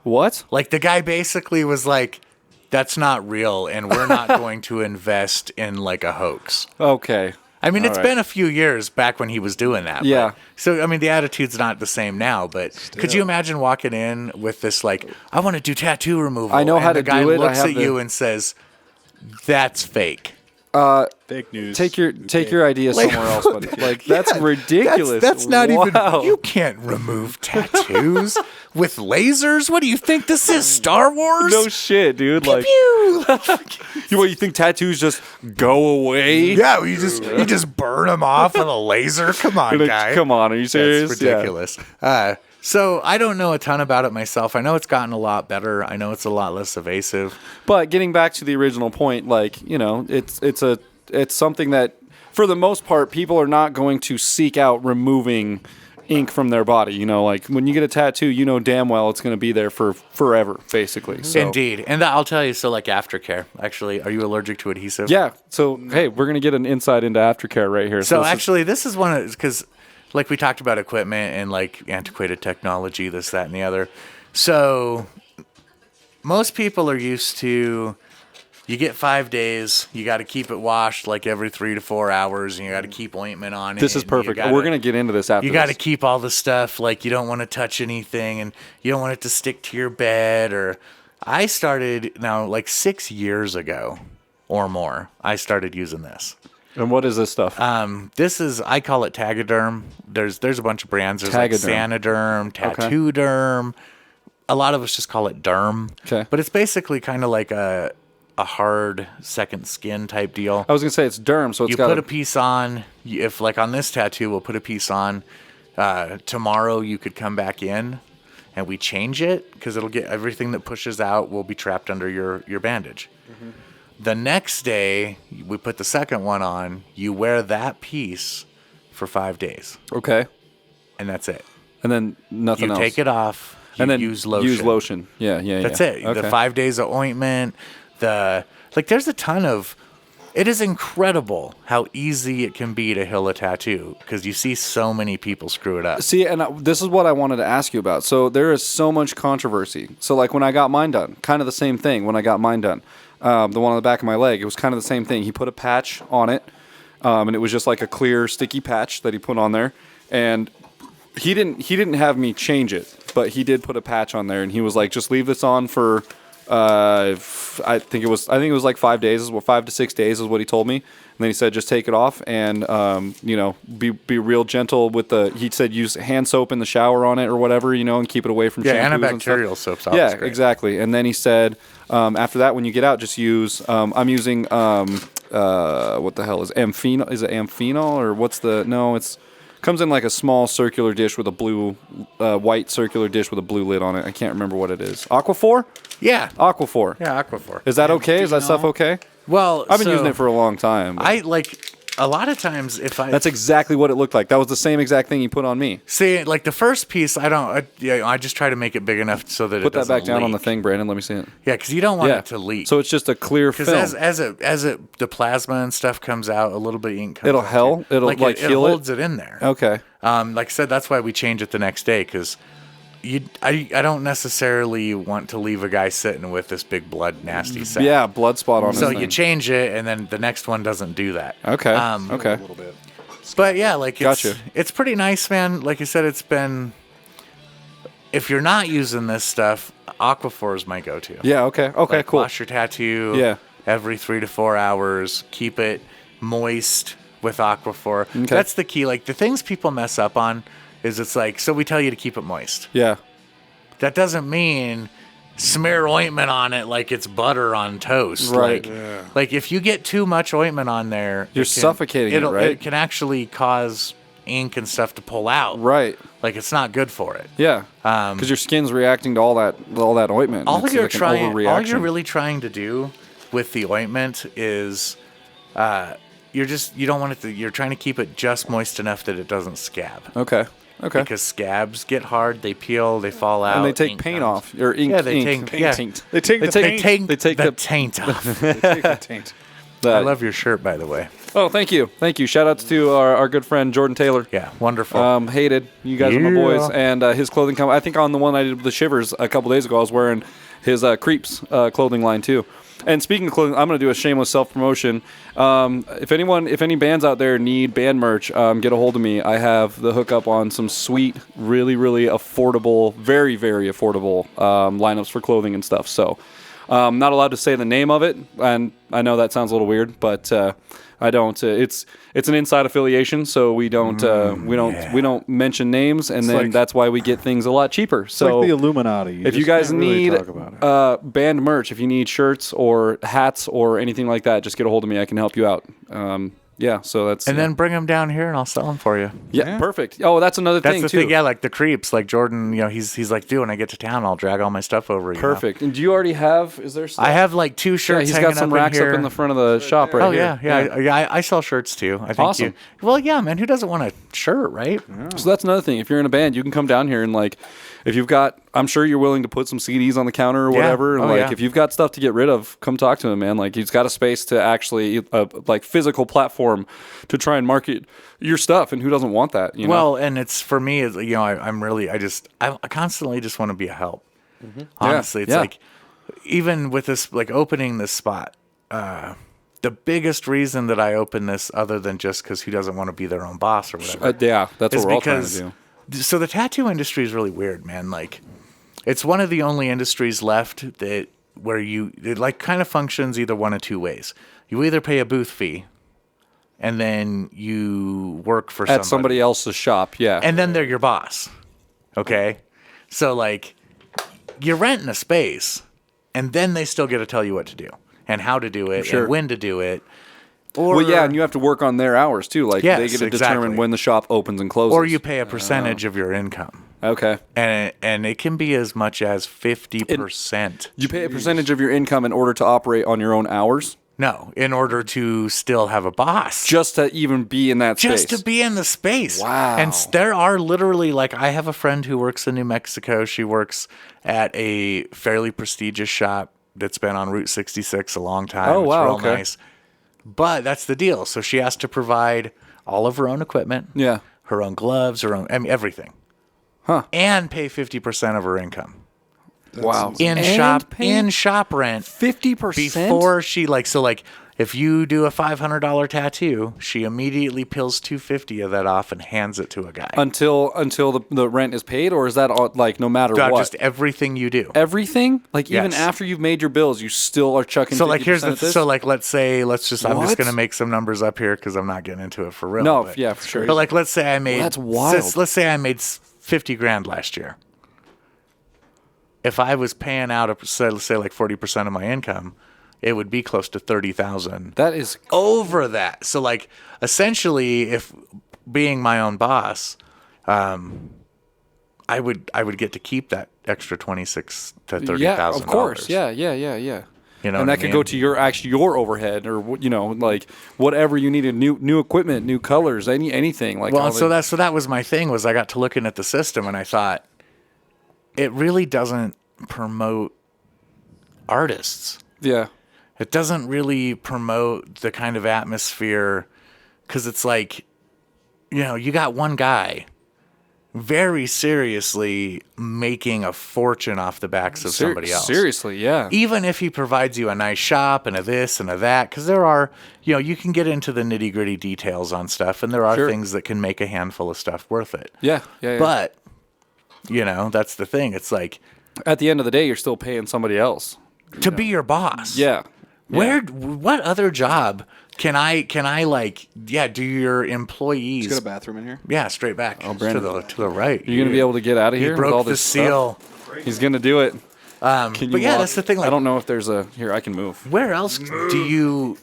What? Like the guy basically was like, that's not real, and we're not going to invest in like a hoax. Okay. I mean, All it's right. been a few years back when he was doing that. Yeah. But, so, I mean, the attitude's not the same now, but could you imagine walking in with this, like, I want to do tattoo removal. I know how and to the guy do it. I looks have at you and says, that's fake. Fake news. Take your idea somewhere else, buddy. Like that's ridiculous. That's not Wow. even. You can't remove tattoos with lasers. What do you think this is? Star Wars? No shit, dude. Like, Pew! you think tattoos just go away? Yeah, you just burn them off with a laser. Come on, Like, guy. come on, are you serious? That's Yeah. ridiculous. So I don't know a ton about it myself. I know it's gotten a lot better. I know it's a lot less evasive. But getting back to the original point, like, it's something that, for the most part, people are not going to seek out removing ink from their body. Like when you get a tattoo, you know damn well it's going to be there for forever, basically. So. Indeed. And I'll tell you, so like aftercare. Actually, are you allergic to adhesive? Yeah. So, hey, we're going to get an insight into aftercare right here. So actually, this is one of, because like we talked about equipment and like antiquated technology, this, that, and the other. So most people are used to, you get 5 days, you got to keep it washed like every 3 to 4 hours, and you got to keep ointment on it. This is and perfect. you gotta- We're going to get into this after You got to this. keep all the stuff, like you don't want to touch anything, and you don't want it to stick to your bed. Or I started now like 6 years ago or more. I started using this. And what is this stuff? This is, I call it Tagaderm. There's a bunch of brands. There's like Tagaderm. Sanoderm, Tattoo Derm. A lot of us just call it Derm. Okay. But it's basically kind of like a hard second skin type deal. I was going to say it's derm, so it's You got put a piece on. If like on this tattoo, we'll put a piece on. Tomorrow you could come back in, and we change it because it'll get everything that pushes out will be trapped under your bandage. Mm-hmm. The next day we put the second one on. You wear that piece for 5 days, Okay. and that's it. And then nothing You else. take it off. You and then use lotion. Yeah. That's yeah. it. Okay. The 5 days of ointment. There's a ton of. It is incredible how easy it can be to heal a tattoo because you see so many people screw it up. See, and this is what I wanted to ask you about. So there is so much controversy. So like when I got mine done, kind of the same thing when I got mine done. The one on the back of my leg, it was kind of the same thing. He put a patch on it, and it was just like a clear sticky patch that he put on there. And he didn't have me change it, but he did put a patch on there, and he was like, just leave this on for I think it was like 5 days, 5 to 6 days is what he told me. And then he said, just take it off and, be real gentle with he said use hand soap in the shower on it or whatever, and keep it away from shampoos and stuff. Antibacterial soap's Yeah, always great. exactly. And then he said, after that, when you get out, just use, I'm using, what the hell is Amphenol? Is it Amphenol or comes in like a small circular dish with a blue, white circular dish with a blue lid on it. I can't remember what it is. Aquaphor? Yeah. Aquaphor. Yeah, Aquaphor. Is that okay? Is that stuff okay? Well, I've been using it for a long time. but I like a lot of times if I that's exactly what it looked like. That was the same exact thing he put on me. see like the first piece, I just try to make it big enough so that Put it that doesn't back down on the leak. thing, Brandon. Let me see it. Yeah, because you don't want Yeah. it to leak. So it's just a clear because film. as the plasma and stuff comes out, a little bit of ink comes It'll out hell- too. it'll, like like, it heal it? holds it in there. Okay. Like I said, that's why we change it the next day because I don't necessarily want to leave a guy sitting with this big blood nasty sack. Yeah, blood spot on So his you thing. change it, and then the next one doesn't do that. Okay. Okay. A little bit. But yeah, like Gotcha. it's pretty nice, man. Like I said, it's been. If you're not using this stuff, Aquaphor is my go-to. Yeah. Okay. Okay. Like, cool. Wash your tattoo. Yeah. Every 3 to 4 hours. Keep it moist with Aquaphor. Okay. That's the key. Like the things people mess up on is it's like, so we tell you to keep it moist. Yeah. That doesn't mean smear ointment on it like it's butter on toast. Right. Like if you get too much ointment on there, You're suffocating it, right? It can actually cause ink and stuff to pull out. Right. Like it's not good for it. Yeah. Because your skin's reacting to all that ointment. All It's you're like an trying, all overreaction. you're really trying to do with the ointment is, you don't want it to. You're trying to keep it just moist enough that it doesn't scab. Okay. Okay. Because scabs get hard, they peel, they fall out, and they take ink paint comes. off or ink. Yeah, they ink. take- yeah. Taint. They take the They paint. take They take the the- taint off. They take the taint. I love your shirt, by the way. Oh, thank you. Shout outs to our good friend Jordan Taylor. Yeah, wonderful. Hated. You guys are my boys. And his clothing company. I think on the one I did with the Shivers a couple days ago, I was wearing his Creeps clothing line too. And speaking of clothing, I'm going to do a shameless self-promotion. If any bands out there need band merch, get a hold of me. I have the hookup on some sweet, really, really affordable, very, very affordable lineups for clothing and stuff. So not allowed to say the name of it, and I know that sounds a little weird, but I don't. It's an inside affiliation, so we don't mention names, and then that's why we get things a lot cheaper. So like the Illuminati. If you guys need band merch, if you need shirts or hats or anything like that, just get a hold of me. I can help you out. So that's then bring them down here and I'll sell them for you. Yeah, perfect. Oh, that's another thing too. That's the thing. Yeah, like the Creeps, like Jordan. He's like, dude, when I get to town, I'll drag all my stuff over. Perfect. And do you already have? Is there stuff? I have like 2 shirts. Yeah, he's got some racks up in the front of the shop right here. Yeah. I sell shirts too. I think awesome. Well, yeah, man. Who doesn't want a shirt, right? Yeah. So that's another thing. If you're in a band, you can come down here and like, if you've got, I'm sure you're willing to put some CDs on the counter or whatever. And if you've got stuff to get rid of, come talk to him, man. Like he's got a space to actually, like physical platform to try and market your stuff. And who doesn't want that? You know? Well, and it's for me, I constantly just want to be a help. Mm-hmm. Honestly, it's like, even with this, like opening this spot, the biggest reason that I open this, other than just because who doesn't want to be their own boss or whatever. That's what we're all trying to do. So the tattoo industry is really weird, man. Like, it's one of the only industries left where it like kind of functions either one of 2 ways. You either pay a booth fee, and then you work for somebody else's shop, and then they're your boss. Okay, so like you're renting a space, and then they still get to tell you what to do and how to do it and when to do it. And you have to work on their hours too. Like they get to determine when the shop opens and closes. Or you pay a percentage of your income. Okay. And it can be as much as 50%. You pay a percentage of your income in order to operate on your own hours? No, in order to still have a boss. Just to even be in that space. Just to be in the space. Wow. And there are literally, like, I have a friend who works in New Mexico. She works at a fairly prestigious shop that's been on Route 66 a long time. Oh, wow. It's real nice. But that's the deal. So she has to provide all of her own equipment. Yeah. Her own gloves, everything. Huh. And pay 50% of her income. Wow. In shop rent. 50%? Before she, if you do a $500 tattoo, she immediately peels $250 of that off and hands it to a guy. Until the rent is paid, or is that like no matter what? Just everything you do. Everything? Like even after you've made your bills, you still are chucking. So let's say I'm just gonna make some numbers up here because I'm not getting into it for real. No, for sure. But let's say I made. That's wild. Let's say I made $50,000 last year. If I was paying out, let's say like 40% of my income, it would be close to $30,000. That is over that. So like essentially, if being my own boss, I would get to keep that extra $26,000 to $30,000. Yeah, of course. Yeah. You know, and that could go to your overhead, or like whatever you needed, new equipment, new colors, anything like. Well, so that was my thing. Was I got to looking at the system and I thought, it really doesn't promote artists. Yeah. It doesn't really promote the kind of atmosphere, because it's like, you got one guy very seriously making a fortune off the backs of somebody else. Seriously, yeah. Even if he provides you a nice shop and a this and a that, because there are, you can get into the nitty gritty details on stuff, and there are things that can make a handful of stuff worth it. Yeah. But, that's the thing. It's like, at the end of the day, you're still paying somebody else to be your boss. Yeah. What other job can I do your employees? Got a bathroom in here? Yeah, straight back. Oh, Brandon. To the right. You're going to be able to get out of here He broke with all the this seal. Stuff? He's going to do it. That's the thing. Like, I don't know if there's here, I can move. Where else do you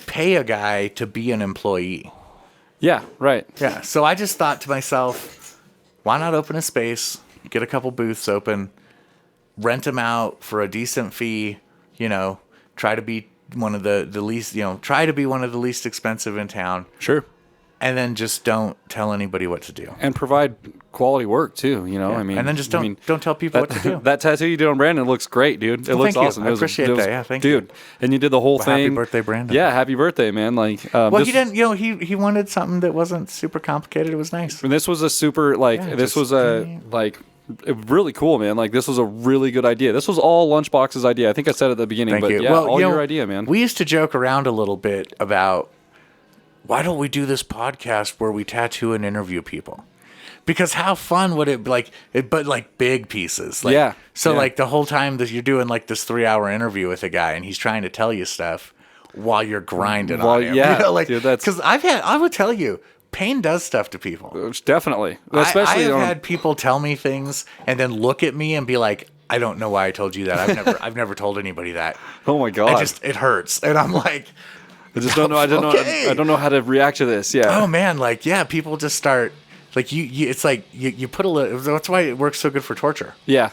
pay a guy to be an employee? Yeah, right. Yeah, so I just thought to myself, why not open a space, get a couple booths open, rent them out for a decent fee, try to be one of the least, try to be one of the least expensive in town. Sure. and then just don't tell anybody what to do. And provide quality work too, you know. Yeah. I mean, and then just don't tell people what to do. That tattoo you did on Brandon looks great, dude. It looks thank you. awesome. I appreciate that. Yeah, thank you. dude. And you did the whole Well, thing. happy birthday, Brandon. Yeah, happy birthday, man. Like, Well, this, he didn't. You know, he wanted something that wasn't super complicated. It was nice. and this was a super like. Yeah, this just was a like. Really cool, man. Like, this was a really good idea. This was all Lunchbox's idea. I think I said at the beginning, Thank but you. yeah, Well, all you know, your idea, man. We used to joke around a little bit about why don't we do this podcast where we tattoo and interview people? Because how fun would it be? But like big pieces. Like, Yeah. So Yeah. like the whole time that you're doing like this 3-hour interview with a guy and he's trying to tell you stuff while you're grinding on him. yeah, You know, like, dude, that's- because I would tell you, pain does stuff to people. Definitely, I especially have on. had people tell me things and then look at me and be like, I don't know why I told you that. I've never told anybody that. Oh my god! It hurts. And I'm like, I just don't know. I don't Okay. know. I don't know how to react to this. Yeah. oh man, like, yeah, people just start like you it's like you put a little, that's why it works so good for torture. Yeah.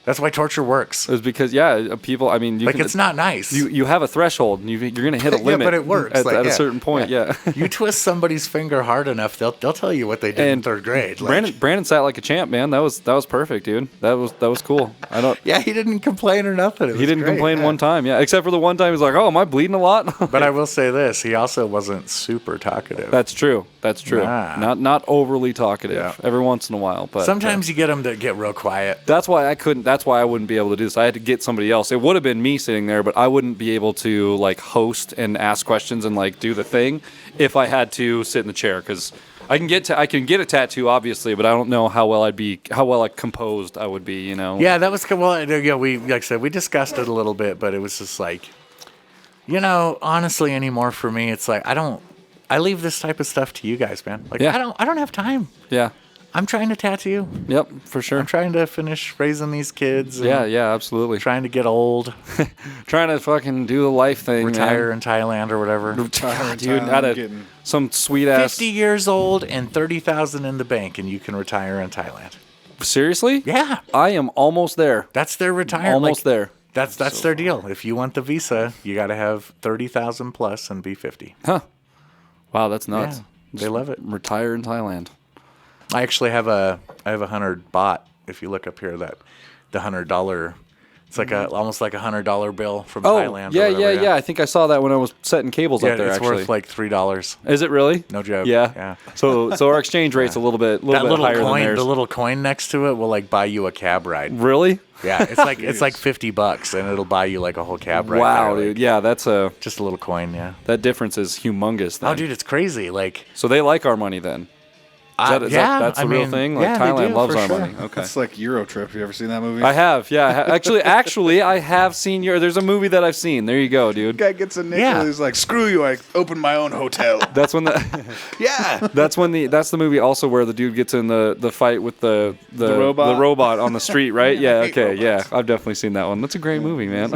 That's why torture works. It's because people. I mean, you Like, can, it's not nice. You have a threshold, and you're going to hit a Yeah, limit. but it works. at, Like, at a yeah. certain point. Yeah. You twist somebody's finger hard enough, they'll tell you what they did in And third grade. Like, Brandon sat like a champ, man. That was perfect, dude. That was cool. I don't. yeah, he didn't complain or nothing. It He was didn't great, complain yeah. one time. Yeah, except for the one time he's like, "Oh, am I bleeding a lot?" But I will say this: he also wasn't super talkative. That's true. That's true. Nah. Not overly talkative. Yeah. Every once in a while, but Sometimes you get them to get real quiet. that's why I couldn't. That's why I wouldn't be able to do this. I had to get somebody else. It would have been me sitting there, but I wouldn't be able to like host and ask questions and like do the thing if I had to sit in the chair, because I can get a tattoo obviously, but I don't know how well composed I would be. You know. Yeah, that was well. Yeah, we like I said, we discussed it a little bit, but it was just like, you know, honestly, anymore for me, it's like I leave this type of stuff to you guys, man. Like, Yeah. I don't have time. Yeah. I'm trying to tattoo. Yep. For sure. I'm trying to finish raising these kids. And Yeah. Absolutely. Trying to get old, Trying to fucking do the life thing. retire man. in Thailand or whatever. Retire in Dude, Thailand, out of getting- some sweet ass. 50 years old and 30,000 in the bank, and you can retire in Thailand. Seriously? Yeah, I am almost there. that's their retirement. Almost there. That's their deal. If you want the visa, you got to have 30,000 plus and be 50. Huh. Wow, that's nuts. Yeah, they love it. Retire in Thailand. I actually have a 100 baht. If you look up here, the $100. It's like almost like $100 bill from Thailand. yeah, or whatever, yeah. I think I saw that when I was setting cables Yeah, up there. it's Actually, worth like $3. is it really? No joke. Yeah. Yeah. So our exchange rate's a little bit That little higher than coin, theirs. the little coin next to it will like buy you a cab ride. Really? Yeah, it's like $50 and it'll buy you like a whole cab ride. Wow, there, dude. like, Yeah, that's just a little coin. Yeah. that difference is humongous. Then. Oh, dude, it's crazy. Like, So they like our money then. That's the real thing. Like yeah, they Thailand do, loves for our sure. money. Okay. It's like Eurotrip. You ever seen that movie? I have, yeah. Actually, I have seen There's a movie that I've seen. There you go, dude. Guy gets a nickel. Yeah. He's like, "Screw you! I opened my own hotel." That's when the Yeah. that's the movie also where the dude gets in the fight with the robot? on the street, right? Yeah. I hate Okay. Yeah. robots. I've definitely seen that one. That's a great movie, man.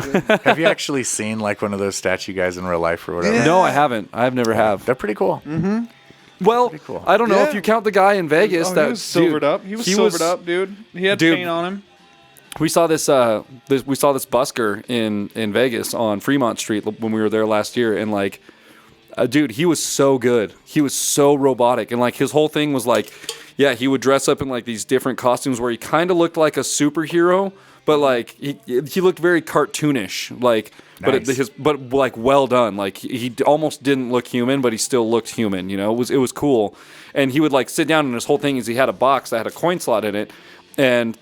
Have you actually seen like one of those statue guys in real life or whatever? No, I haven't. I've never have. They're pretty cool. Well, cool. I don't know if Yeah. you count the guy in Vegas. Oh, that he was silvered dude, up. He was silvered up, dude. He had Dude. paint on him. We saw this busker in Vegas on Fremont Street when we were there last year, and like, dude, he was so good. He was so robotic, and like his whole thing was like, yeah, he would dress up in like these different costumes where he kind of looked like a superhero, but like he looked very cartoonish, like. Nice. But like well done. Like he almost didn't look human, but he still looked human. You know, it was cool. And he would like sit down, and his whole thing is he had a box that had a coin slot in it, and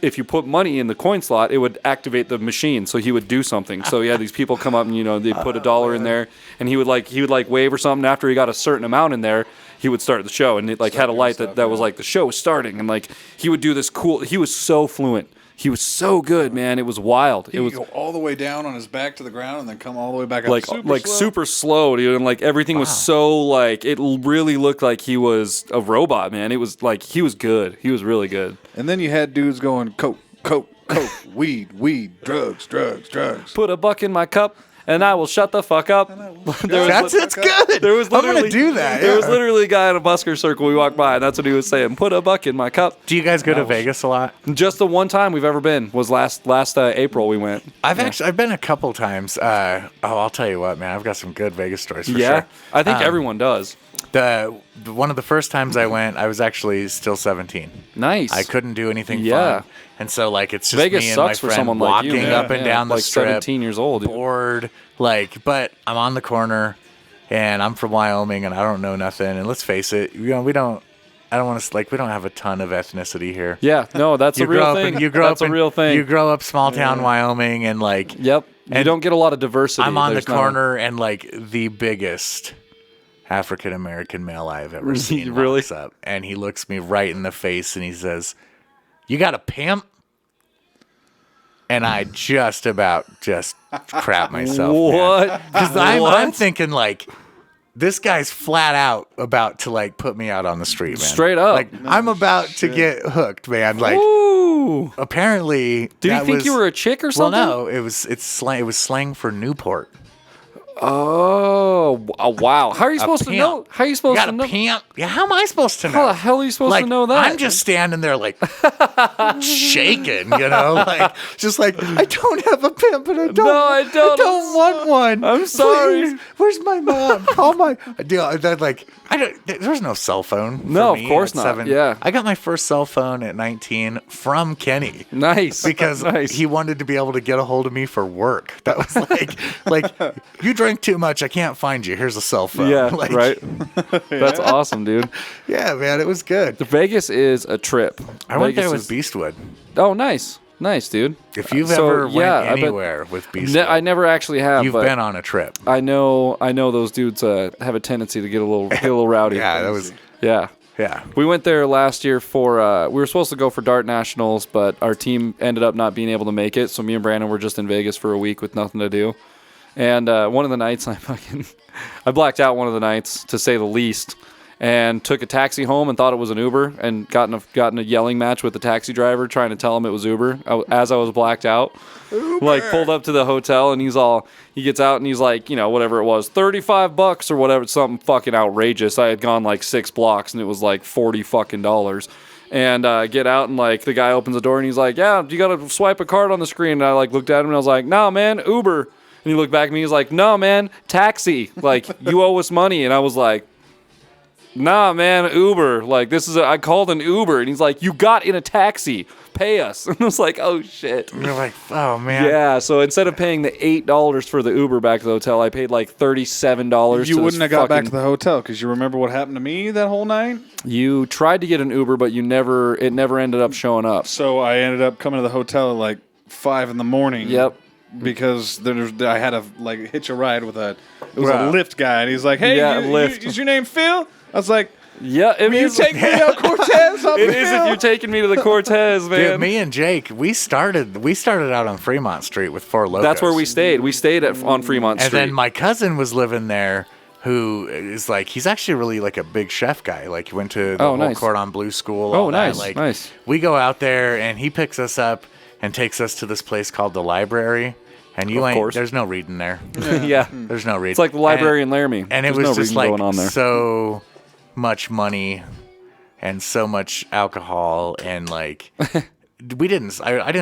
if you put money in the coin slot, it would activate the machine. So he would do something. So yeah, these people come up and they put $1 in there, and he would wave or something. After he got a certain amount in there, he would start the show, and it like had a light that was like the show was starting, and like he would do this cool. He was so fluent. He was so good, man. It was wild. He It would was go all the way down on his back to the ground and then come all the way back up. like Slow. super slow, dude, and like everything was so like it really looked like he was a robot, man. It was like he was good. He was really good. And then you had dudes going coke, weed, drugs. Put a buck in my cup, and I will shut the fuck up. It's good. There was I'm literally gonna do that. There yeah. was literally a guy in a busker circle we walked by, and that's what he was saying. Put a buck in my cup. Do you guys go to Vegas a lot? Just the one time we've ever been was last April we went. I've been a couple times. I'll tell you what, man. I've got some good Vegas stories for Yeah, sure. I think everyone does. One of the first times I went, I was actually still 17. Nice. I couldn't do anything Yeah. fun. And so, like, it's just Vegas me and my sucks for friend someone like you, walking man. up and down the like strip. 17 years old. Dude. Bored. Like, but I'm on the corner, and I'm from Wyoming, and I don't know nothing. And let's face it, we don't have a ton of ethnicity here. Yeah, no, that's a real thing. That's a real thing. You grow up small town Wyoming, and like, Yep. You and don't get a lot of diversity. I'm on There's the corner, and like the biggest African American male I've ever seen Really? walks up, and he looks me right in the face, and he says, "You got a pimp?" And I just crap myself. What? Because I'm thinking like, this guy's flat out about to like put me out on the street, man. Straight up. Like I'm about to get hooked, man. Like Ooh. apparently. Did he think you were a chick or Well, something? no. It was slang. It was slang for Newport. Oh, wow. How are you supposed to pimp. know? How are you supposed You to got know? a pimp? Yeah, how am I supposed to know? How the hell are you supposed like, to know that? I'm just standing there like shaking, like just like I don't have a pimp and I don't. No, I don't. I don't want one. I'm sorry. Please, where's my mom? Call my. I don't. There's no cell phone. No, for me of course at not. 7. Yeah. I got my first cell phone at 19 from Kenny. Nice. Because nice. he wanted to be able to get a hold of me for work. That was like you drink too much, I can't find you. Here's a cell phone. Yeah, Like, right. That's awesome, dude. Yeah, man, it was good. Vegas is a trip. I went there Vegas with is- Beastwood. Oh, nice. Nice, dude. If you've So, ever yeah, I went bet- anywhere with Beastwood, I never actually have. you've but been on a trip. I know those dudes have a tendency to get a little rowdy. Yeah, that was. Yeah. Yeah. We went there last year for we were supposed to go for Dart Nationals, but our team ended up not being able to make it. So me and Brandon were just in Vegas for a week with nothing to do. And one of the nights I blacked out one of the nights, to say the least, and took a taxi home and thought it was an Uber, and got in a yelling match with the taxi driver trying to tell him it was Uber as I was blacked out. Uber. Like pulled up to the hotel and he gets out and he's like, whatever it was, $35 or whatever, something fucking outrageous. I had gone like 6 blocks and it was like $40 fucking dollars. And get out and like the guy opens the door and he's like, yeah, you gotta swipe a card on the screen. And I like looked at him and I was like, nah, man, Uber. And he looked back at me, he's like, no, man, taxi. Like, you owe us money. And I was like, nah, man, Uber. Like, I called an Uber. And he's like, you got in a taxi. Pay us. And I was like, oh, shit. You're like, oh, man. Yeah, so instead of paying the $8 for the Uber back to the hotel, I paid like $37. You wouldn't have got back to the hotel because you remember what happened to me that whole night? You tried to get an Uber, but it never ended up showing up. So I ended up coming to the hotel at like 5 in the morning. Yep. Because I had to like hitch a ride with a Wow. Lyft guy, and he's like, "Hey, Lyft. is your name Phil?" I was like, Yeah, it "Will you is. take me to Cortez?" It is if you're taking me to the Cortez, man. Dude, me and Jake, we started out on Fremont Street with Four Locos. That's where we stayed. We stayed on Fremont And Street. then my cousin was living there, who is like, he's actually really like a big chef guy. Like, he went to the whole nice. Cordon Bleu school. Oh, all that. nice, Like, nice. We go out there, and he picks us up and takes us to this place called the library. And course. there's no reading there. yeah. There's no reading. It's like the library in Laramie. And it There's was no just reading like going on there. so much money and so much alcohol, and like I didn't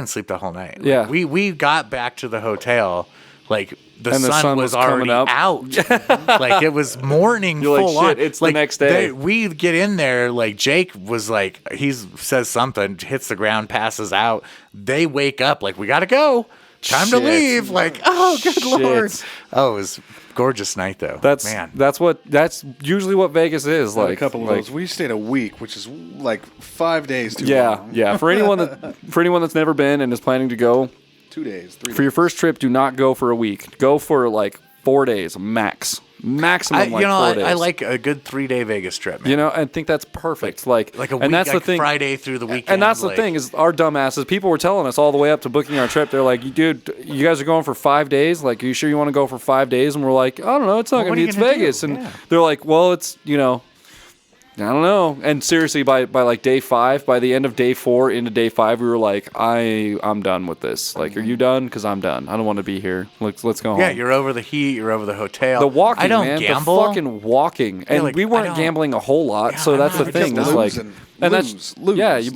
sleep the whole night. Yeah. Like, we got back to the hotel like the And the sun sun was was coming already up. out. Like, it was morning. You're like, full shit, on. it's the Like, next day. We get in there, like Jake was like, he says something, hits the ground, passes out. They wake up like, we gotta go. Time to Shit. leave. Like, oh, good Shit. Lord. Oh, it was a gorgeous night though. Man. That's usually what Vegas is Like like. a couple of like, those. We stayed a week, which is like 5 days too Yeah, long. yeah. For anyone that's never been and is planning to go, 2 days, 3 days. for your first trip, do not go for a week. Go for like 4 days max. Maximum 4 days. I like a good 3-day Vegas trip, man. I think that's perfect. Like a week, and that's like the thing. Friday through the weekend. And that's the like- thing is our dumbasses. People were telling us all the way up to booking our trip. They're like, "Dude, you guys are going for 5 days. Like, are you sure you want to go for 5 days?" And we're like, "I don't know. It's not Well, going to what be. It's are you gonna Vegas." do? And Yeah. they're like, "Well, it's I don't know." And seriously, by like day 5, by the end of day 4 into day 5, we were like, I'm done with this. Like, are you done? Because I'm done. I don't want to be here. Let's go home. Yeah, you're over the heat. You're over the hotel. The walking, I don't man. gamble. The fucking walking. And like, we I weren't don't- gambling a whole lot, Yeah, so I'm that's the not thing. just It's like, losing. and Lose, that's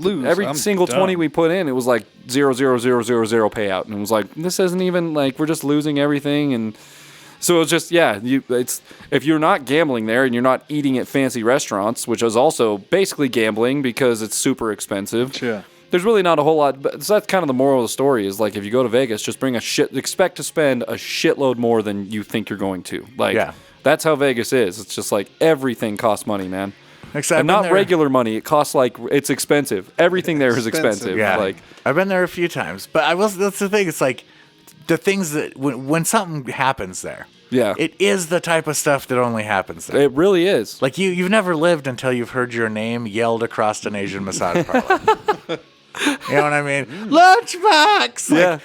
lose. every I'm single done. 20 we put in, it was like 0, 0, 0, 0, 0 payout, and it was like, this isn't even like, we're just losing everything. And So it's just it's if you're not gambling there and you're not eating at fancy restaurants, which is also basically gambling because it's super expensive. Yeah. There's really not a whole lot. But so that's kind of the moral of the story is like if you go to Vegas, just bring expect to spend a shitload more than you think you're going to. Like that's how Vegas is. It's just like everything costs money, man. Except and not regular money. It costs it's expensive. Everything there is expensive. Yeah. Like I've been there a few times, but that's the thing. It's like the things that when something happens there. Yeah. It is the type of stuff that only happens there. It really is. Like you've never lived until you've heard your name yelled across an Asian massage parlor. You know what I mean? Lunchbox. Like,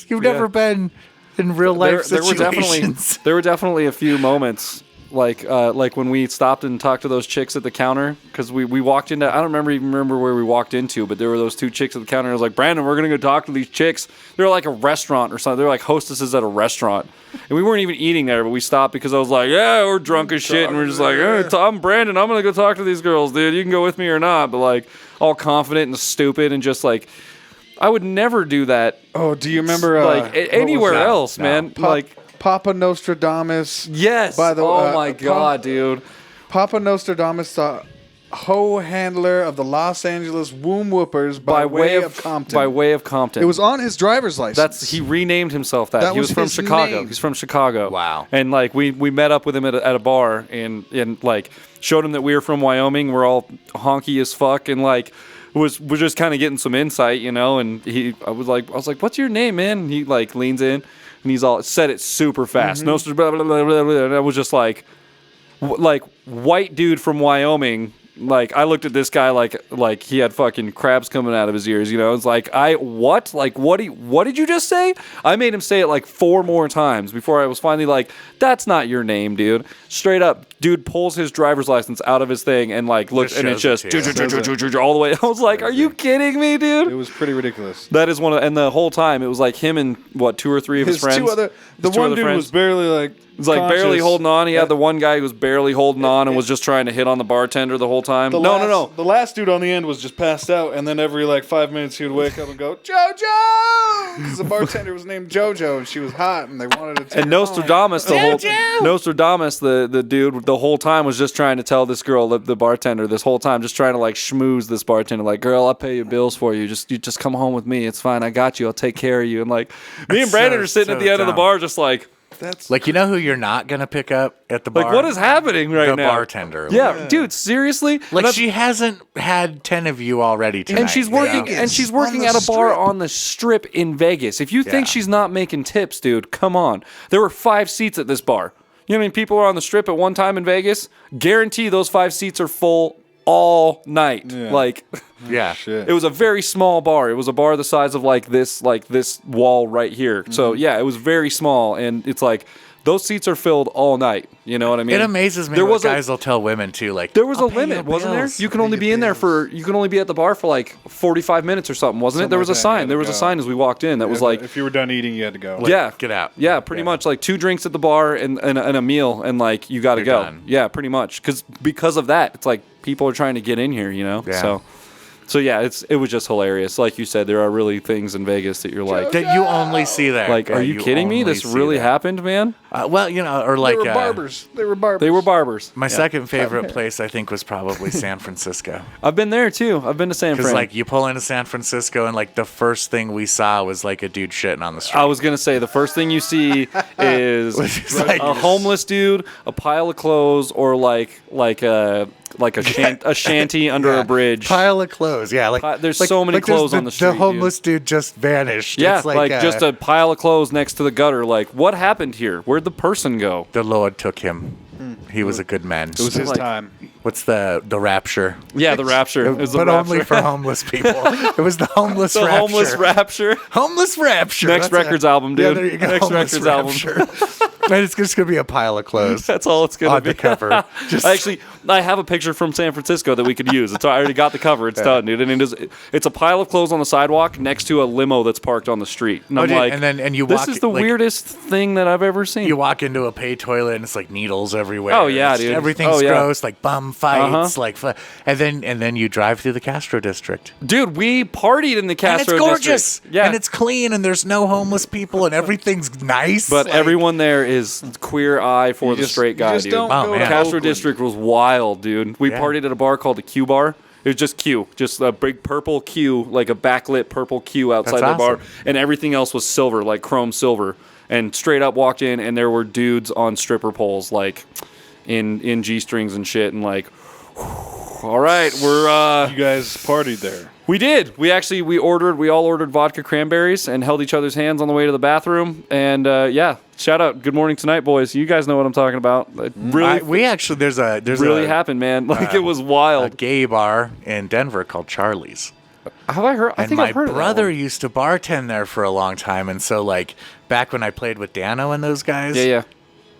you've never been in real life situations. There were definitely a few moments like when we stopped and talked to those chicks at the counter because we walked into, I don't remember where we walked into, but there were those two chicks at the counter. I was like, Brandon, we're gonna go talk to these chicks. They're like a restaurant or something. They're like hostesses at a restaurant, and we weren't even eating there, but we stopped because I was like, yeah, we're drunk as shit, and we're just like, hey, I'm Brandon, I'm gonna go talk to these girls, dude. You can go with me or not, but like all confident and stupid and just like. I would never do that. Oh, do you remember anywhere else, man? Papa Nostradamus. Yes. By the oh my God, dude. Papa Nostradamus, the hoe handler of the Los Angeles Womb Whoopers by way of Compton. By way of Compton. It was on his driver's license. He renamed himself that. He was from his Chicago. name. He's from Chicago. Wow. And like we met up with him at a bar and like showed him that we were from Wyoming. We're all honky as fuck and like. We're just kind of getting some insight, you know, and I was like, what's your name, man? And he like leans in and he's all said it super fast. No, blah, blah, blah, blah, blah. And I was just like white dude from Wyoming. Like I looked at this guy like he had fucking crabs coming out of his ears, you know. It's like what? Like what did you just say? I made him say it like 4 more times before I was finally like, that's not your name, dude. Straight up, dude pulls his driver's license out of his thing and like looks and it's just all the way. I was like, are you kidding me, dude? It was pretty ridiculous. That is and the whole time it was like him and 2 or 3 of his friends. The one dude was barely like. It was like barely holding on. He had the one guy who was barely holding on and was just trying to hit on the bartender the whole time. No. The last dude on the end was just passed out, and then every like 5 minutes he would wake up and go, JoJo! Because the bartender was named JoJo, and she was hot, and they wanted to take And Nostradamus, the dude, the whole time was just trying to tell this girl, the bartender, this whole time, just trying to like schmooze this bartender, like, girl, I'll pay your bills for you. You just come home with me. It's fine. I got you. I'll take care of you. And like, me and Brandon are sitting at the end of the bar, just like. That's like, you know who you're not going to pick up at the bar? Like, what is happening right now? The bartender. Yeah, dude, seriously? Like, she hasn't had 10 of you already tonight. And she's working at a bar on the Strip in Vegas. If you think she's not making tips, dude, come on. There were 5 seats at this bar. You know what I mean? People are on the Strip at one time in Vegas. Guarantee those 5 seats are full all night. Yeah. Like, yeah, shit. It was a very small bar. It was a bar the size of like this wall right here. Mm-hmm. So yeah, it was very small, and it's like those seats are filled all night. You know what I mean? It amazes me what guys will tell women too. Like there was a limit, wasn't there? You can only be in there you can only be at the bar for like 45 minutes or something, wasn't it? There was a sign. There was a sign as we walked in that was like, if you were done eating, you had to go. Like, get out. Yeah, pretty much like 2 drinks at the bar and a meal, and like you got to go. Done. Yeah, pretty much. Because of that, it's like people are trying to get in here, you know. Yeah. So yeah, it was just hilarious. Like you said, there are really things in Vegas that you're like that you only see there. Like, are you kidding me? This really happened, man. Well, you know, or like they were barbers. They were barbers. My second favorite place, I think, was probably San Francisco. I've been there too. I've been to San Fran. Because like you pull into San Francisco, and like the first thing we saw was like a dude shitting on the street. I was gonna say the first thing you see is like a homeless dude, a pile of clothes, or like a shanty under a bridge. Pile of clothes, yeah. Like there's so many clothes on the street. The homeless dude just vanished. Yeah, it's like just a pile of clothes next to the gutter. Like, what happened here? Where'd the person go? The Lord took him. He was a good man. It was his time. What's the rapture? Yeah, the rapture. But only for homeless people. It was the homeless rapture. The homeless rapture. Homeless rapture. Next records album, dude. Yeah, there you go. Next Homeless records album. And it's just gonna be a pile of clothes. That's all it's gonna be. On the cover. Actually, I have a picture from San Francisco that we could use. I already got the cover. It's done, dude. And it's a pile of clothes on the sidewalk next to a limo that's parked on the street. And I'm dude, like, and you this walk, is the like, weirdest thing that I've ever seen. You walk into a pay toilet and it's like needles everywhere. Oh, yeah, It's- dude. Everything's Oh, yeah. gross, like bum fights, Uh-huh. like, and then you drive through the Castro district. Dude, we partied in the Castro And it's gorgeous. district. Yeah. And it's clean and there's no homeless people and everything's nice. But like, everyone there is queer eye for the straight guy, just dude. don't Oh, go man. to Castro Oakland. district was wild, dude. We Yeah. partied at a bar called the Q Bar. It was just Q, just a big purple Q, like a backlit purple Q outside That's the bar, awesome. and everything else was silver, like chrome silver. And straight up walked in, and there were dudes on stripper poles, like in G strings and shit, and like, all right, we're You guys partied there. we did. We all ordered vodka cranberries and held each other's hands on the way to the bathroom. And yeah, shout out, Good Morning Tonight, boys. You guys know what I'm talking about. It really, we actually there's really a, happened, man. Like it was a wild. gay bar in Denver called Charlie's. Have I heard? I And think my I've heard brother of that used to bartend there for a long time, and so like back when I played with Dano and those guys, one. Yeah.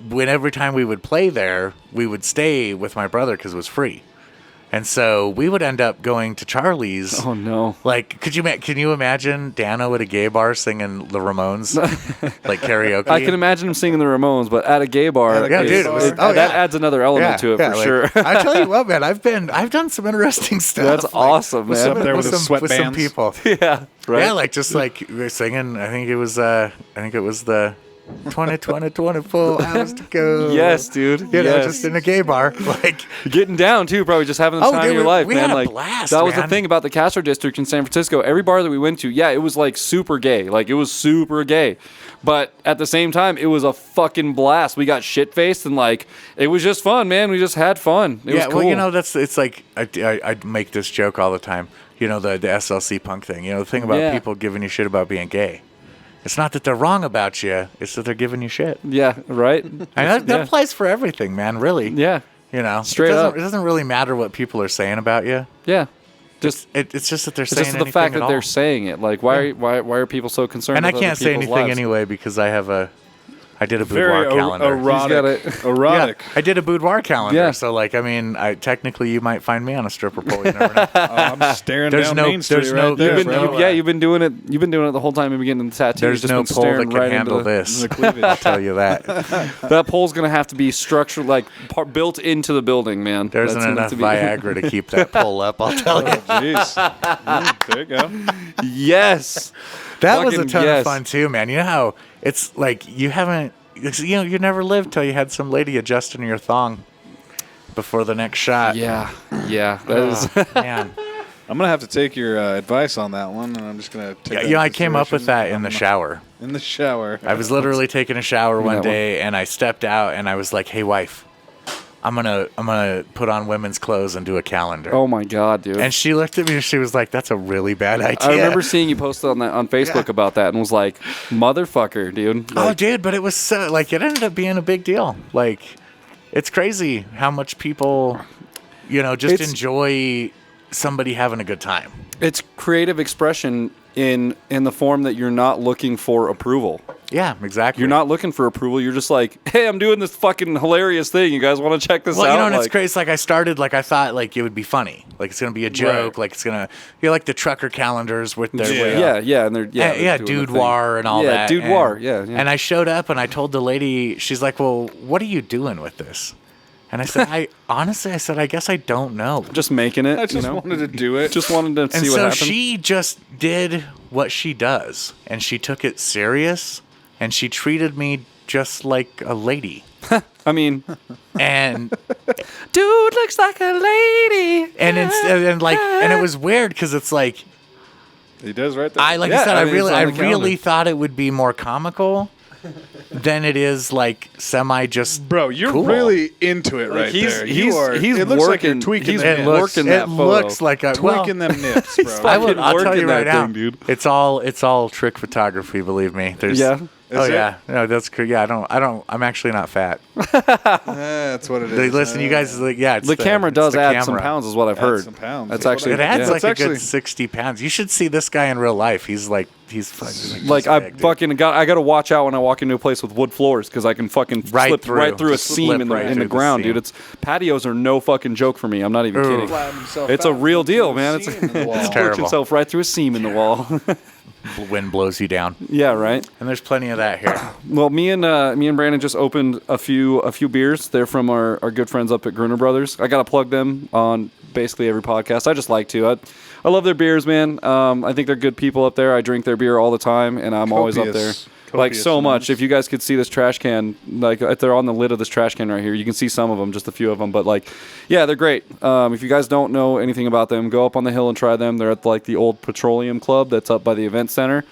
when every time we would play there, we would stay with my brother because it was free. And so we would end up going to Charlie's. Oh no. Like, can you imagine Dano at a gay bar singing the Ramones, like karaoke? I can imagine him singing the Ramones, but at a gay bar, Yeah, dude, that adds another element to it for like, sure. I tell you what, man, I've done some interesting stuff. That's like, awesome, with man. some, Up there with with the some, with some sweatbands. people. Yeah. Right. Yeah, like just like we were singing. I think it was the 24 hours to go. Yes, dude. You know, Yes. just in a gay bar, like. Getting down too, probably just having the Oh, time dude, of your we- life, we man. had a Like blast, that was the man. thing about the Castro district in San Francisco. Every bar that we went to, yeah, it was like super gay. Like it was super gay. But at the same time, it was a fucking blast. We got shit faced and like it was just fun, man. We just had fun. It was cool. Well, you know, it's like I make this joke all the time. You know, the SLC punk thing. You know, the thing about Yeah. people giving you shit about being gay. It's not that they're wrong about you. It's that they're giving you shit. Yeah, right? And that Yeah. applies for everything, man. Really. Yeah. You know, Straight it up. doesn't really matter what people are saying about you. Yeah. Just It's just that they're it's saying just the anything fact at that all. they're saying it. Like why are people so concerned And I with can't other say people's anything lives? anyway because I did a Very boudoir calendar. erotic. He's Erotic. Yeah, I did a boudoir calendar. Yeah. So like, I mean, technically you might find me on a stripper pole. You never know. Oh, I'm staring There's down no- Main Street there's no- right there, there's bro. no- You've been doing it. You've been doing it the whole time. You've been getting the tattoos. There's just no been pole that staring can right handle into this. the cleavage. I'll tell you that. That pole's gonna have to be structured, like built into the building, man. There That's isn't gonna enough have to be- Viagra to keep that pole up. I'll tell you. Jeez. There you go. Yes. That was a Fucking ton yes. of fun too, man. You know how it's like you never lived till you had some lady adjusting your thong before the next shot. Yeah. Yeah. That is. Man. I'm gonna have to take your advice on that one, and I'm just gonna take. Yeah, that you know, I into came up with consideration. that in the shower. In the shower. I was literally taking a shower one that one. day, and I stepped out, and I was like, "Hey, wife, I'm gonna put on women's clothes and do a calendar." Oh my god, dude. And she looked at me and she was like, "That's a really bad idea." I remember seeing you post on Facebook about that and was like, "Motherfucker, dude!" Oh, Like, dude, but it was so like it ended up being a big deal. Like, it's crazy how much people, just It's- enjoy somebody having a good time. it's creative expression in the form that you're not looking for approval. Yeah, exactly. You're not looking for approval. You're just like, "Hey, I'm doing this fucking hilarious thing. You guys want to check this Well, out?" and it's Like, crazy. Like I started, like I thought, like it would be funny. Like it's gonna be a joke. Right. Like it's gonna, like the trucker calendars with their Yeah, and they're yeah, they're doing the dude thing. war and all yeah, that. dude and, war. Yeah. And I showed up and I told the lady, she's like, "Well, what are you doing with this?" And I said, I guess I don't know. just making it. I just wanted to do it. Just wanted to And see so what happened. she just did what she does, and she took it serious, and she treated me just like a lady. I mean, And dude looks like a lady. and it was weird because it's like He does right there. I Yeah, said I I mean, really it's on I the calendar. really thought it would be more comical than it is like semi just Bro, you're cool. really into it right he's- there. he's- You are. he's it looks like you're working- tweaking he's them It nips. looks, working that it photo. looks like a well, tweaking them nips, bro. I'll tell working you right that now, thing, dude. it's all trick photography. Believe me, there's Yeah. Is it? yeah, no, that's cool. Yeah, I'm actually not fat. That's what it is. Listen, you guys, yeah, it's The camera does the add some camera. pounds, is what I've heard. Some pounds. That's That's actually It adds yeah. like a actually- good 60 pounds. You should see this guy in real life. He's fucking Like this I big, dude. fucking I got to watch out when I walk into a place with wood floors because I can fucking Right slip through. right through a Just seam slip in the right in through the the ground, seam. dude. It's patios are no fucking joke for me. I'm not even Ooh. kidding. Flatten himself It's a out real and deal, through man. a It's seam in the wall. It's works terrible. himself right through a seam in the wall. Wind blows you down, Yeah, right. and there's plenty of that here. Well, me and Brandon just opened a few beers. They're from our good friends up at Gruner Brothers. I gotta plug them on basically every podcast. I just like to. I love their beers, man. I think they're good people up there. I drink their beer all the time, and I'm always up there. Like Copious so much. amounts. If you guys could see this trash can, like if they're on the lid of this trash can right here, you can see some of them, just a few of them. But like, yeah, they're great. If you guys don't know anything about them, go up on the hill and try them. They're at like the old Petroleum Club that's up by the event center.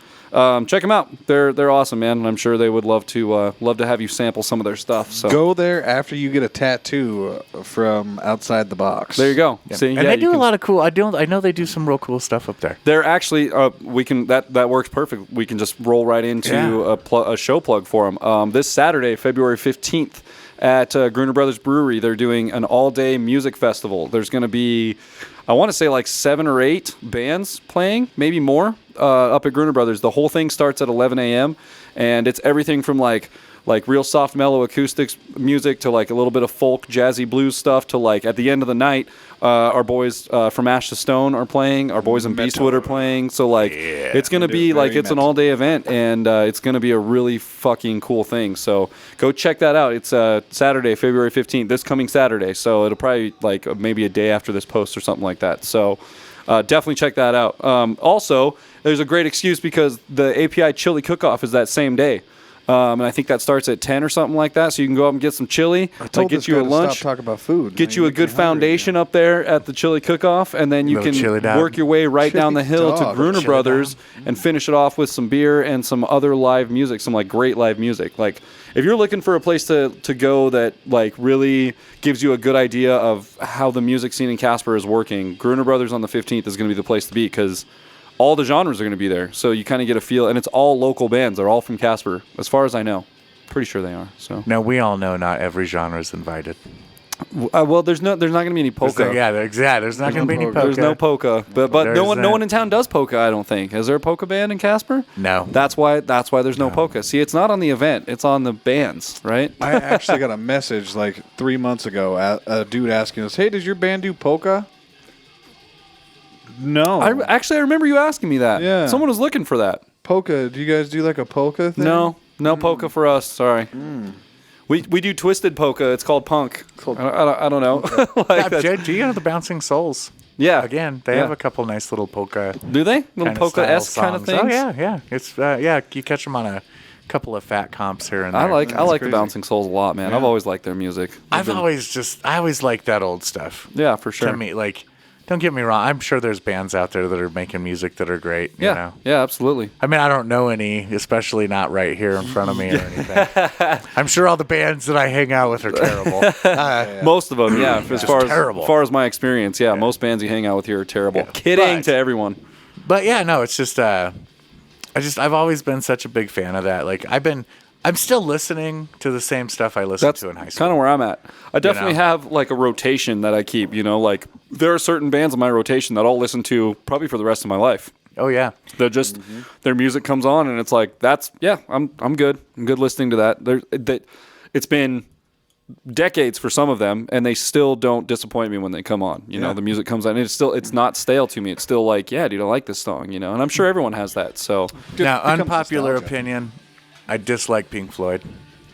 Check them out. They're awesome, man, and I'm sure they would love to have you sample some of their stuff. So Go there after you get a tattoo from outside the box. there you go. See, And yeah, they you do can- a lot of cool. I know they do some real cool stuff up there. They're actually we can that works perfect. We can just roll right into a show plug for them. This Saturday, February 15th, at Gruner Brothers Brewery, they're doing an all-day music festival. There's going to be, I want to say like 7 or 8 bands playing, maybe more, up at Gruner Brothers. The whole thing starts at 11 a.m. and it's everything from like real soft, mellow acoustics music to like a little bit of folk, jazzy blues stuff to like at the end of the night, our boys from Ash to Stone are playing. Our boys in Beastwood are playing. So like it's going to be like it's an all-day event and it's going to be a really fucking cool thing. So go check that out. It's Saturday, February 15th, this coming Saturday. So it'll probably like maybe a day after this post or something like that. So definitely check that out. Also, there's a great excuse because the API Chili Cook-Off is that same day. And I think that starts at 10 or something like that. So you can go up and get some chili, told get this you guy a to lunch, Stop talking about food. get Now you you're a good making me hungry foundation up there at the Chili Cook-Off, and then you Little can chili dog. work your way right down the Chili hill to dog. Gruner Chili Brothers and finish it off with some beer and some other live music, some like great live music. Like if you're looking for a place to go that like really gives you a good idea of how the music scene in Casper is working, Gruner Brothers on the 15th is going to be the place to be because all the genres are going to be there. So you kind of get a feel, and it's all local bands. They're all from Casper, as far as I know. Pretty sure they are. So Now we all know not every genre is invited. well, there's not going to be any polka. There's not going to be any polka. There's no polka, but There's no that. one in town does polka. I don't think. Is there a polka band in Casper? No. That's why there's no polka. See, it's not on the event. It's on the bands, right? I actually got a message like 3 months ago. A dude asking us, "Hey, does your band do polka?" No. I remember you asking me that. Yeah. Someone was looking for that. polka. Do you guys do like a polka thing? No polka for us. Sorry. We do twisted polka. It's called punk. I don't know. Like that's- Do you know the Bouncing Souls? yeah. Again, they Yeah. have a couple nice little polka Do they? Little kinda polka-esque style kind of songs. things? Oh yeah. It's you catch them on a couple of fat comps here and there. I like the crazy. Bouncing Souls a lot, man. I've always liked their music. I always liked that old stuff. Yeah, for sure. To me, like, don't get me wrong. I'm sure there's bands out there that are making music that are great. Yeah. You know? Yeah, absolutely. I mean, I don't know any, especially not right here in front of me or anything. I'm sure all the bands that I hang out with are terrible. Most of them, yeah. As terrible. far as my experience, yeah, most bands you hang out with here are terrible. Yeah. Kidding But- to everyone. But yeah, no, it's just I've always been such a big fan of that. Like I'm still listening to the same stuff I listened That's to in high school. kind of where I'm at. I definitely know? have like a rotation that I keep. Like there are certain bands in my rotation that I'll listen to probably for the rest of my life. Oh yeah. They're just their music comes on and it's like I'm good. I'm good listening to that. It's been decades for some of them, and they still don't disappoint me when they come on. You know, the music comes on, and it's not stale to me. It's still like, yeah, dude, I like this song. And I'm sure everyone has that. So Now, becomes unpopular nostalgia. opinion, I dislike Pink Floyd.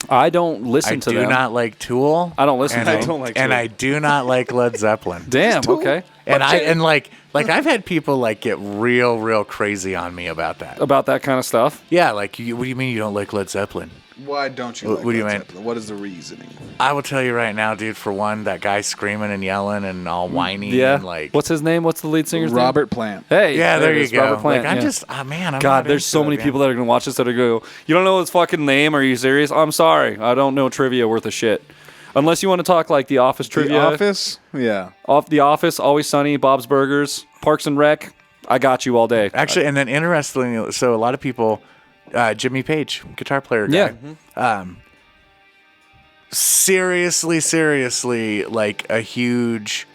I don't listen I to do them. not like Tool. I don't listen and to I them. don't like and Tool. I do not like Led Zeppelin. Damn. Okay. And I've had people like get real crazy on me about that. About that kind of stuff. Yeah, like what do you mean you don't like Led Zeppelin? Why don't you? What like do you Led mean? Zeppelin? What is the reasoning? I will tell you right now, dude. For one, that guy screaming and yelling and all whiny Yeah. and like What's his name? What's the lead singer's Robert Plant. name? Hey. yeah, there it you is, go. Robert Plant. Like I'm yeah. just man. I'm God, not there's so into many it, people man. that are going to watch this that are going to go, you don't know his fucking name? Are you serious? I'm sorry. I don't know trivia worth a shit. Unless you want to talk like The Office trivia. The Office. Yeah. Off The Office, Always Sunny, Bob's Burgers, Parks and Rec. I got you all day. Actually, and then interestingly, so a lot of people Jimmy Page, guitar player guy. Yeah. Seriously, like a huge,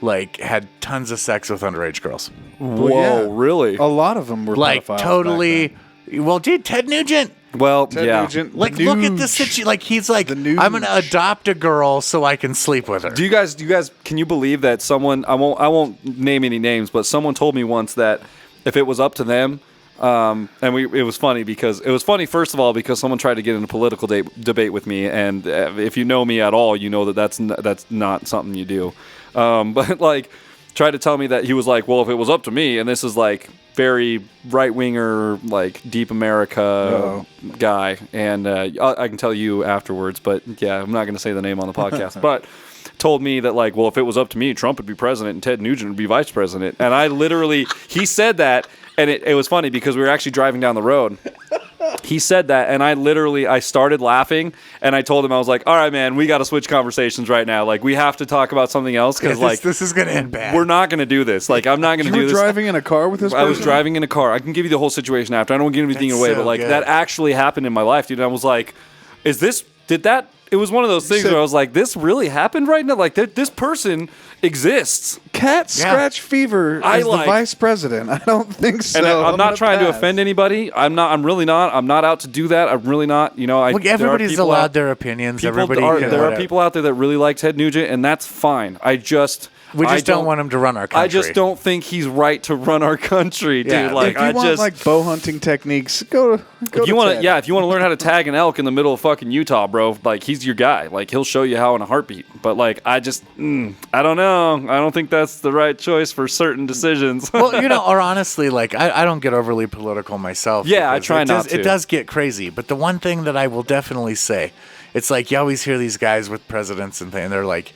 like had tons of sex with underage girls. Whoa, really? A lot of them were Like pedophiles totally. back Well, dude, Ted Nugent. Well, then. Ted yeah. Nugent, Like, the look at the Nuge. situation. Like, he's like, The I'm gonna Nuge. adopt a girl so I can sleep with her. Do you guys? Can you believe that someone? I won't name any names, but someone told me once that if it was up to them, it was funny first of all because someone tried to get in a political debate with me, and if you know me at all, you know that's not something you do. But like, tried to tell me that he was like, well, if it was up to me, and this is like very right winger, like deep America guy, and I can tell you afterwards, but yeah, I'm not going to say the name on the podcast, but. Told me that like, well, if it was up to me, Trump would be president and Ted Nugent would be vice president. And I literally, he said that, and it was funny because we were actually driving down the road. He said that, and I started laughing, and I told him, I was like, all right, man, we got to switch conversations right now. Like, we have to talk about something else because like this is gonna end bad. we're not going to do this. Like, I'm not going to do You were this. driving in a car with this I was person? driving in a car. I can give you the whole situation after. I don't want to give anything That's away, so but like good. that actually happened in my life, dude. And I was like, it was one of those things said- where I was like, this really happened right now? Like, this person exists. Cat scratch fever I as the like- vice president. I don't think so. And I'm not gonna trying to pass. offend anybody. I'm really not. I'm not out to do that. I'm really not. You know, Look, there are everybody's people allowed out- their opinions. people Everybody are, can there are whatever. people out there that really like Ted Nugent, and that's fine. We just don't want him to run our country. I just don't think he's right to run our country, dude. Yeah. Like, If you want like bow hunting techniques, go if to you want to, Ted. yeah, if you want to learn how to tag an elk in the middle of fucking Utah, bro, like he's your guy. Like he'll show you how in a heartbeat. But like, I don't know. I don't think that's the right choice for certain decisions. Well, you know, or honestly, like I don't get overly political myself. Yeah, I because try it not does, to. It does get crazy, but the one thing that I will definitely say, it's like you always hear these guys with presidents and they're like,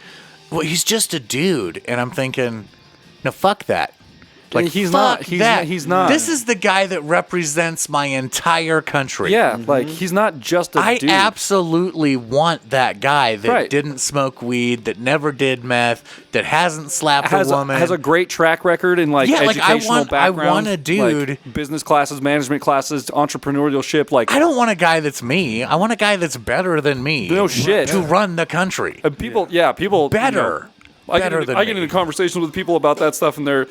"Well, he's just a dude," and I'm thinking, "No, fuck that." Like He's fuck not. He's that. not- he's not. This is the guy that represents my entire country. Yeah, like he's not just a I dude. absolutely want that guy that Right. didn't smoke weed, that never did meth, that hasn't slapped a woman. has a great track record in like Yeah, like, I educational want background. a dude- like, business classes, management classes, entrepreneurship. Like I don't want a guy that's me. I want a guy that's better than me. No shit. To run the country. people, Better. You know, I Better than get me. into conversations with people about that stuff, and they're,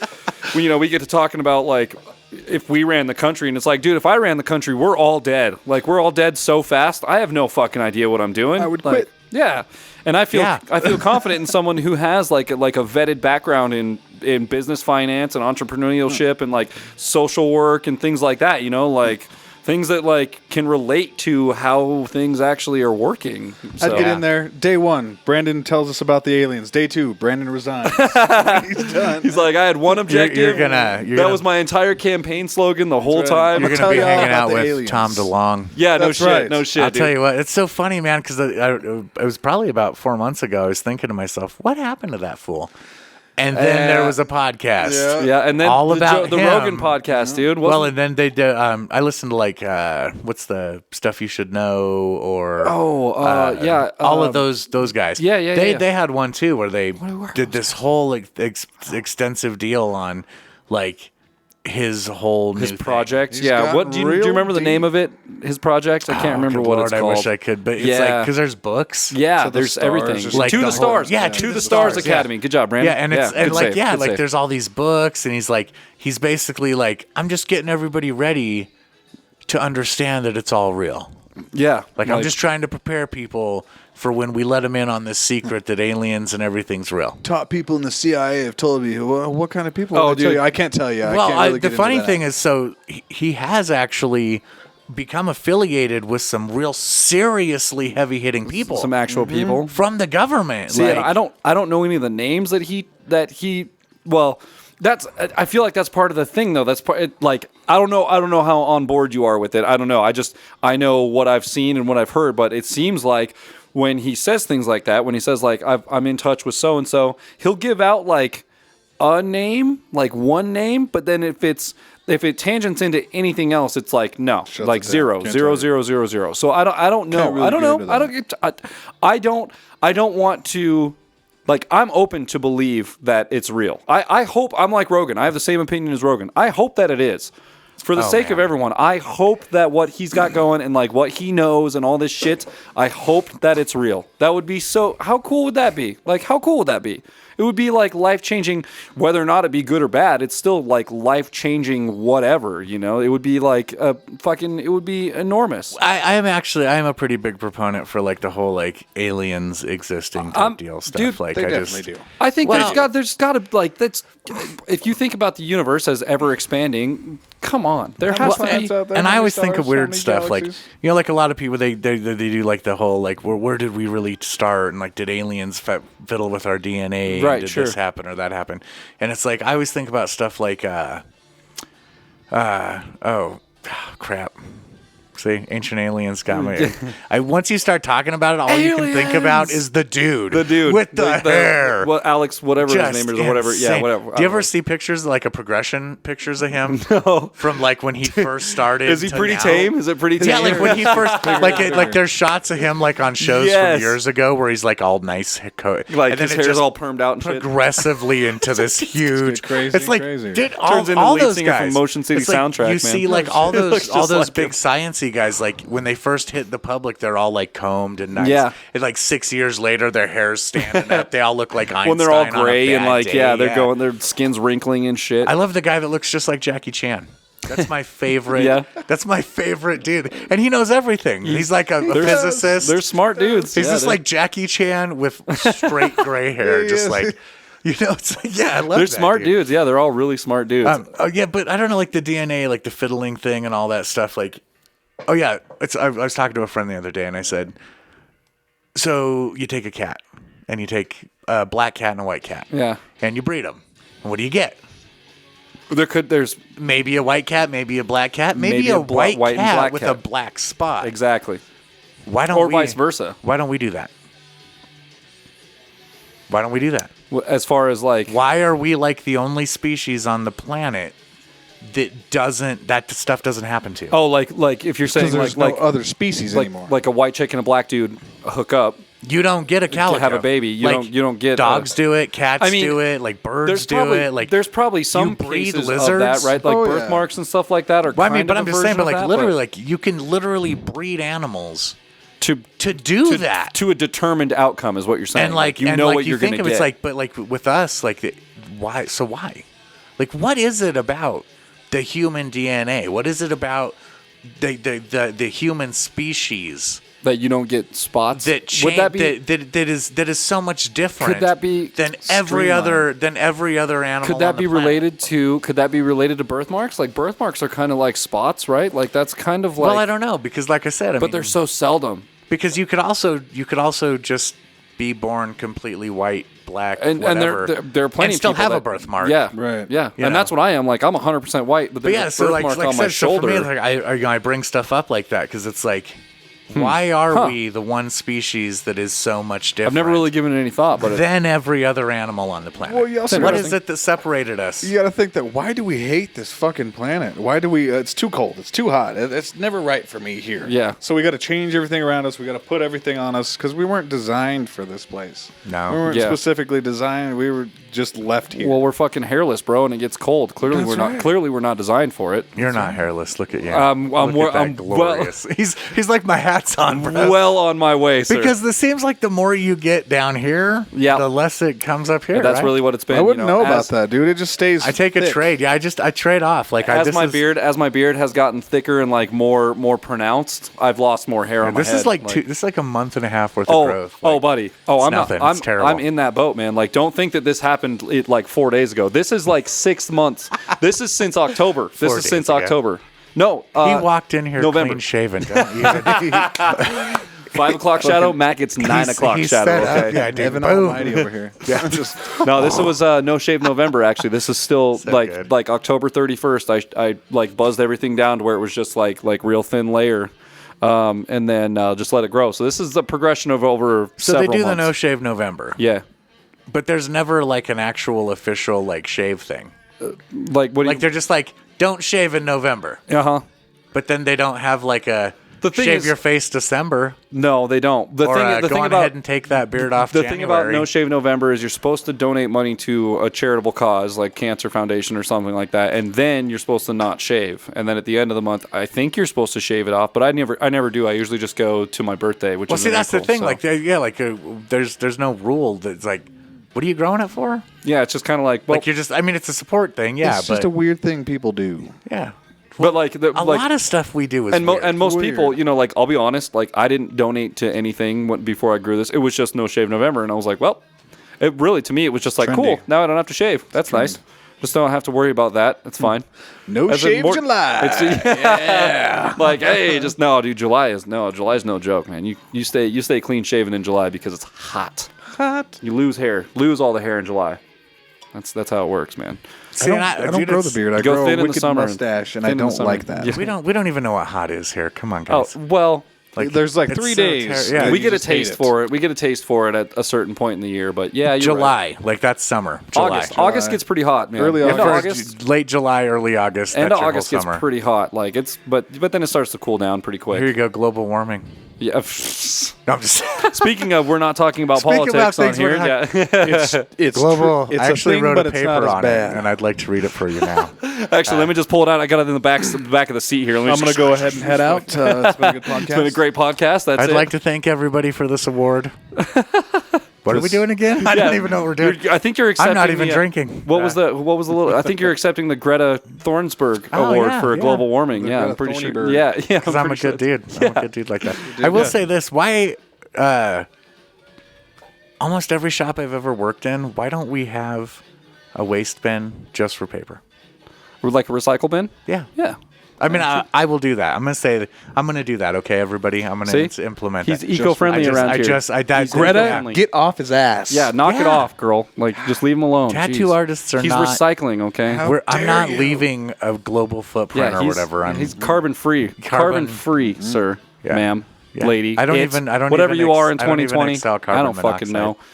we get to talking about like if we ran the country, and it's like, dude, if I ran the country, we're all dead. Like we're all dead so fast. I have no fucking idea what I'm doing. I would Like, quit. Yeah, and I feel Yeah. confident in someone who has like a vetted background in business finance and entrepreneurship and like social work and things like that. You know, like. Things that like can relate to how things actually are working. So. I'd get in there. Day 1, Brandon tells us about the aliens. Day 2, Brandon resigns. He's done. He's like, I had one objective. you're gonna- was my entire campaign slogan the whole That's right. time. You're tell going to be you all hanging about out the with aliens. Tom DeLong. Yeah, no That's shit, right. no shit. I'll dude. tell you what, it's so funny, man, because it was probably about 4 months ago. I was thinking to myself, what happened to that fool? And then there was a podcast. Yeah. Yeah, and then All the, about the him. Rogan podcast, dude. Well, and then they did. I listened to like what's the stuff you should know, or yeah, all of those guys. yeah, yeah, They yeah. they had one too where they did this whole extensive deal on like his whole his new project. He's Yeah, got what do you real remember the deep- name of it? His project? I Thing. can't remember Good what Lord, it's called. I wish I could, but it's Yeah. like because there's books. Yeah, To the there's Stars everything. or something. Like to the the whole- stars. yeah, to the Stars yeah. Academy. Good job, Brandon. Yeah, and it's and good like save, yeah, good like save. there's all these books, and he's basically like, I'm just getting everybody ready to understand that it's all real. yeah, Like I'm just trying to prepare people for when we let them in on this secret that aliens and everything's real. Top people in the CIA have told me. What kind of people? Oh, Did they tell dude. you? I can't tell you. I Well, can't really the get into funny that. thing is, so he has actually become affiliated with some real seriously heavy hitting people some actual people. from the government. See, like, I don't know any of the names that he. Well, that's. I feel like that's part of the thing, though. That's part. Like I don't know how on board you are with it. I don't know. I know what I've seen and what I've heard, but it seems like when he says things like that, when he says like I'm in touch with so and so, he'll give out like a name, like one name, but then if it tangents into anything else, it's like no, Shuts like it down. zero, Can't zero, tell you. zero, zero, zero. So I don't know. Can't really I don't get know. into I don't want to. Like, I'm open to believe that it's real. I hope, I'm like Rogan. I have the same opinion as Rogan. I hope that it is. For the sake of man. everyone, I hope that what he's got going and like what he knows and all this shit, I hope that it's real. That would be so. How cool would that be? Like, how cool would that be? It would be like life changing, whether or not it be good or bad. It's still like life changing, whatever. You know, it would be like it would be enormous. I am a pretty big proponent for like the whole like aliens existing type deal stuff. Dude, like They I definitely do. I think Well- there's got to like that's. If you think about the universe as ever expanding, come on, there has to be. And I always think of weird stuff like, you know, like a lot of people they do like the whole like where did we really start, and like did aliens fiddle with our DNA, Right, did sure. this happen or that happen, and it's like I always think about stuff like crap. See, Ancient Aliens got me. Once you start talking about it, all you can think about is the dude. The dude with the hair. Well, Alex, whatever Just his name is, or whatever. Yeah, insane. whatever. Do you ever see pictures like a progression pictures of him? No. From like when he first started. Is he to pretty now? tame? Is it pretty tame? Yeah, like when he first like there's shots of him like on shows Yes. from years ago where he's like all nice coat, like and then his it hair's just all permed out and shit. progressively into this huge. crazy, It's like crazy. dude, Turns into all lead those singer guys from Motion City It's like soundtrack, You man. see like It all looks those just big like sciencey guys like when they first hit the public, they're all like combed and nice. Yeah. And like 6 years later, their hair's standing up. They all look like Einstein. When they're all on a gray and bad like day. they're going, their skin's wrinkling and shit. I love the guy that looks just like Jackie Chan. That's my favorite. Yeah. That's my favorite dude. And he knows everything. He's like a physicist. They're smart dudes. He's Yeah, just they're- like Jackie Chan with straight gray hair. he Just is. like, you know, it's like, yeah, I love they're that, smart dude. dudes. Yeah, they're all really smart dudes. Oh, yeah, but I don't know, like the DNA, like the fiddling thing and all that stuff. Like, oh, yeah. I was talking to a friend the other day and I said, so you take a cat and you take a black cat and a white cat. Yeah. And you breed them. And what do you get? There's Maybe a white cat, maybe a black cat, maybe, Maybe a a white white and cat black with cat. a black spot. exactly, Why don't or we, vice versa. Why don't we do that? Why don't we do that? As far as like, Why are we like the only species on the planet that stuff doesn't happen to? oh, like if you're saying Because there's like no other species like anymore. like a white chick and a black dude hook up. You don't get a calico. have a baby. You don't get dogs do it, cats I mean, do it, like birds do probably, it. Like there's probably some you breed cases lizards? of that, right? Like Oh, yeah. birthmarks and stuff like that are. Well, I mean, kind but of I'm a just saying, version but of like that, literally, like you can literally breed animals to do that. to a determined outcome is what you're saying. And like you and know like what you you're think going of to it's get. like, but like with us, like why? So why? Like, what is it about the human DNA? What is it about the human species that you don't get spots. that Would that be? that is so much different? Could that be than every other animal? Could that on the be planet? related to? Could that be related to birthmarks? Like birthmarks are kind of like spots, right? Like that's kind of like. Well, I don't know because, like I said, But they're so seldom. because you could also just be born completely white, black, And whatever, there are plenty and of still people have that, a birthmark. Yeah, Right. Yeah, You and know. that's what I am. Like I'm 100% white, but But there's yeah, a so like birthmark I on my said, so for shoulder. me, like I bring stuff up like that because it's like, why are Huh. we the one species that is so much different? I've never really given it any thought, but than every other animal on the planet. Well, you also what gotta is it that separated us? You got to think that why do we hate this fucking planet? Why do we? It's too cold. It's too hot. It's never right for me here. Yeah. So we got to change everything around us. We got to put everything on us because we weren't designed for this place. No. we weren't Yeah. specifically designed. We were just left here. well, we're fucking hairless, bro, and it gets cold. Clearly, That's we're not. right. Clearly, we're not designed for it. You're not hairless. Look at you. I'm Look at that I'm glorious. He's like my hat's on, bro. well on my way, sir. because it seems like the more you get down here, Yeah. the less it comes up here. that's right? really what it's been. I wouldn't know about as, that, dude. It just stays. I take a thick. trade. Yeah, I trade off. Like As my beard has gotten thicker and like more pronounced, I've lost more hair on my This head. is like this is like a month and a half worth of Oh, growth. oh, Like, buddy. Oh, it's I'm not. nothing. I'm, It's terrible. I'm in that boat, man. Like, don't think that this happened like 4 days ago. This is like 6 months. This is since October. This 4 is days since ago. October. No, He walked in here November. clean shaven. Don't you? 5 o'clock shadow. Mac, it's 9 o'clock he shadow. said, Okay. yeah, dude. Evan Boom. Almighty over here. Yeah, just No, this was no shave November. Actually, this is still good. like October 31st. I like buzzed everything down to where it was just like real thin layer, and then just let it grow. So this is the progression of over So they several do the months. no shave November, Yeah, but there's never like an actual official like shave thing. like what? Like they're just like don't shave in November, Uh huh. but then they don't have like a The thing shave is- your face December. No, they don't. The Or thing, the go thing on about ahead and take that beard off the January. thing about No Shave November is you're supposed to donate money to a charitable cause like Cancer Foundation or something like that, and then you're supposed to not shave. And then at the end of the month, I think you're supposed to shave it off, but I never do. I usually just go to my birthday, which Well, is see, in that's the April, thing. so. There's no rule that's like, what are you growing it for? Yeah, it's just kind of like, well, Like you're just. I mean, it's a support thing. Yeah, it's but just a weird thing people do. yeah, but like a lot of stuff we do is and, weird. and most Weird. people, you know, like I'll be honest, like I didn't donate to anything before I grew this. It was just No Shave November, and I was like, well, it really to me it was just like Trendy. cool. Now I don't have to shave. That's nice. Just don't have to worry about that. That's fine. No As in shave more- July. It's like, hey, just dude. July's no joke, man. You stay clean shaven in July because it's hot. Hot. You lose all the hair in July. That's how it works, man. See, I don't grow the beard. I go grow thin a in the wicked summer and mustache, and thin I in the don't summer. like that. Yeah. We don't even know what hot is here. Come on, Oh guys. well, There's like it's 3 so days. yeah. that we you get a just hate taste it. for it. We get a taste for it at a certain point in the year. But yeah, you're right. July, like that's summer. July. August gets pretty hot, man. Early End of August. Late July, early August. End that's of your August whole gets summer. pretty hot. Like but then it starts to cool down pretty quick. Here you go, global warming. Yeah. No, I'm just Speaking of, we're not talking about Speaking politics about on things here. we're not- Yeah. It's global. True. It's I actually a thing, wrote but a it's not paper as on bad. it, and I'd like to read it for you now. Actually, let me just pull it out. I got it in the back of the seat here. Let me I'm going to go ahead and head out. It's been a good podcast. It's been a great podcast. That's I'd it. like to thank everybody for this award. What are we doing again? I don't even know what we're doing. I think you're accepting. I'm not even the, drinking. What was the little? I think you're accepting the Greta Thornsberg Oh, award yeah, for yeah. global warming. The Yeah, Greta I'm pretty sure. Thornyberg. Yeah. Because I'm a good dude. I'm a good dude like that. I will say this: why? Almost every shop I've ever worked in, why don't we have a waste bin just for paper? We're like a recycle bin. Yeah. Yeah. I mean, I will do that. I'm gonna do that. Okay, everybody. I'm gonna See? implement. He's that. eco-friendly around here. Greta, get off his ass. Yeah, knock it Yeah. off, girl. Like, just leave him alone. Tattoo Jeez. artists are He's not- recycling, okay? How I'm not dare you. leaving a global footprint or whatever. He's carbon free. Carbon free, sir, Yeah. ma'am, Yeah. lady. I don't it, even whatever even you are in I don't even 2020. excel I carbon don't fucking know. monoxide.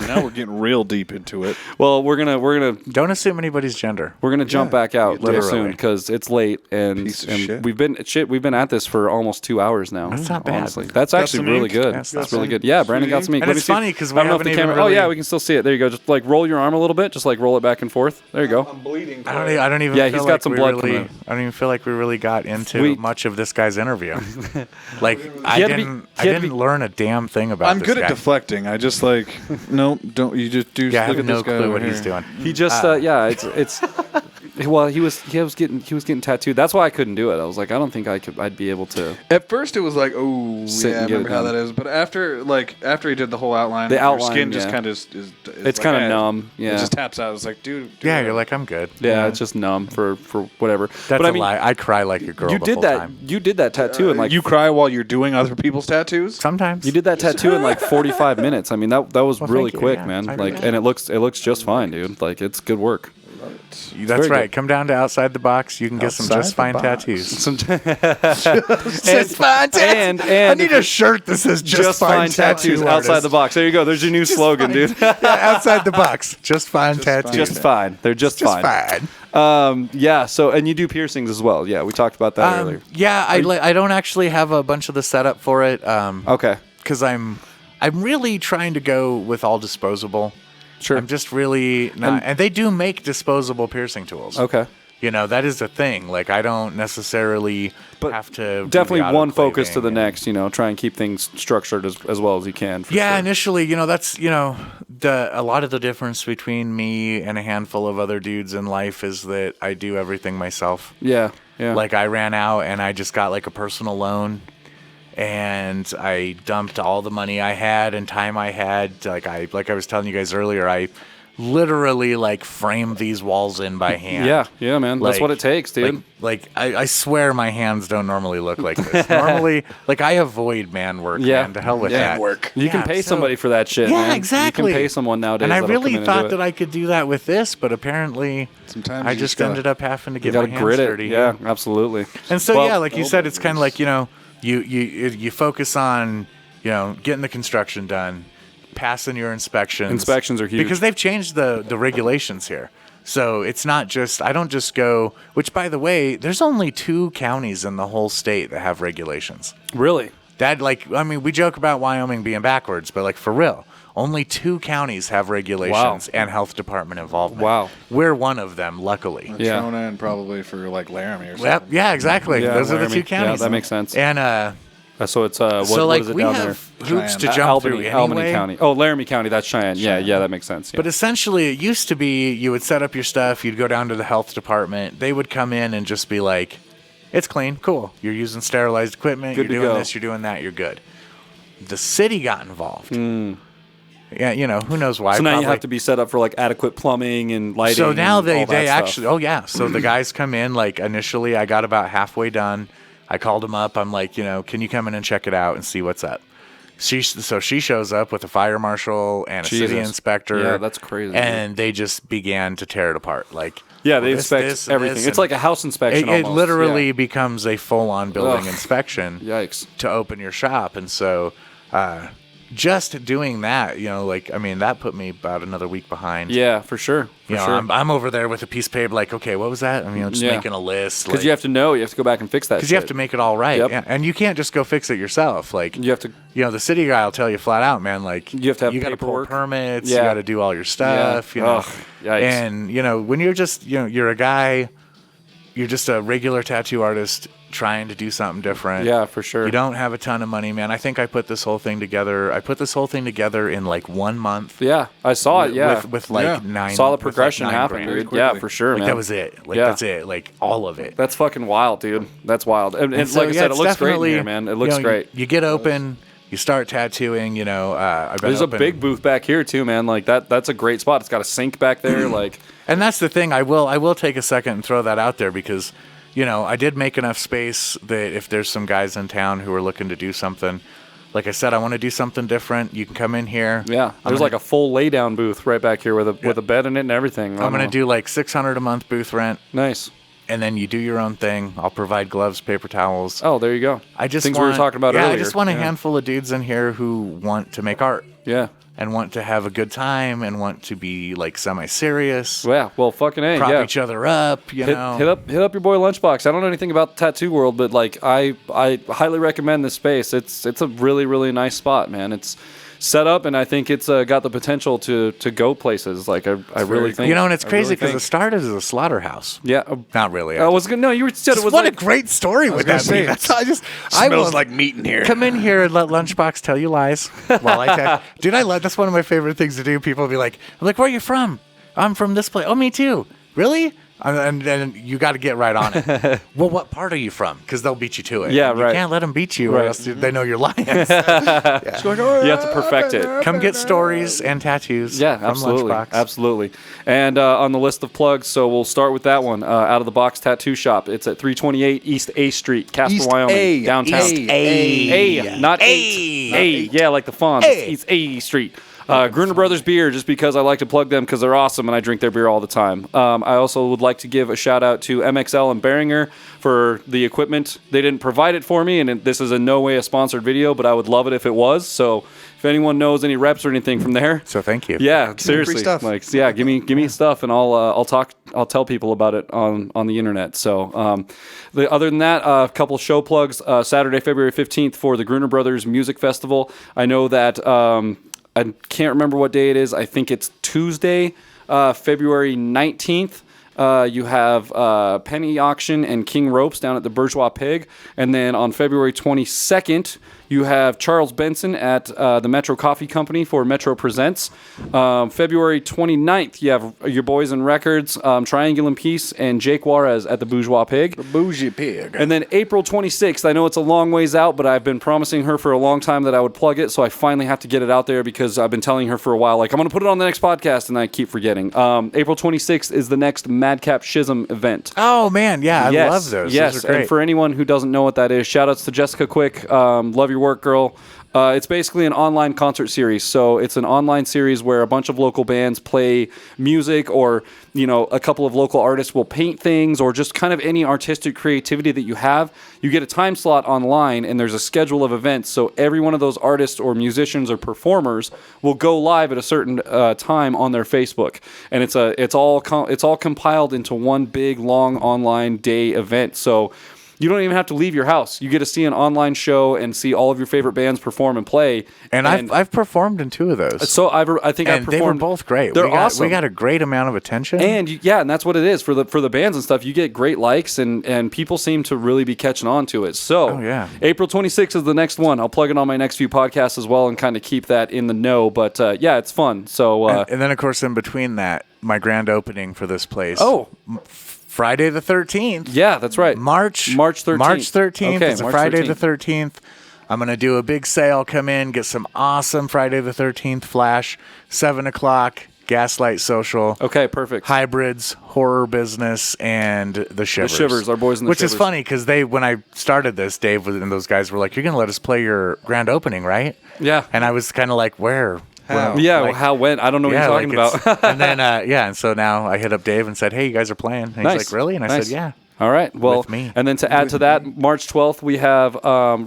Now we're getting real deep into it. Well, we're gonna Don't assume anybody's gender. jump back out real literally. soon because it's late and, Piece of and shit. we've been at this for almost 2 hours now. That's not bad. Honestly. That's actually some really ink? good. That's That's not really bad. good. Yeah, Brandon got Sweet some ink. And Let me it's see. funny 'cause we I don't know if haven't the even camera. Oh yeah, really- we can still see it. There you go. Just like roll your arm a little bit. Just like roll it back and forth. There you go. I'm bleeding. I don't even. Yeah, feel he's got like some we blood really, coming out. I don't even feel like we really got into We- much of this guy's interview. Like I had to be- didn't. he I had to didn't be- learn a damn thing about. I'm this good guy. at deflecting. I just like, no, don't. You just do. Yeah, I look have at no this guy clue over what here. he's doing. He just it's well he was getting tattooed. That's why I couldn't do it. I was like, I don't think I'd be able to. At first, it was like, oh, Sit yeah, I and get it remember how done. that is. But after he did the whole outline, The your outline, skin just yeah. kind of is. It's like, kinda numb, yeah. It just taps out. It's like, dude. Yeah, you're like I'm good. Yeah, it's just numb for whatever. That's but I a mean, lie. I cry like a girl. You the did whole that. Time. You did that tattoo in like you cry while you're doing other people's tattoos. Sometimes You did that tattoo in like 45 minutes. I mean, that was really thank you, quick, yeah. man. I Like, really- and it looks just fine, dude. Like, it's good work. That's very right. good. Come down to outside the box. You can get some Outside just the fine box. tattoos. Just fine and I need a shirt that says just fine tattoos outside the box. There you go. There's your new slogan, dude. Yeah, outside the box. Just fine tattoos. Just fine. They're just fine. Yeah. So, and you do piercings as well. Yeah, we talked about that earlier. Yeah, I don't actually have a bunch of the setup for it. Okay. Because I'm really trying to go with all disposable. Sure. I'm just really not, and they do make disposable piercing tools. Okay. You know, that is a thing. Like, I don't necessarily But have to. do Definitely the one focus to autoclaving the and- next. You know, try and keep things structured as well as you can. For Yeah, sure. initially, that's a lot of the difference between me and a handful of other dudes in life is that I do everything myself. Yeah. Yeah. Like, I ran out and I just got like a personal loan, and I dumped all the money I had and time I had. Like I was telling you guys earlier, I literally like framed these walls in by hand. Yeah, man. That's what it takes, dude. I swear my hands don't normally look like this. Normally, like I avoid man work. Yeah. Man, to hell with Yeah. that. You can pay somebody for that shit. Yeah, man. exactly. You can pay someone nowadays. And I that'll come really in and thought do that it. I could do that with this, but apparently Sometimes I you just just gotta- ended up having to You get gotta my hands grit it. dirty. Yeah, absolutely. And so Well, yeah, like you said, it's kind of like you focus on getting the construction done, passing your inspections. Inspections are huge. because they've changed the regulations here. So it's not just, I don't just go, which by the way, there's only 2 counties in the whole state that have regulations. Really? That, like, I mean, we joke about Wyoming being backwards, but like for real, only 2 counties have regulations and health department involvement. Wow. We're one of them, luckily. Yeah. Trona and probably for like Laramie or something. Yep. Yeah, exactly. Yeah, Those are the Laramie. 2 counties. Yeah, that makes sense. And So it's what, so like what is it we down have there? hoops to Cheyenne. jump through Albany, anyway. Albany County. Oh, Laramie County. That's Cheyenne. Yeah, that makes sense. Yeah. But essentially, it used to be you would set up your stuff, you'd go down to the health department, they would come in and just be like, it's clean, cool. You're using sterilized equipment, Good to you're doing go. this, you're doing that, you're good. The city got involved. Yeah, you know, who knows why. So now you Probably- have to be set up for like adequate plumbing and lighting. So now and all they that stuff. actually, oh yeah. So the guys come in, like initially I got about halfway done. I called them up. I'm like, you know, can you come in and check it out and see what's up? She shows up with a fire marshal and a city Jesus. inspector. Yeah, that's crazy. And they just began to tear it apart. Like, Yeah, they well, inspect this, and everything. this, It's and like a house inspection. It almost. literally Yeah. becomes a full-on building Ugh. inspection Yikes. to open your shop. And so just doing that, you know, like, I mean, that put me about another week behind. Yeah, for sure. You know, I'm over there with a piece of paper, like, okay, what was that? I mean, I'm just Yeah. making a list. Because you have to know. You have to go back and fix that. Because you have to make it all right. Yep. Yeah. And you can't just go fix it yourself. Like, You have to. you know, the city guy will tell you flat out, man, like, You have to have you got to pull paperwork. permits, Yeah. you got to do all your stuff, Yeah. you know. Ugh, yikes. And, you know, when you're just, you know, you're a guy, you're just a regular tattoo artist trying to do something different. Yeah, for sure. You don't have a ton of money, man. I think I put this whole thing together. I put this whole thing together in like 1 month. Yeah, I saw it. Yeah, With like Yeah. 9. saw the with, like, progression 9 happen, grand. dude. Yeah, quickly. for sure, Like man. that was it. Like Yeah. that's it. Like all of it. That's fucking wild, dude. That's wild. And So, like I yeah, said, it it's looks great in definitely- here, man. It you looks know, great. You get open, you start tattooing. You know, I've been There's open. a big booth back here too, man. Like that's a great spot. It's got a sink back there. Like, And that's the thing. I will take a second and throw that out there because, you know, I did make enough space that if there's some guys in town who are looking to do something, like I said, I want to do something different. You can come in here. yeah, there's like a full lay down booth right back here with a bed in it and everything. I'm gonna do like $600 a month booth rent, nice. and then you do your own thing. I'll provide gloves, paper towels. Oh, there you go. I just things want, we were talking about yeah, earlier. I just want a Yeah. handful of dudes in here who want to make art Yeah. and want to have a good time and want to be like semi-serious. Yeah. Well, fucking A. Prop Yeah. each other up, you know. Hit up your boy Lunchbox. I don't know anything about the tattoo world, but like I highly recommend this space. It's a really really nice spot, man. It's set up, and I think it's got the potential to go places. Like I really think. You know, and it's I crazy really because think- it started as a slaughterhouse. Yeah. Not really. I was gonna. No, you said it was what like, a great story with gonna that. say, Thing. That's I just I Smells will like meat in here. come in here and let Lunchbox tell you lies while I text. Dude, I love that's one of my favorite things to do. People be like, I'm like, where are you from? I'm from this place. Oh, me too. Really? And you got to get right on it. Well, what part are you from? Because they'll beat you to it. Yeah, And you right. can't let them beat you, or Right. else they know you're lying. you have to perfect it. Come get stories and tattoos. Yeah, from absolutely, Lunchbox. absolutely. And on the list of plugs, so we'll start with that one. Out of the Box Tattoo Shop. It's at 328 East A Street, Casper, East Wyoming, A, downtown. East A. Not A. eight. A, yeah, like the Fonz. A. It's A Street. Gruner Brothers Beer, just because I like to plug them because they're awesome and I drink their beer all the time. I also would like to give a shout out to MXL and Behringer for the equipment. They didn't provide it for me, and this is in no way a sponsored video, but I would love it if it was. So if anyone knows any reps or anything from there, So thank you. yeah, seriously, free stuff. like yeah, give me stuff, and I'll tell people about it on the internet. So other than that, a couple show plugs. Saturday, February 15th for the Gruner Brothers Music Festival. I know that I can't remember what day it is. I think it's Tuesday, February 19th. You have Penny Auction and King Ropes down at the Bourgeois Pig. And then on February 22nd, you have Charles Benson at the Metro Coffee Company for Metro Presents. February 29th, you have your boys in Records, Triangle and Peace, and Jake Juarez at the Bourgeois Pig. Bougie pig. And then April 26th, I know it's a long ways out, but I've been promising her for a long time that I would plug it, so I finally have to get it out there because I've been telling her for a while, like, I'm going to put it on the next podcast, and I keep forgetting. April 26th is the next Madcap Schism event. Oh man, yeah, I love those. Yes, Those are great. and for anyone who doesn't know what that is, shout outs to Jessica Quick. Love your work, girl. It's basically an online concert series. So it's an online series where a bunch of local bands play music, or a couple of local artists will paint things, or just kind of any artistic creativity that you have. You get a time slot online, and there's a schedule of events. So every one of those artists or musicians or performers will go live at a certain time on their Facebook, and it's all compiled into one big long online day event. So you don't even have to leave your house. You get to see an online show and see all of your favorite bands perform and play. And I've performed in 2 of those. So I think I've performed. They were both great. They're awesome. We got a great amount of attention. And and that's what it is for the bands and stuff. You get great likes, and people seem to really be catching on to it. So April 26th is the next one. I'll plug it on my next few podcasts as well and kind of keep that in the know. But it's fun. So and then of course in between that, my grand opening for this place. Oh. Friday the 13th. Yeah, that's right. March 13th. March 13th. Okay, it's a March Friday 13th. the 13th. I'm going to do a big sale. Come in, get some awesome Friday the 13th flash. 7 o'clock, Gaslight Social. Okay, perfect. Hybrids, Horror Business, and the Shivers. The Shivers, our boys in the Which Shivers. is funny because when I started this, Dave and those guys were like, "You're going to let us play your grand opening, right?" Yeah. And I was kind of like, "Where?" How? Yeah, how, when? I don't know what you're talking about. And then, and so now I hit up Dave and said, "Hey, you guys are playing." And Nice. he's like, "Really?" And I Nice. said, "Yeah." All right. Well, With me. And then to add to that, March 12th, we have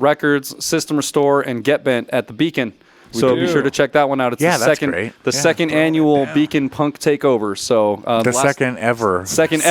Records, System Restore, and Get Bent at the Beacon. So be sure to check that one out. It's Yeah, the that's second, great. the second annual Beacon Punk Takeover. So Second ever. second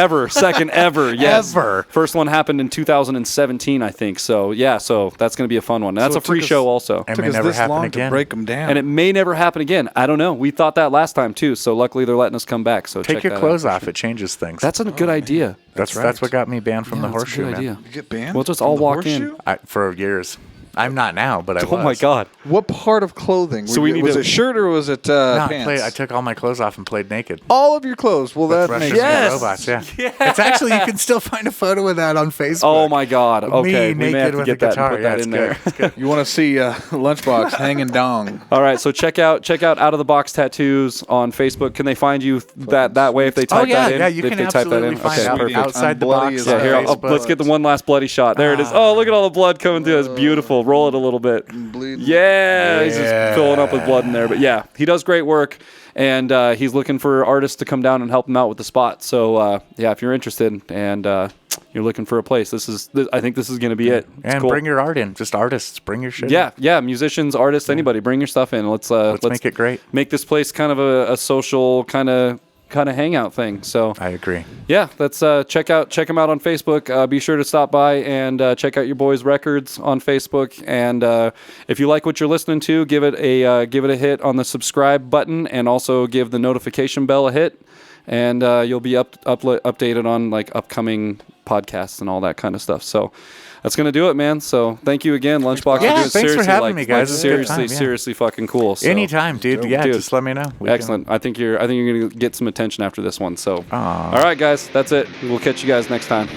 ever. Yes, Ever. First one happened in 2017, I think. So so that's going to be a fun one. And that's So a free it took show us- also. And Took may us never this happen long again. to break them down. And it may never happen again. I don't know. We thought that last time too. So luckily they're letting us come back. So Take check your that clothes out. off. It changes things. That's a good idea. That's right. what got me banned from the That's a horseshoe, good man. idea. You get banned? We'll just from all the walk in. horseshoe? For years. I'm not now, but I was. Oh my God. What part of clothing? So we need was to- it shirt or was it No, pants? I took all my clothes off and played naked. all of your clothes. Well, that Russian makes Yes. robots, yeah. It's actually, you can still find a photo of that on Facebook. Oh my God. Okay, Me we may have naked to with get a that guitar. and put Yeah, that it's in good. there. It's good. You want to see Lunchbox hanging dong? All right, so check out Out of the Box Tattoos on Facebook. Can they find you that way if they type Oh yeah, that in? yeah. You If can they type that absolutely in? find Okay, out perfect. outside the Bloody box. as Yeah, here, Facebook. let's get the one last bloody shot. There it is. Oh, look at all the blood coming through. It's beautiful. Roll it a little bit. Bleeding. Yeah, he's just Yeah. filling up with blood in there. But yeah, he does great work, and he's looking for artists to come down and help him out with the spot. So if you're interested and you're looking for a place, I think this is going to be it. It's And cool. bring your art in. Just artists. Bring your shit. Yeah, musicians, artists, anybody, bring your stuff in. Let's make it great. Make this place kind of a social kind of hangout thing. So I agree. yeah, let's check them out on Facebook. Be sure to stop by and check out your boys' records on Facebook. And if you like what you're listening to, give it a hit on the subscribe button, and also give the notification bell a hit. And you'll be updated on like upcoming podcasts and all that kind of stuff. So that's gonna do it, man. So thank you again, Lunchbox. Yeah, You're doing thanks for seriously, having me, guys. It's a good seriously, time, yeah. seriously fucking cool. So. Anytime, dude. Yeah, Dude. just let me know. Excellent. I think you're gonna get some attention after this one. So, Aw. all right, guys, that's it. We'll catch you guys next time.